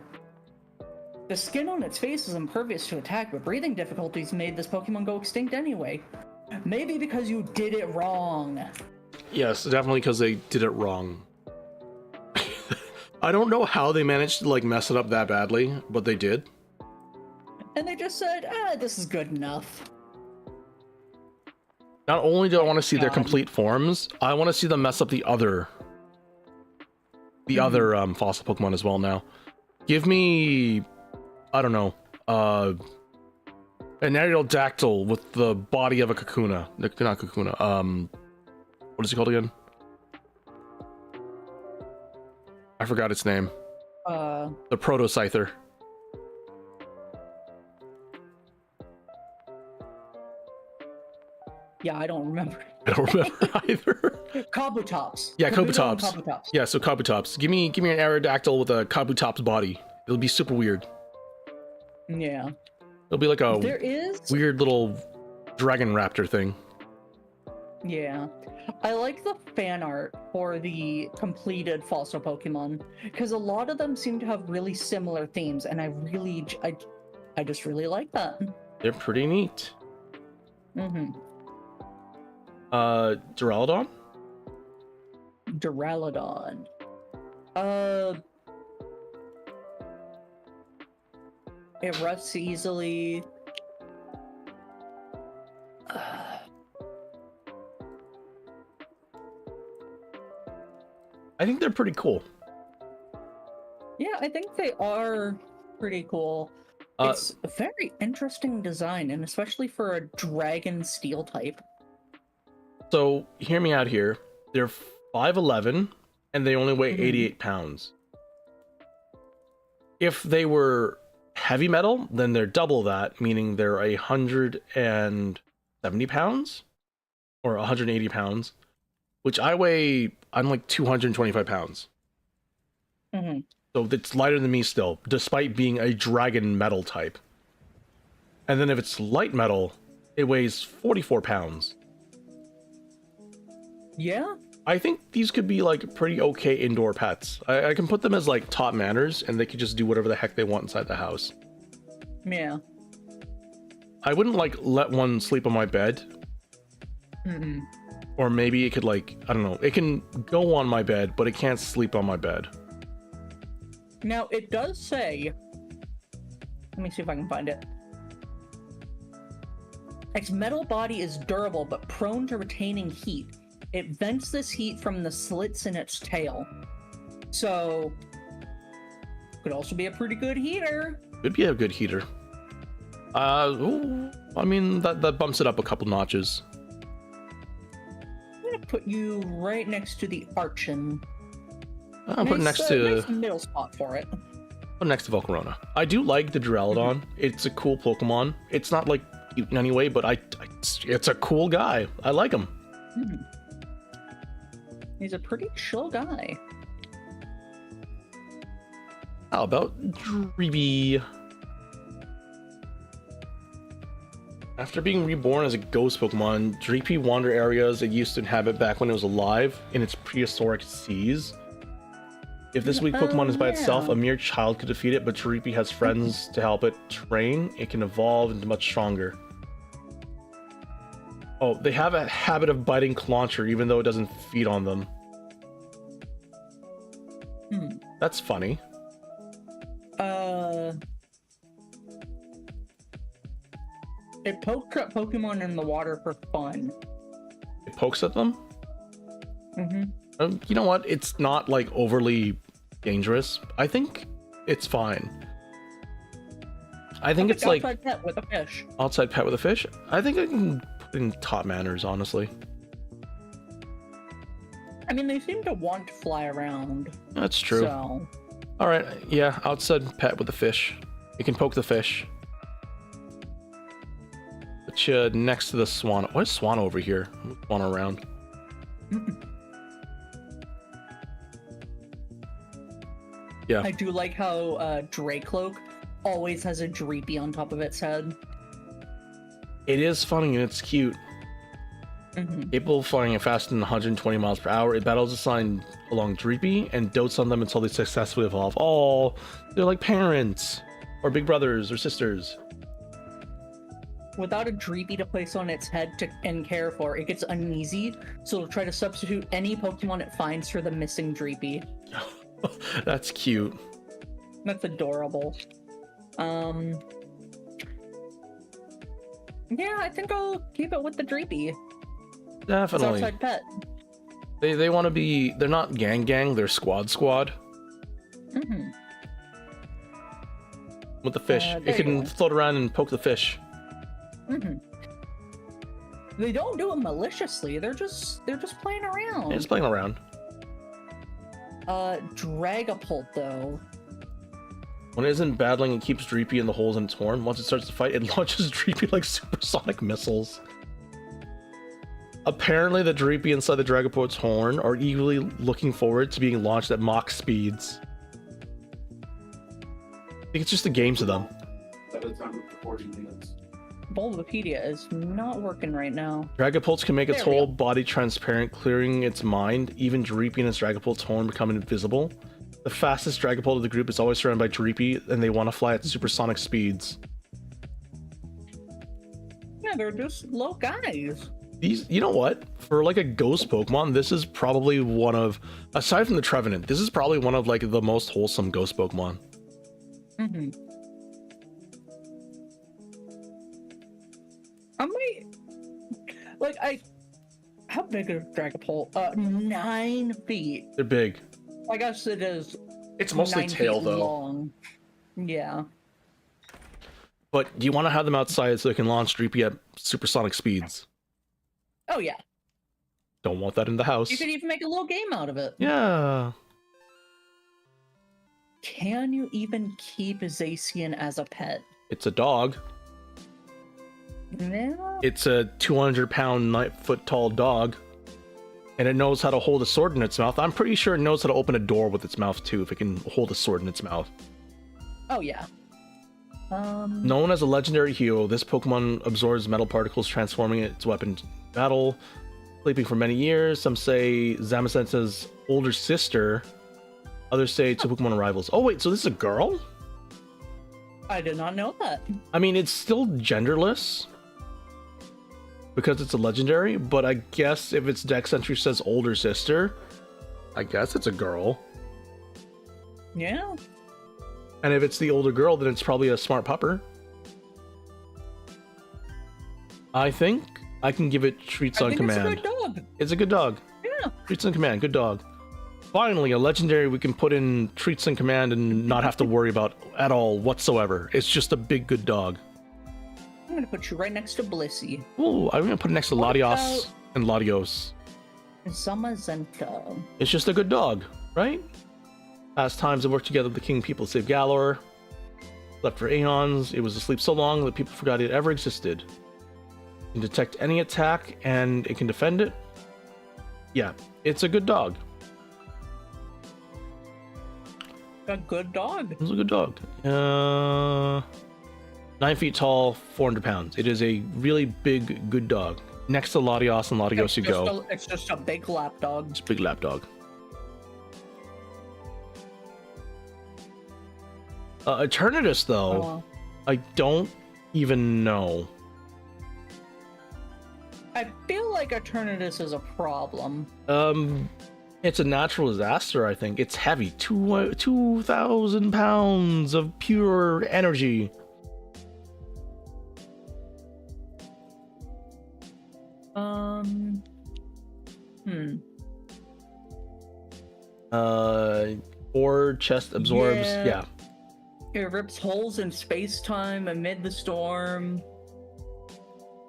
The skin on its face is impervious to attack, but breathing difficulties made this Pokemon go extinct anyway. Maybe because you did it wrong. Yes, definitely because they did it wrong. I don't know how they managed to like mess it up that badly, but they did. And they just said, this is good enough. Not only do I want to see their God. complete forms, I want to see them mess up the other fossil Pokemon as well now. Give me, I don't know, an Aerodactyl with the body of a Kakuna. Not Kakuna, what is it called again? I forgot its name. The Proto Scyther. Yeah, I don't remember. I don't remember either. Kabutops. Yeah, Kabuto and Kabutops. Kabutops. Yeah, so Kabutops. Give me an Aerodactyl with a Kabutops body. It'll be super weird. Yeah. It'll be like a There is... weird little dragon raptor thing. Yeah. I like the fan art for the completed fossil Pokemon, because a lot of them seem to have really similar themes, and I just really like that. They're pretty neat. Mm-hmm. Duraludon? Duraludon. It rusts easily. I think they're pretty cool. Yeah, I think they are pretty cool. It's a very interesting design, and especially for a dragon steel type. So, hear me out here. They're 5'11", and they only weigh 88 pounds. If they were heavy metal, then they're double that, meaning they're 170 pounds? Or 180 pounds. Which I'm like 225 pounds. Mm-hmm. So it's lighter than me still, despite being a dragon metal type. And then if it's light metal, it weighs 44 pounds. Yeah? I think these could be like pretty okay indoor pets. I can put them as like top manners, and they could just do whatever the heck they want inside the house. Yeah. I wouldn't like let one sleep on my bed. Mm-hmm. Or maybe it could like, I don't know, it can go on my bed, but it can't sleep on my bed. Now, it does say... Let me see if I can find it. Its metal body is durable, but prone to retaining heat. It vents this heat from the slits in its tail. So... Could also be a pretty good heater. Could be a good heater. Ooh, I mean, that bumps it up a couple notches. I'm gonna put you right next to the Archon. I'll put it next to... Nice middle spot for it. Put it next to Volcarona. I do like the Duraludon. It's a cool Pokemon. It's not like cute in any way, but it's a cool guy. I like him. He's a pretty chill guy. How about Dreepy? After being reborn as a ghost Pokemon, Dreepy wander areas it used to inhabit back when it was alive in its prehistoric seas. If this weak Pokemon is by itself, a mere child could defeat it, but Dreepy has friends to help it train. It can evolve into much stronger. Oh, they have a habit of biting Clauncher even though it doesn't feed on them. That's funny. It pokes at Pokemon in the water for fun. It pokes at them? Mm-hmm. You know what? It's not like overly dangerous. I think it's fine. I think it's like outside pet with a fish. Outside pet with a fish? I think I can put in top manners, honestly. I mean, they seem to want to fly around. That's true. So... Alright, yeah, outside pet with a fish. You can poke the fish. Put you next to the Swan. What is Swan over here? Move Swan around. Yeah. I do like how Dracloak always has a Dreepy on top of its head. It is funny and it's cute. Capable of flying at faster than 120 miles per hour, it battles assigned along Dreepy and dotes on them until they successfully evolve. Oh, they're like parents, or big brothers, or sisters. Without a Dreepy to place on its head and care for, it gets uneasy, so it'll try to substitute any Pokemon it finds for the missing Dreepy. That's cute. That's adorable. Yeah, I think I'll keep it with the Dreepy. It's Definitely. outside pet. They want to be. They're not gang, they're squad. Mm-hmm. With the fish, it can float around and poke the fish. Mm-hmm. They don't do it maliciously. They're just playing around. Yeah, it's playing around. Dragapult though. When it isn't battling, it keeps Dreepy in the holes in its horn. Once it starts to fight, it launches Dreepy like supersonic missiles. Apparently, the Dreepy inside the Dragapult's horn are eagerly looking forward to being launched at Mach speeds. I think it's just a game to them. Bulbapedia is not working right now. Dragapults can make its There we whole go. body transparent, clearing its mind. Even Dreepy and its Dragapult's horn become invisible. The fastest Dragapult of the group is always surrounded by Dreepy, and they want to fly at supersonic speeds. Yeah, they're just low guys. These, you know what? For like a ghost Pokemon, this is probably one of, aside from the Trevenant, this is probably one of like the most wholesome ghost Pokemon. Mm-hmm. I might how big is Dragapult? 9 feet. They're big. I guess it is. It's mostly 9 tail feet though. long. Yeah. But you want to have them outside so they can launch Dreepy at supersonic speeds. Oh yeah. Don't want that in the house. You could even make a little game out of it. Yeah. Can you even keep Zacian as a pet? It's a dog. Yeah. It's a 200-pound, 9-foot-tall dog. And it knows how to hold a sword in its mouth. I'm pretty sure it knows how to open a door with its mouth too, if it can hold a sword in its mouth. Oh yeah. Known as a legendary hero, this Pokemon absorbs metal particles, transforming its weapon in battle. Sleeping for many years. Some say Zamasensa's older sister. Others say two Pokemon rivals. Oh wait, so this is a girl? I did not know that. I mean, it's still genderless because it's a legendary, but I guess if its dex entry says older sister, I guess it's a girl. Yeah. And if it's the older girl, then it's probably a smart pupper. I think I can give it treats on command. It's a good dog. It's a good dog. Yeah. Treats on command, good dog. Finally, a legendary we can put in treats on command and not have to worry about at all whatsoever. It's just a big, good dog. I'm gonna put you right next to Blissey. Ooh, I'm gonna put it next to What Latios and Latios. Zamazenta. It's just a good dog, right? Past times that worked together, the king people saved Galar. Slept for aeons. It was asleep so long that people forgot it ever existed. It can detect any attack and it can defend it. Yeah, it's a good dog. A good dog. It's a good dog. 9 feet tall, 400 pounds. It is a really big, good dog. Next to Latios and Latios you go. It's just a big lap dog. It's a big lap dog. Eternatus, though, Oh. I don't even know. I feel like Eternatus is a problem. It's a natural disaster, I think. It's heavy. 2,000 pounds of pure energy. Or chest absorbs. Yeah. It rips holes in space-time amid the storm.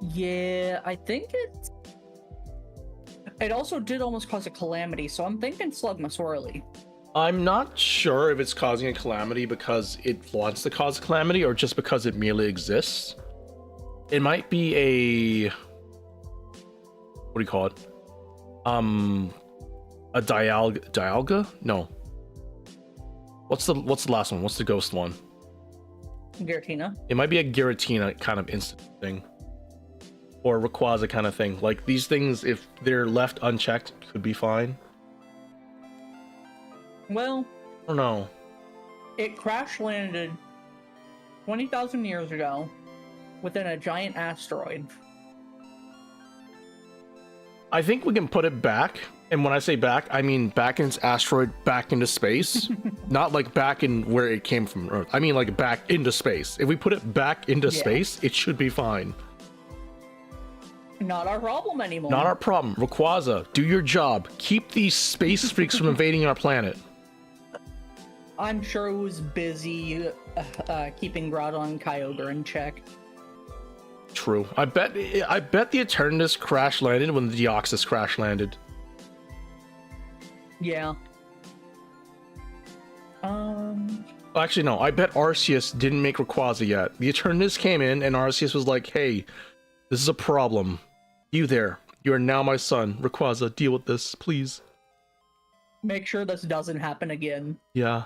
Yeah, I think it's... It also did almost cause a calamity, so I'm thinking Slugma. I'm not sure if it's causing a calamity because it wants to cause a calamity or just because it merely exists. It might be a... What do you call it? A Dialga? No. What's the last one? What's the ghost one? Giratina. It might be a Giratina kind of instant thing. Or Rayquaza kind of thing. Like, these things, if they're left unchecked, could be fine. Well... I don't know. It crash landed 20,000 years ago within a giant asteroid. I think we can put it back And when I say back, I mean back in its asteroid, back into space. Not like back in where it came from Earth. I mean like back into space. If we put it back into space, it should be fine. Not our problem anymore. Not our problem. Rayquaza, do your job. Keep these space freaks from invading our planet. I'm sure it was busy keeping Groudon and Kyogre in check. True. I bet the Eternatus crash landed when the Deoxys crash landed. Yeah. Actually, no. I bet Arceus didn't make Rayquaza yet. The Eternatus came in, and Arceus was like, "Hey, this is a problem. You there? You are now my son. Rayquaza, deal with this, please." Make sure this doesn't happen again. Yeah.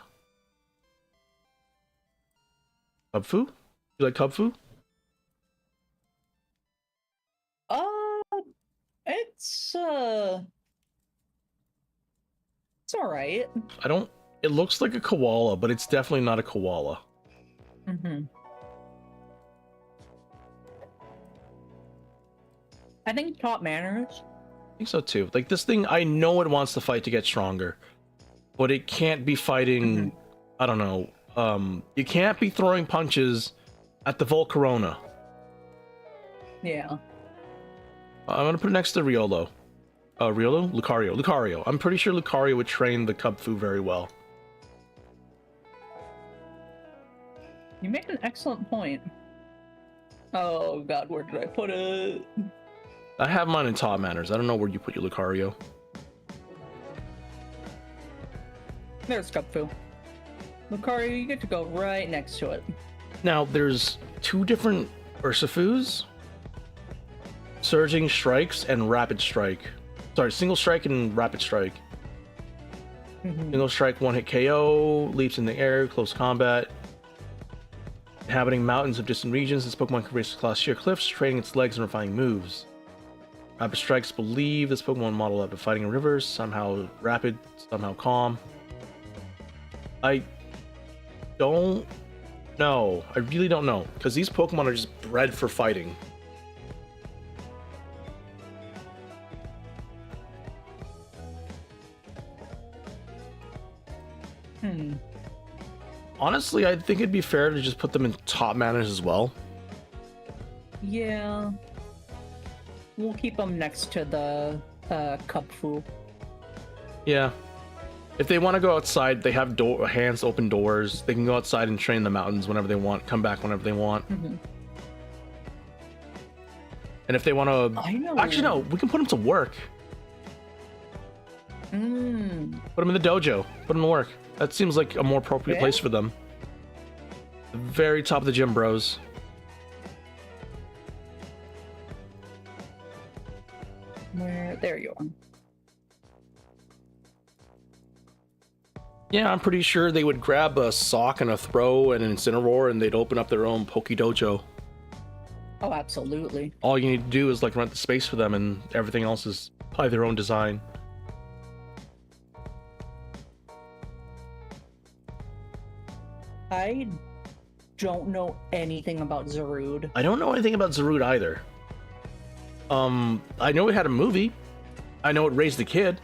Cubfu? You like Cubfu? It's alright. I don't... It looks like a koala, but it's definitely not a koala. Mm-hmm. I think top manners. I think so too. Like this thing, I know it wants to fight to get stronger, but it can't be fighting. I don't know. You can't be throwing punches at the Volcarona. Yeah. I'm gonna put it next to Riolo. Riolo? Lucario. Lucario. I'm pretty sure Lucario would train the Cubfu very well. You make an excellent point. Oh god, where did I put it? I have mine in top manners. I don't know where you put your Lucario. There's Cubfu. Lucario, you get to go right next to it. Now, there's two different Ursifus. Surging Strikes and Rapid Strike. Sorry, Single Strike and Rapid Strike. Single Strike, one hit KO, leaps in the air, close combat. Inhabiting mountains of distant regions, this Pokemon can race across sheer cliffs, training its legs and refining moves. Rapid Strikes believe this Pokemon model after fighting in rivers, somehow rapid, somehow calm. I don't know. I really don't know, because these Pokemon are just bred for fighting. Honestly, I think it'd be fair to just put them in top manners as well. Yeah. We'll keep them next to the Cubfu. Yeah. If they want to go outside, they have hands open doors. They can go outside and train the mountains whenever they want, come back whenever they want. And if they want to... Actually, no, we can put them to work. Put them in the dojo. Put them to work. That seems like a more appropriate place for them. The very top of the gym, bros. There you are. Yeah, I'm pretty sure they would grab a sock and a throw and an Incineroar and they'd open up their own Poke Dojo. Oh, absolutely. All you need to do is like rent the space for them and everything else is by their own design. I don't know anything about Zarude. I don't know anything about Zarude either. I know it had a movie. I know it raised a kid.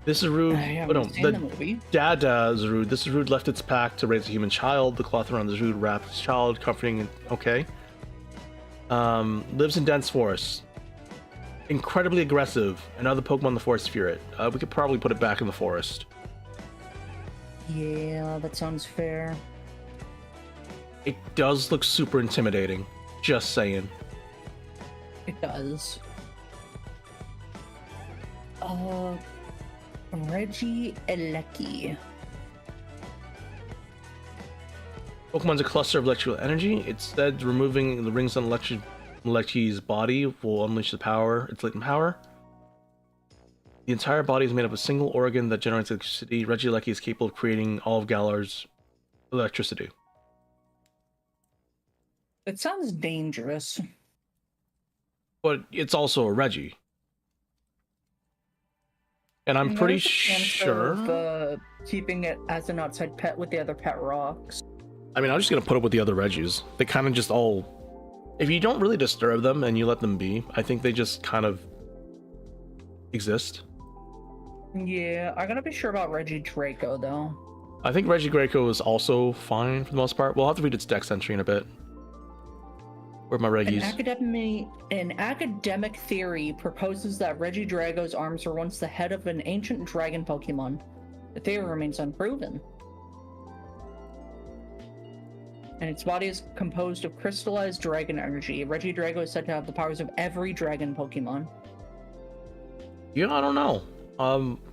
This Zarude, I haven't seen the movie. Dad Zarude. This Zarude left its pack to raise a human child. The cloth around the Zarude wrapped his child, comforting and okay. Lives in dense forests. Incredibly aggressive. And other Pokemon in the forest fear it. We could probably put it back in the forest. Yeah, that sounds fair. It does look super intimidating. Just saying. It does. Reggie Elecki. Pokemon's a cluster of electrical energy. It's said removing the rings on Elecki's body will unleash its latent power. The entire body is made up of a single organ that generates electricity. Reggie Elecki is capable of creating all of Galar's electricity. It sounds dangerous. But it's also a Reggie. And I'm pretty sure... Of, keeping it as an outside pet with the other pet rocks. I mean, I'm just going to put it with the other Reggies. They kind of just all... If you don't really disturb them and you let them be, I think they just kind of exist. Yeah, I gotta be sure about Reggie Draco though. I think Reggie Greco is also fine for the most part. We'll have to read its dex entry in a bit. Where are my Reggies? An academic theory proposes that Reggie Drago's arms were once the head of an ancient dragon Pokemon. The theory remains unproven. And its body is composed of crystallized dragon energy. Reggie Drago is said to have the powers of every dragon Pokemon. Yeah, I don't know.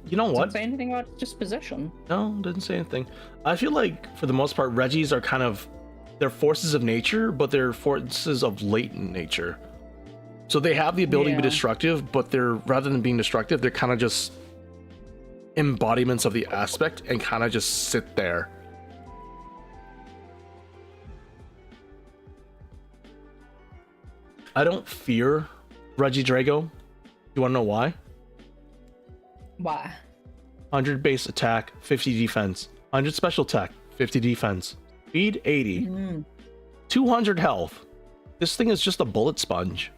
You know what? Didn't say anything about its disposition. No, didn't say anything. I feel like for the most part, Reggies are kind of, they're forces of nature, but they're forces of latent nature. So they have the ability to be destructive, but they're, rather than being destructive, they're kind of just embodiments of the aspect and kind of just sit there. I don't fear Reggie Drago. You want to know why? Why? 100 base attack, 50 defense. 100 special attack, 50 defense. Speed 80. 200 health. This thing is just a bullet sponge.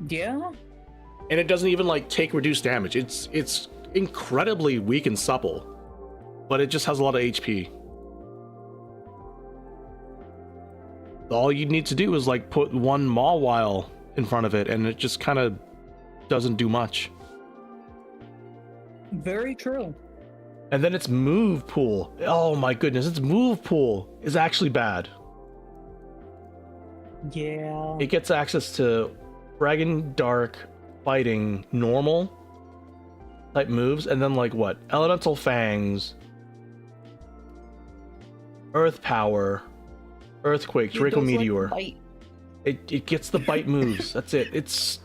Yeah? And it doesn't even like take reduced damage. It's incredibly weak and supple. But it just has a lot of HP. All you need to do is like put one Mawile in front of it and it just kind of doesn't do much. Very true. And then its move pool. Oh my goodness, its move pool is actually bad. Yeah. It gets access to Dragon, Dark, Fighting, Normal type moves, and then like what? Elemental Fangs, Earth Power, Earthquake, Draco Meteor. Like, It gets the bite moves. That's it. Its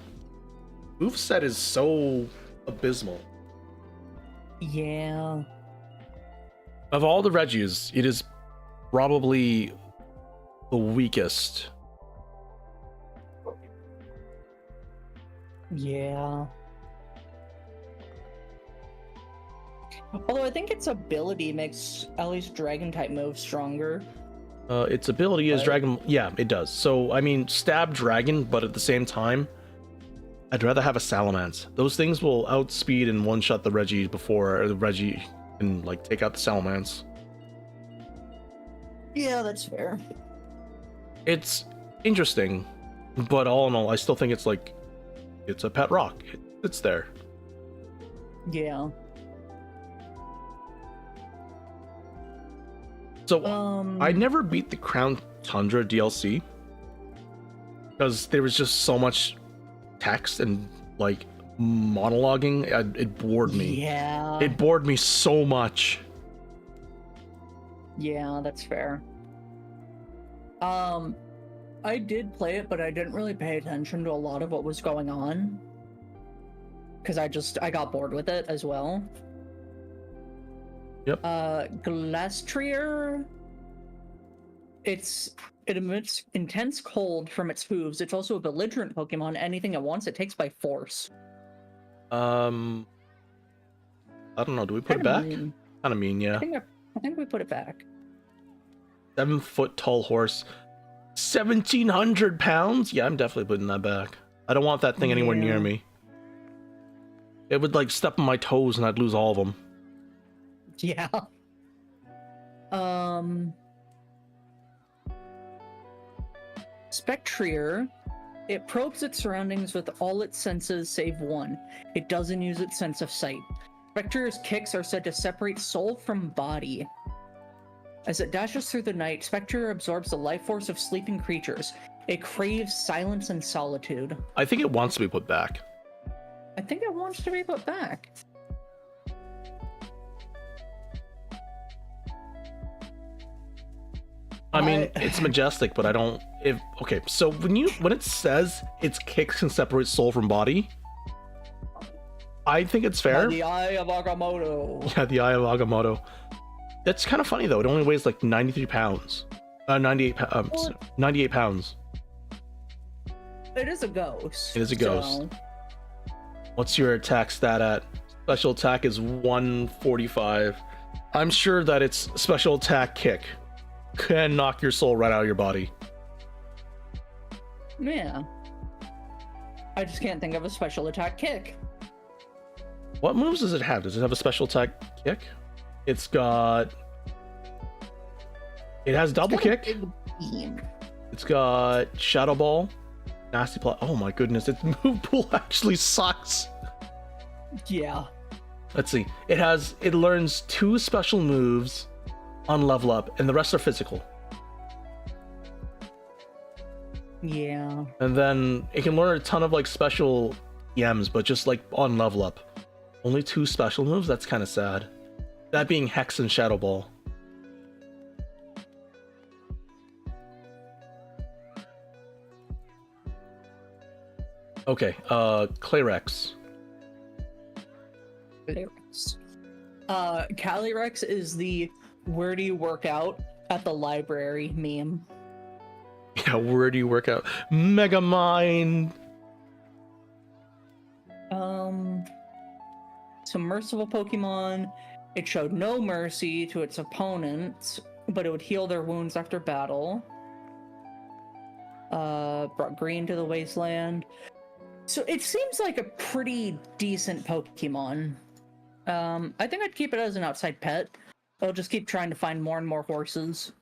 moveset is so abysmal. yeah. Of all the Reggies, it is probably the weakest. Yeah. Although I think its ability makes at least dragon type moves stronger. Its ability is Dragon. Yeah, it does. So, I mean, stab Dragon, but at the same time, I'd rather have a Salamence. Those things will outspeed and one-shot the Reggie before the Reggie can, like, take out the Salamence. Yeah, that's fair. It's interesting, but all in all, I still think it's, like, it's a pet rock. It's there. Yeah. So, I never beat the Crown Tundra DLC because there was just so much text and like monologuing. It bored me. Yeah. It bored me so much. Yeah, that's fair. I did play it, but I didn't really pay attention to a lot of what was going on. Because I got bored with it as well. Yep. Glastrier. It emits intense cold from its hooves. It's also a belligerent Pokemon. Anything it wants, it takes by force. I don't know. Do we put it back? Kind of mean, yeah. I think we put it back. 7-foot tall horse, 1,700 pounds. Yeah, I'm definitely putting that back. I don't want that thing anywhere near me. It would like step on my toes and I'd lose all of them. Yeah. Spectrier. It probes its surroundings with all its senses save one. It doesn't use its sense of sight. Spectrier's kicks are said to separate soul from body. As it dashes through the night, Spectrier absorbs the life force of sleeping creatures. It craves silence and solitude. I think it wants to be put back. I think it wants to be put back. I mean, it's majestic, but I don't. Okay, so when it says its kicks can separate soul from body, I think it's fair. The Eye of Agamotto. Yeah, the Eye of Agamotto. That's kind of funny though. It only weighs like 93 pounds. 98 pounds. It is a ghost. It is a ghost. So... What's your attack stat at? Special attack is 145. I'm sure that its special attack kick can knock your soul right out of your body. Yeah. I just can't think of a special attack kick. What moves does it have? Does it have a special attack kick? It has double kick. Big beam. It's got Shadow Ball, Nasty Plot. Oh my goodness, its move pool actually sucks. Yeah. Let's see. It learns 2 special moves on level up, and the rest are physical. Yeah. And then it can learn a ton of like special EMs, but just like on level up. Only 2 special moves? That's kind of sad. That being Hex and Shadow Ball. Okay, Clayrex. Calyrex. Calyrex is the where do you work out at the library meme. Yeah, where do you work out? Mega Mind! It's a merciful Pokemon. It showed no mercy to its opponents, but it would heal their wounds after battle. Brought green to the wasteland. So it seems like a pretty decent Pokemon. I think I'd keep it as an outside pet. I'll just keep trying to find more and more horses.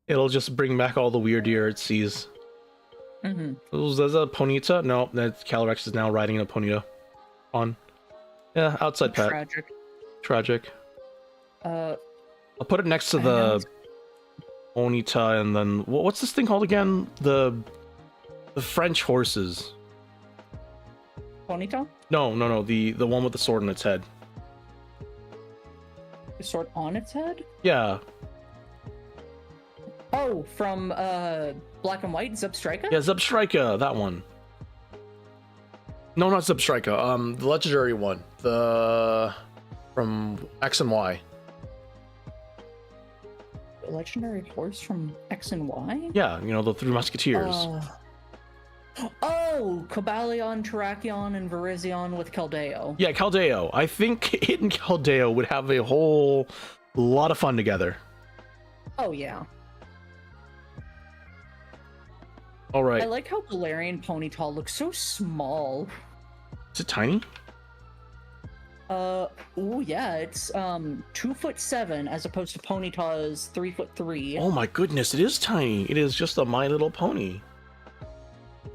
It'll just bring back all the weird deer it sees. Mm-hmm. Is that a Ponyta? No, that Calyrex is now riding in a Ponyta. Yeah, outside pet. Tragic. I'll put it next to the Ponyta, and then what's this thing called again? The French horses. Ponyta? No. The one with the sword on its head. The sword on its head? Yeah. Oh, from Black and White, Zebstrika? Yeah, Zebstrika, that one. No, not Zebstrika. The legendary one. From X and Y. The legendary horse from X and Y? Yeah, the 3 Musketeers. Oh, Cobalion, Terrakion, and Virizion with Keldeo. Yeah, Keldeo. I think it and Keldeo would have a whole lot of fun together. Oh, yeah. All right. I like how Galarian Ponyta looks so small. Is it tiny? Oh yeah, it's 2'7" as opposed to Ponyta's 3'3". Oh my goodness, it is tiny. It is just a My Little Pony.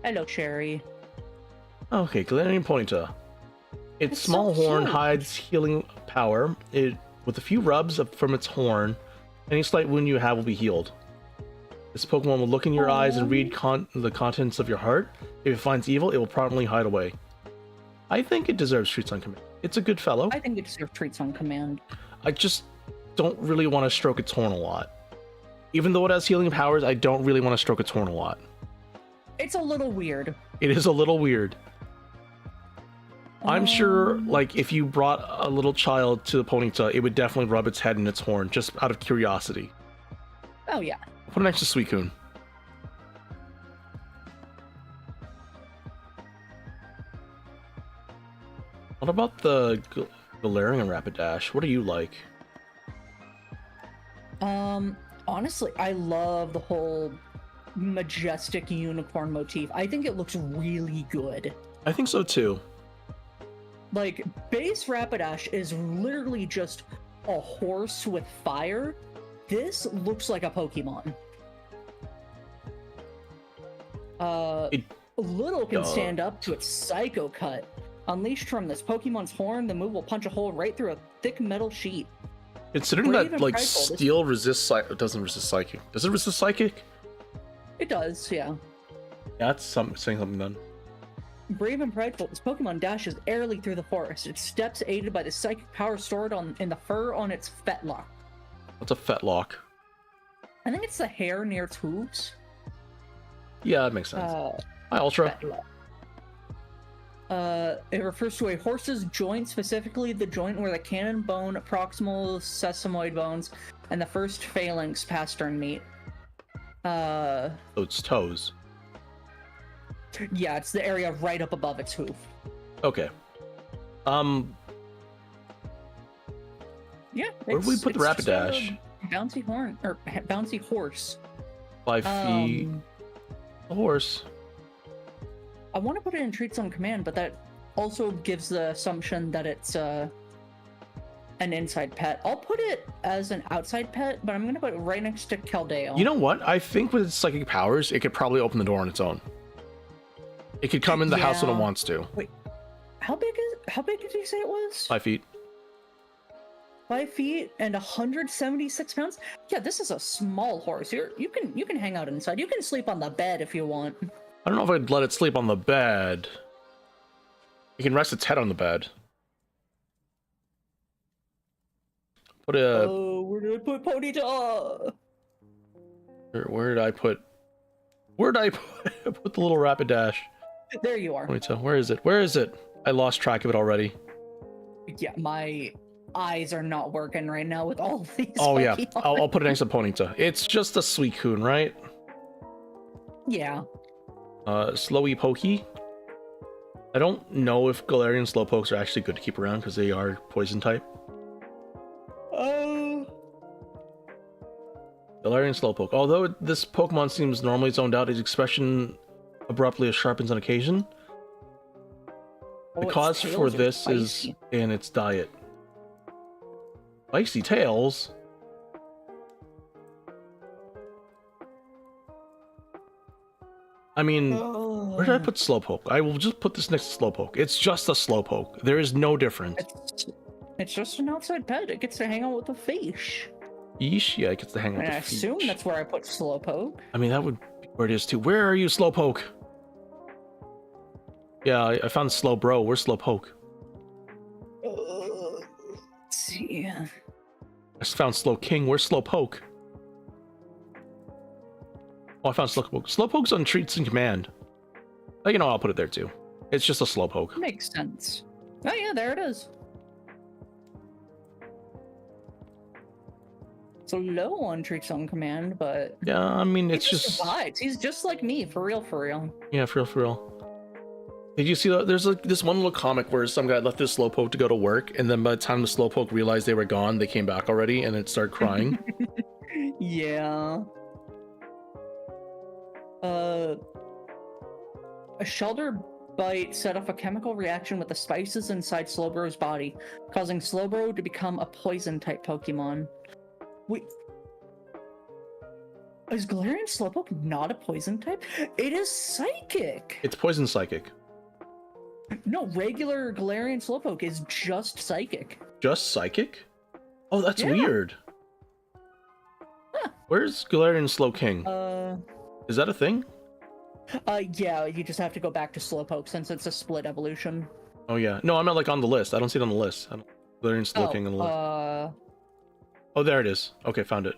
Hello, Cherry. Okay, Galarian Ponyta. Its It's small so horn cute. hides healing power. With a few rubs from its horn, any slight wound you have will be healed. This Pokemon will look in your eyes and read the contents of your heart. If it finds evil, it will promptly hide away. I think it deserves treats on command. It's a good fellow. I think it deserves treats on command. I just don't really want to stroke its horn a lot. Even though it has healing powers, I don't really want to stroke its horn a lot. It's a little weird. It is a little weird. I'm sure, like, if you brought a little child to the Ponyta, it would definitely rub its head in its horn, just out of curiosity. Oh yeah. Put it next to Suicune. What about the Galarian Rapidash? What do you like? Honestly, I love the whole majestic unicorn motif. I think it looks really good. I think so too. Like, base Rapidash is literally just a horse with fire. This looks like a Pokemon. Little can stand up to its Psycho Cut. Unleashed from this Pokemon's horn, the move will punch a hole right through a thick metal sheet. Considering Brave that, and like, prideful, this- Steel resists doesn't resist Psychic. Does it resist Psychic? It does, yeah. Yeah, that's saying something then. Brave and prideful, this Pokemon dashes airily through the forest. Its steps aided by the psychic power stored in the fur on its fetlock. What's a Fetlock? I think it's the hair near its hooves. Yeah, that makes sense. Hi, Ultra. Fetlock. It refers to a horse's joint, specifically the joint where the cannon bone, proximal sesamoid bones, and the first phalanx pastern meet. So it's toes. Yeah, it's the area right up above its hoof. Okay. Yeah. Where do we put the it's just Rapidash? a bouncy horn or bouncy horse. 5 feet. A horse. I want to put it in treats on command, but that also gives the assumption that it's an inside pet. I'll put it as an outside pet, but I'm gonna put it right next to Caldeo. You know what? I think with its psychic powers, it could probably open the door on its own. It could come in the house when it wants to. Wait, how big did you say it was? 5 feet. 5 feet and 176 pounds. Yeah, this is a small horse. You can hang out inside. You can sleep on the bed if you want. I don't know if I'd let it sleep on the bed. You can rest its head on the bed. Put a. Oh, where did I put Ponyta? Where did I put? Where did I put the little rapid dash? There you are. Ponyta, where is it? Where is it? I lost track of it already. Yeah, my eyes are not working right now with all of these. Oh yeah, Pokemon. I'll put it next to Ponyta. It's just a Suicune, right? Yeah. Slowy Pokey. I don't know if Galarian Slowpokes are actually good to keep around because they are poison type. Galarian Slowpoke. Although this Pokemon seems normally zoned out, its expression abruptly sharpens on occasion. The cause for this is in its diet. Spicy tails? I mean, where did I put Slowpoke? I will just put this next to Slowpoke. It's just a Slowpoke. There is no difference. It's just an outside pet. It gets to hang out with a fish. Yeesh, yeah, it gets to hang out with And I the fish. assume that's where I put Slowpoke. I mean, that would be where it is too. Where are you, Slowpoke? Yeah, I found Slowbro. Where's Slowpoke? Let's see. I just found Slowking. Where's Slowpoke? Oh, I found Slowpoke. Slowpoke's on Treats in Command. Oh, you know, I'll put it there too. It's just a Slowpoke. Makes sense. Oh yeah, there it is. So low on Treats on Command, but Yeah, I mean, it's he just survives. He's just like me, for real, for real. Yeah, for real, for real. Did you see that? There's like this one little comic where some guy left his Slowpoke to go to work, and then by the time the Slowpoke realized they were gone, they came back already, and it started crying. Yeah. A shoulder bite set off a chemical reaction with the spices inside Slowbro's body, causing Slowbro to become a poison-type Pokemon. Wait. Is Galarian Slowpoke not a poison type? It is psychic! It's poison psychic. No, regular Galarian Slowpoke is just psychic. Just psychic? Oh, that's Yeah. weird. Huh. Where's Galarian Slowking? Is that a thing? Yeah, you just have to go back to Slowpoke since it's a split evolution. Oh yeah. No, I'm not like on the list. I don't see it on the list. I don't Galarian Slowking on the list. Oh, there it is. Okay, found it.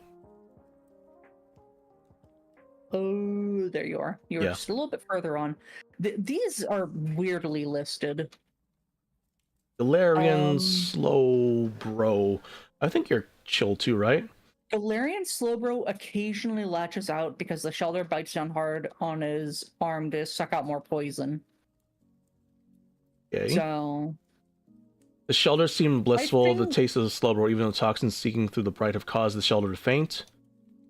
Oh, there you are. You're Yeah. just a little bit further on. These are weirdly listed. Galarian Slowbro. I think you're chill too, right? Galarian Slowbro occasionally latches out because the Shelder bites down hard on his arm to suck out more poison. Okay. So, The Shelder seemed blissful. The think- taste of the Slowbro, even though toxins seeking through the bright have caused the Shelder to faint.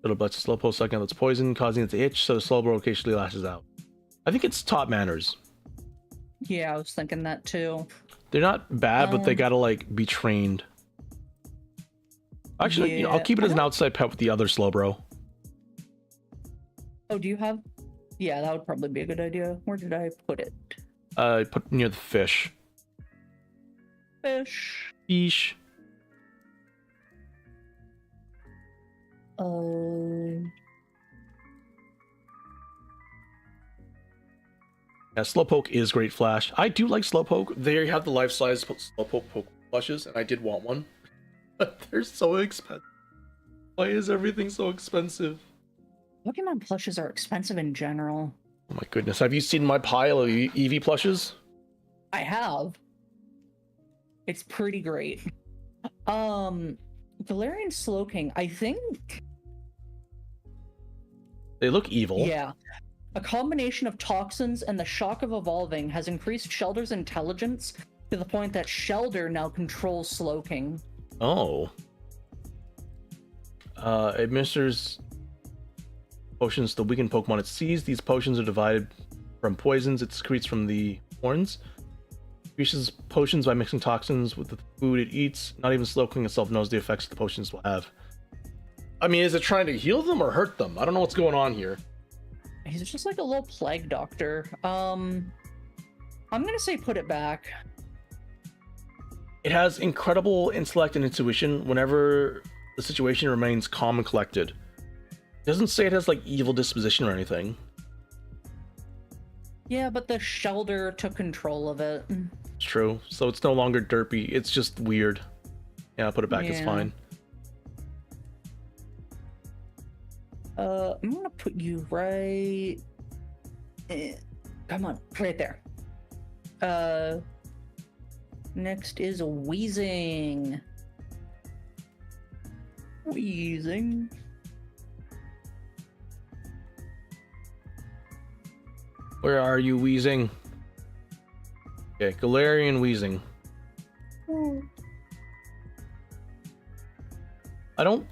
Little bites of Slowpoke sucking out its poison, causing it to itch, so the Slowbro occasionally lashes out. I think it's top manners. yeah, I was thinking that too. They're not bad, but they Um, gotta like be trained. Actually, you know, I'll Yeah, keep it I as an don't- outside pet with the other Slowbro. Oh, do you have? Yeah, that would probably be a good idea. Where did I put it? Put near the fish. Fish. Fish. Yeah, Slowpoke is great Flash. I do like Slowpoke. They have the life-size Slowpoke plushes, and I did want one. But they're so expensive. Why is everything so expensive? Pokemon plushes are expensive in general. Oh my goodness, have you seen my pile of Eevee plushes? I have. It's pretty great. Galarian Slowking, I think. They look evil. Yeah. A combination of toxins and the shock of evolving has increased Shelder's intelligence to the point that Shelder now controls Slowking. Oh. Administers potions to weaken Pokemon it sees. These potions are divided from poisons it secretes from the horns. Increases potions by mixing toxins with the food it eats. Not even Slow King itself knows the effects the potions will have. I mean, is it trying to heal them or hurt them? I don't know what's going on here. He's just like a little plague doctor. I'm gonna say put it back. It has incredible intellect and intuition whenever the situation remains calm and collected. It doesn't say it has like evil disposition or anything. Yeah, but the shelter took control of it. It's true. So it's no longer derpy. It's just weird. Yeah, put it back. It's fine. I'm gonna put you right. Come on, right there. Next is Wheezing. Wheezing. Where are you, Wheezing? Okay, Galarian Wheezing. I don't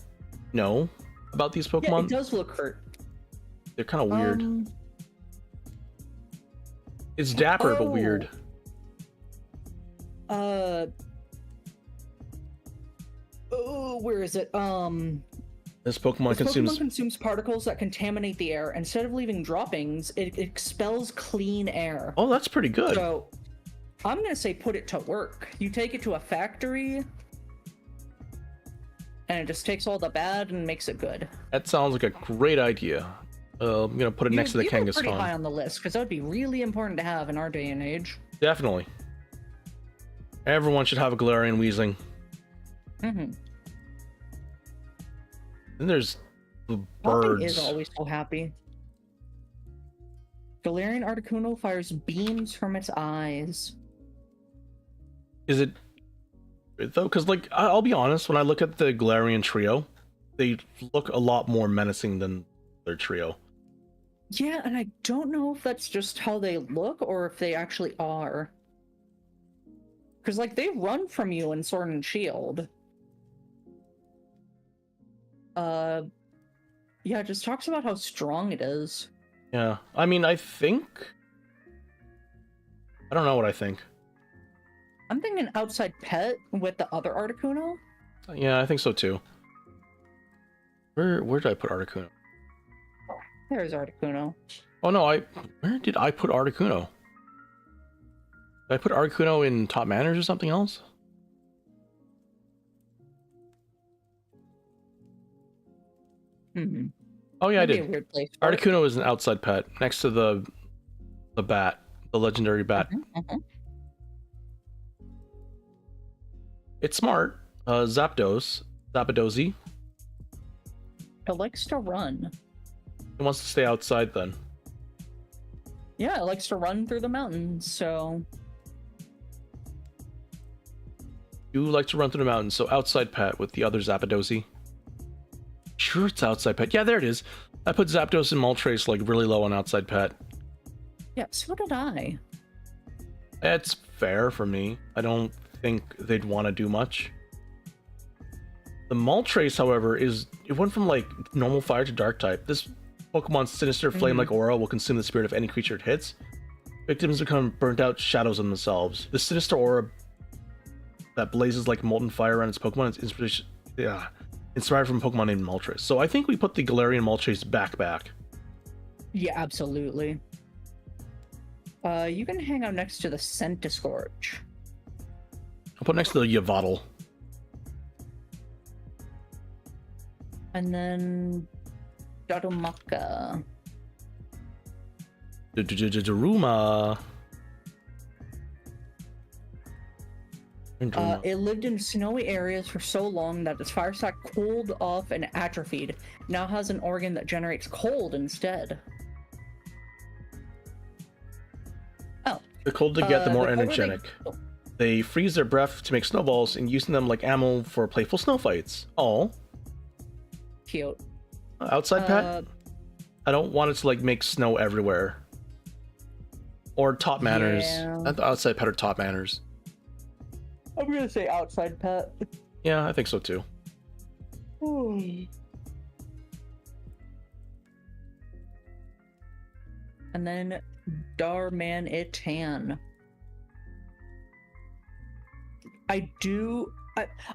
know about these Pokemon. Yeah, it does look hurt. They're kind of weird. It's dapper, but weird. Where is it? This Pokemon consumes particles that contaminate the air. Instead of leaving droppings, it expels clean air. Oh, that's pretty good. So, I'm gonna say put it to work. You take it to a factory, and it just takes all the bad and makes it good. That sounds like a great idea. I'm gonna put it next to the Kangaskhan. Pretty high on the list because that would be really important to have in our day and age. Definitely. Everyone should have a Galarian Weezing. Mm-hmm. Then there's the Popping birds. is always so happy. Galarian Articuno fires beams from its eyes. Is it though? Because like I'll be honest, when I look at the Galarian trio, they look a lot more menacing than their trio. Yeah, and I don't know if that's just how they look or if they actually are. Because like they run from you in Sword and Shield. Yeah, it just talks about how strong it is. Yeah, I mean, I don't know what I think. I'm thinking outside pet with the other Articuno. Yeah, I think so too. Where did I put Articuno? There's Articuno. Oh no, where did I put Articuno? Did I put Articuno in top manners or something else? Mm-hmm. Oh yeah, That'd I did. be a weird place Articuno is an outside pet next to the bat, the legendary bat. Mm-hmm. It's smart. Zapdozi. It likes to run. It wants to stay outside then. Yeah, it likes to run through the mountains, so... You like to run through the mountains, so outside pet with the other Zapdozi. Sure, it's outside pet. Yeah, there it is. I put Zapdos and Moltres like really low on outside pet. Yeah, so did I. It's fair for me. I don't think they'd want to do much. The Moltres, however, it went from like normal fire to dark type. This Pokemon's sinister flame-like aura will consume the spirit of any creature it hits. Victims become burnt out shadows of themselves. The sinister aura that blazes like molten fire around its Pokemon is inspired from Pokemon named Moltres. So I think we put the Galarian Moltres back. Yeah, absolutely. You can hang out next to the Centiskorch. I'll put next to the Yavaddle. And then... Darumaka. Daruma. It lived in snowy areas for so long that its fire sac cooled off and atrophied. Now has an organ that generates cold instead. Oh. The colder they get, the more energetic. They freeze their breath to make snowballs and using them like ammo for playful snow fights. Oh. Cute. Outside pet? I don't want it to like make snow everywhere. Or top manners. Yeah. Not the outside pet or top manners. I'm gonna say outside pet. Yeah, I think so too. And then Darmanitan.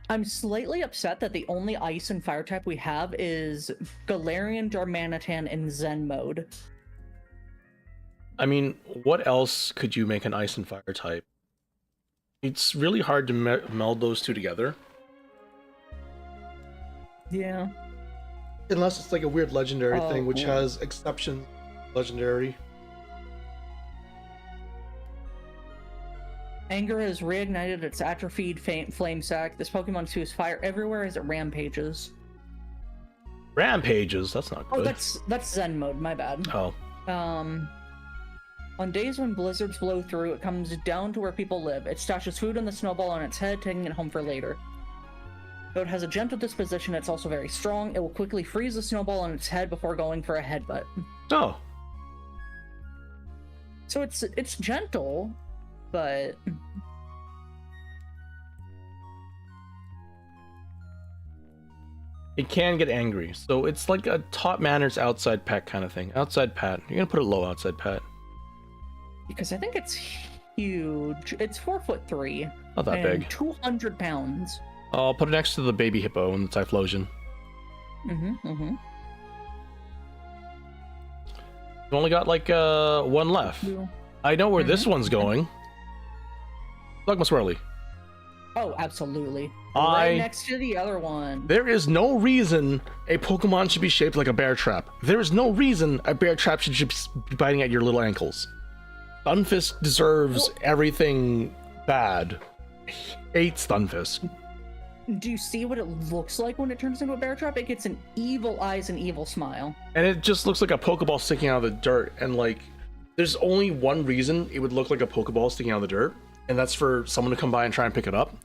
I'm slightly upset that the only ice and fire type we have is Galarian, Darmanitan, and Zen mode. I mean, what else could you make an ice and fire type? It's really hard to meld those two together. Yeah. Unless it's like a weird legendary Oh, thing, which cool. has exceptions. Legendary. Anger has reignited its atrophied flame sack. This Pokemon spews fire everywhere as it rampages. Rampages? That's not good. Oh, that's Zen mode, my bad. Oh. On days when blizzards blow through, it comes down to where people live. It stashes food in the snowball on its head, taking it home for later. Though it has a gentle disposition, it's also very strong. It will quickly freeze the snowball on its head before going for a headbutt. Oh. So it's gentle, but It can get angry. So it's like a top manners outside pet kind of thing. Outside pet. You're gonna put it low outside pet. because I think it's huge. It's 4'3". Not that and big. 200 pounds. I'll put it next to the baby hippo and the Typhlosion. Mm-hmm. We've only got like one left. Yeah. I know where this one's going. Slugma Swirly. Oh, absolutely. I- Right next to the other one. There is no reason a Pokemon should be shaped like a bear trap. There is no reason a bear trap should just be biting at your little ankles. Stunfisk deserves everything bad. I hate Stunfisk. Do you see what it looks like when it turns into a bear trap? It gets an evil eyes and evil smile. And it just looks like a Pokeball sticking out of the dirt. And like, there's only one reason it would look like a Pokeball sticking out of the dirt. And that's for someone to come by and try and pick it up.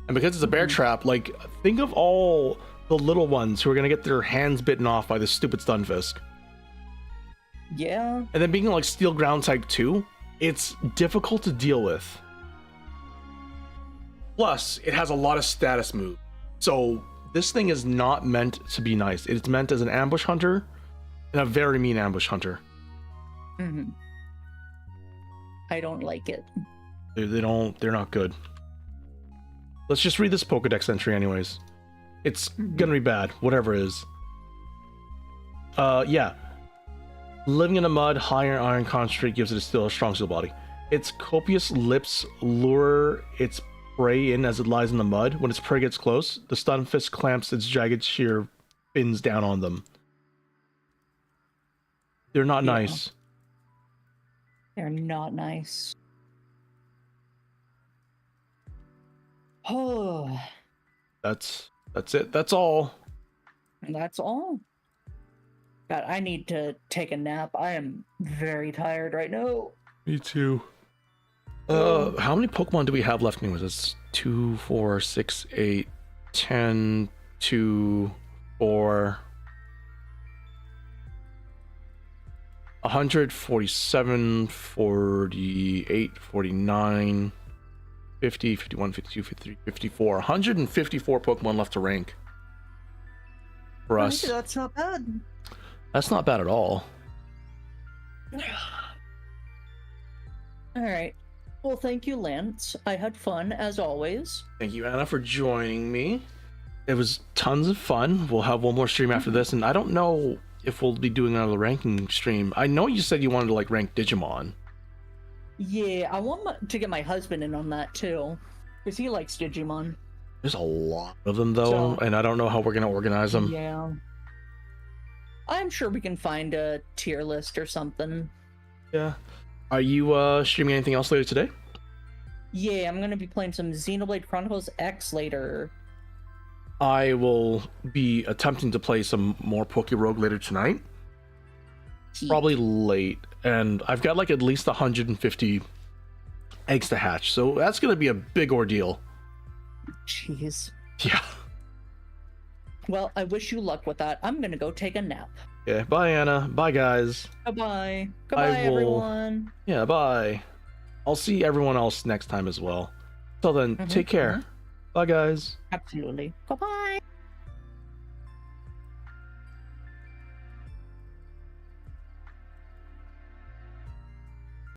And because it's a bear trap, like, think of all the little ones who are going to get their hands bitten off by this stupid Stunfisk. Yeah. And then being like Steel Ground type 2, it's difficult to deal with. Plus, it has a lot of status moves. So this thing is not meant to be nice. It's meant as an ambush hunter and a very mean ambush hunter. Mm-hmm. I don't like it. They're not good. Let's just read this Pokedex entry anyways. It's gonna be bad, whatever it is. Yeah. Living in the mud, higher iron concentrate gives it a strong steel body. Its copious lips lure its prey in as it lies in the mud. When its prey gets close, the Stunfisk clamps its jagged sheer fins down on them. They're not nice. They're not nice. Oh, That's it. That's all. that's all. God, I need to take a nap. I am very tired right now. Me too. How many Pokemon do we have left anyways? It's 2, 4, 6, 8, 10, 2, 4, 147, 48, 49, 50, 51, 52, 53, 54. 154 Pokemon left to rank. For us. That's not bad. That's not bad at all. All right. Well, thank you, Lance. I had fun, as always. Thank you, Anna, for joining me. It was tons of fun. We'll have one more stream after this, and I don't know if we'll be doing another ranking stream. I know you said you wanted to like rank Digimon. Yeah, I want to get my husband in on that, too. Because he likes Digimon. There's a lot of them, though, and I don't know how we're going to organize them. Yeah. I'm sure we can find a tier list or something. Yeah. Are you streaming anything else later today? Yeah, I'm going to be playing some Xenoblade Chronicles X later. I will be attempting to play some more Pokerogue later tonight. Probably late. And I've got like at least 150 eggs to hatch. So that's going to be a big ordeal. Jeez. Yeah. Well, I wish you luck with that. I'm going to go take a nap. Yeah. Bye, Anna. Bye, guys. Bye-bye. Goodbye, everyone. Yeah, bye. I'll see everyone else next time as well. Till then, take care. Bye, guys. Absolutely. Bye-bye.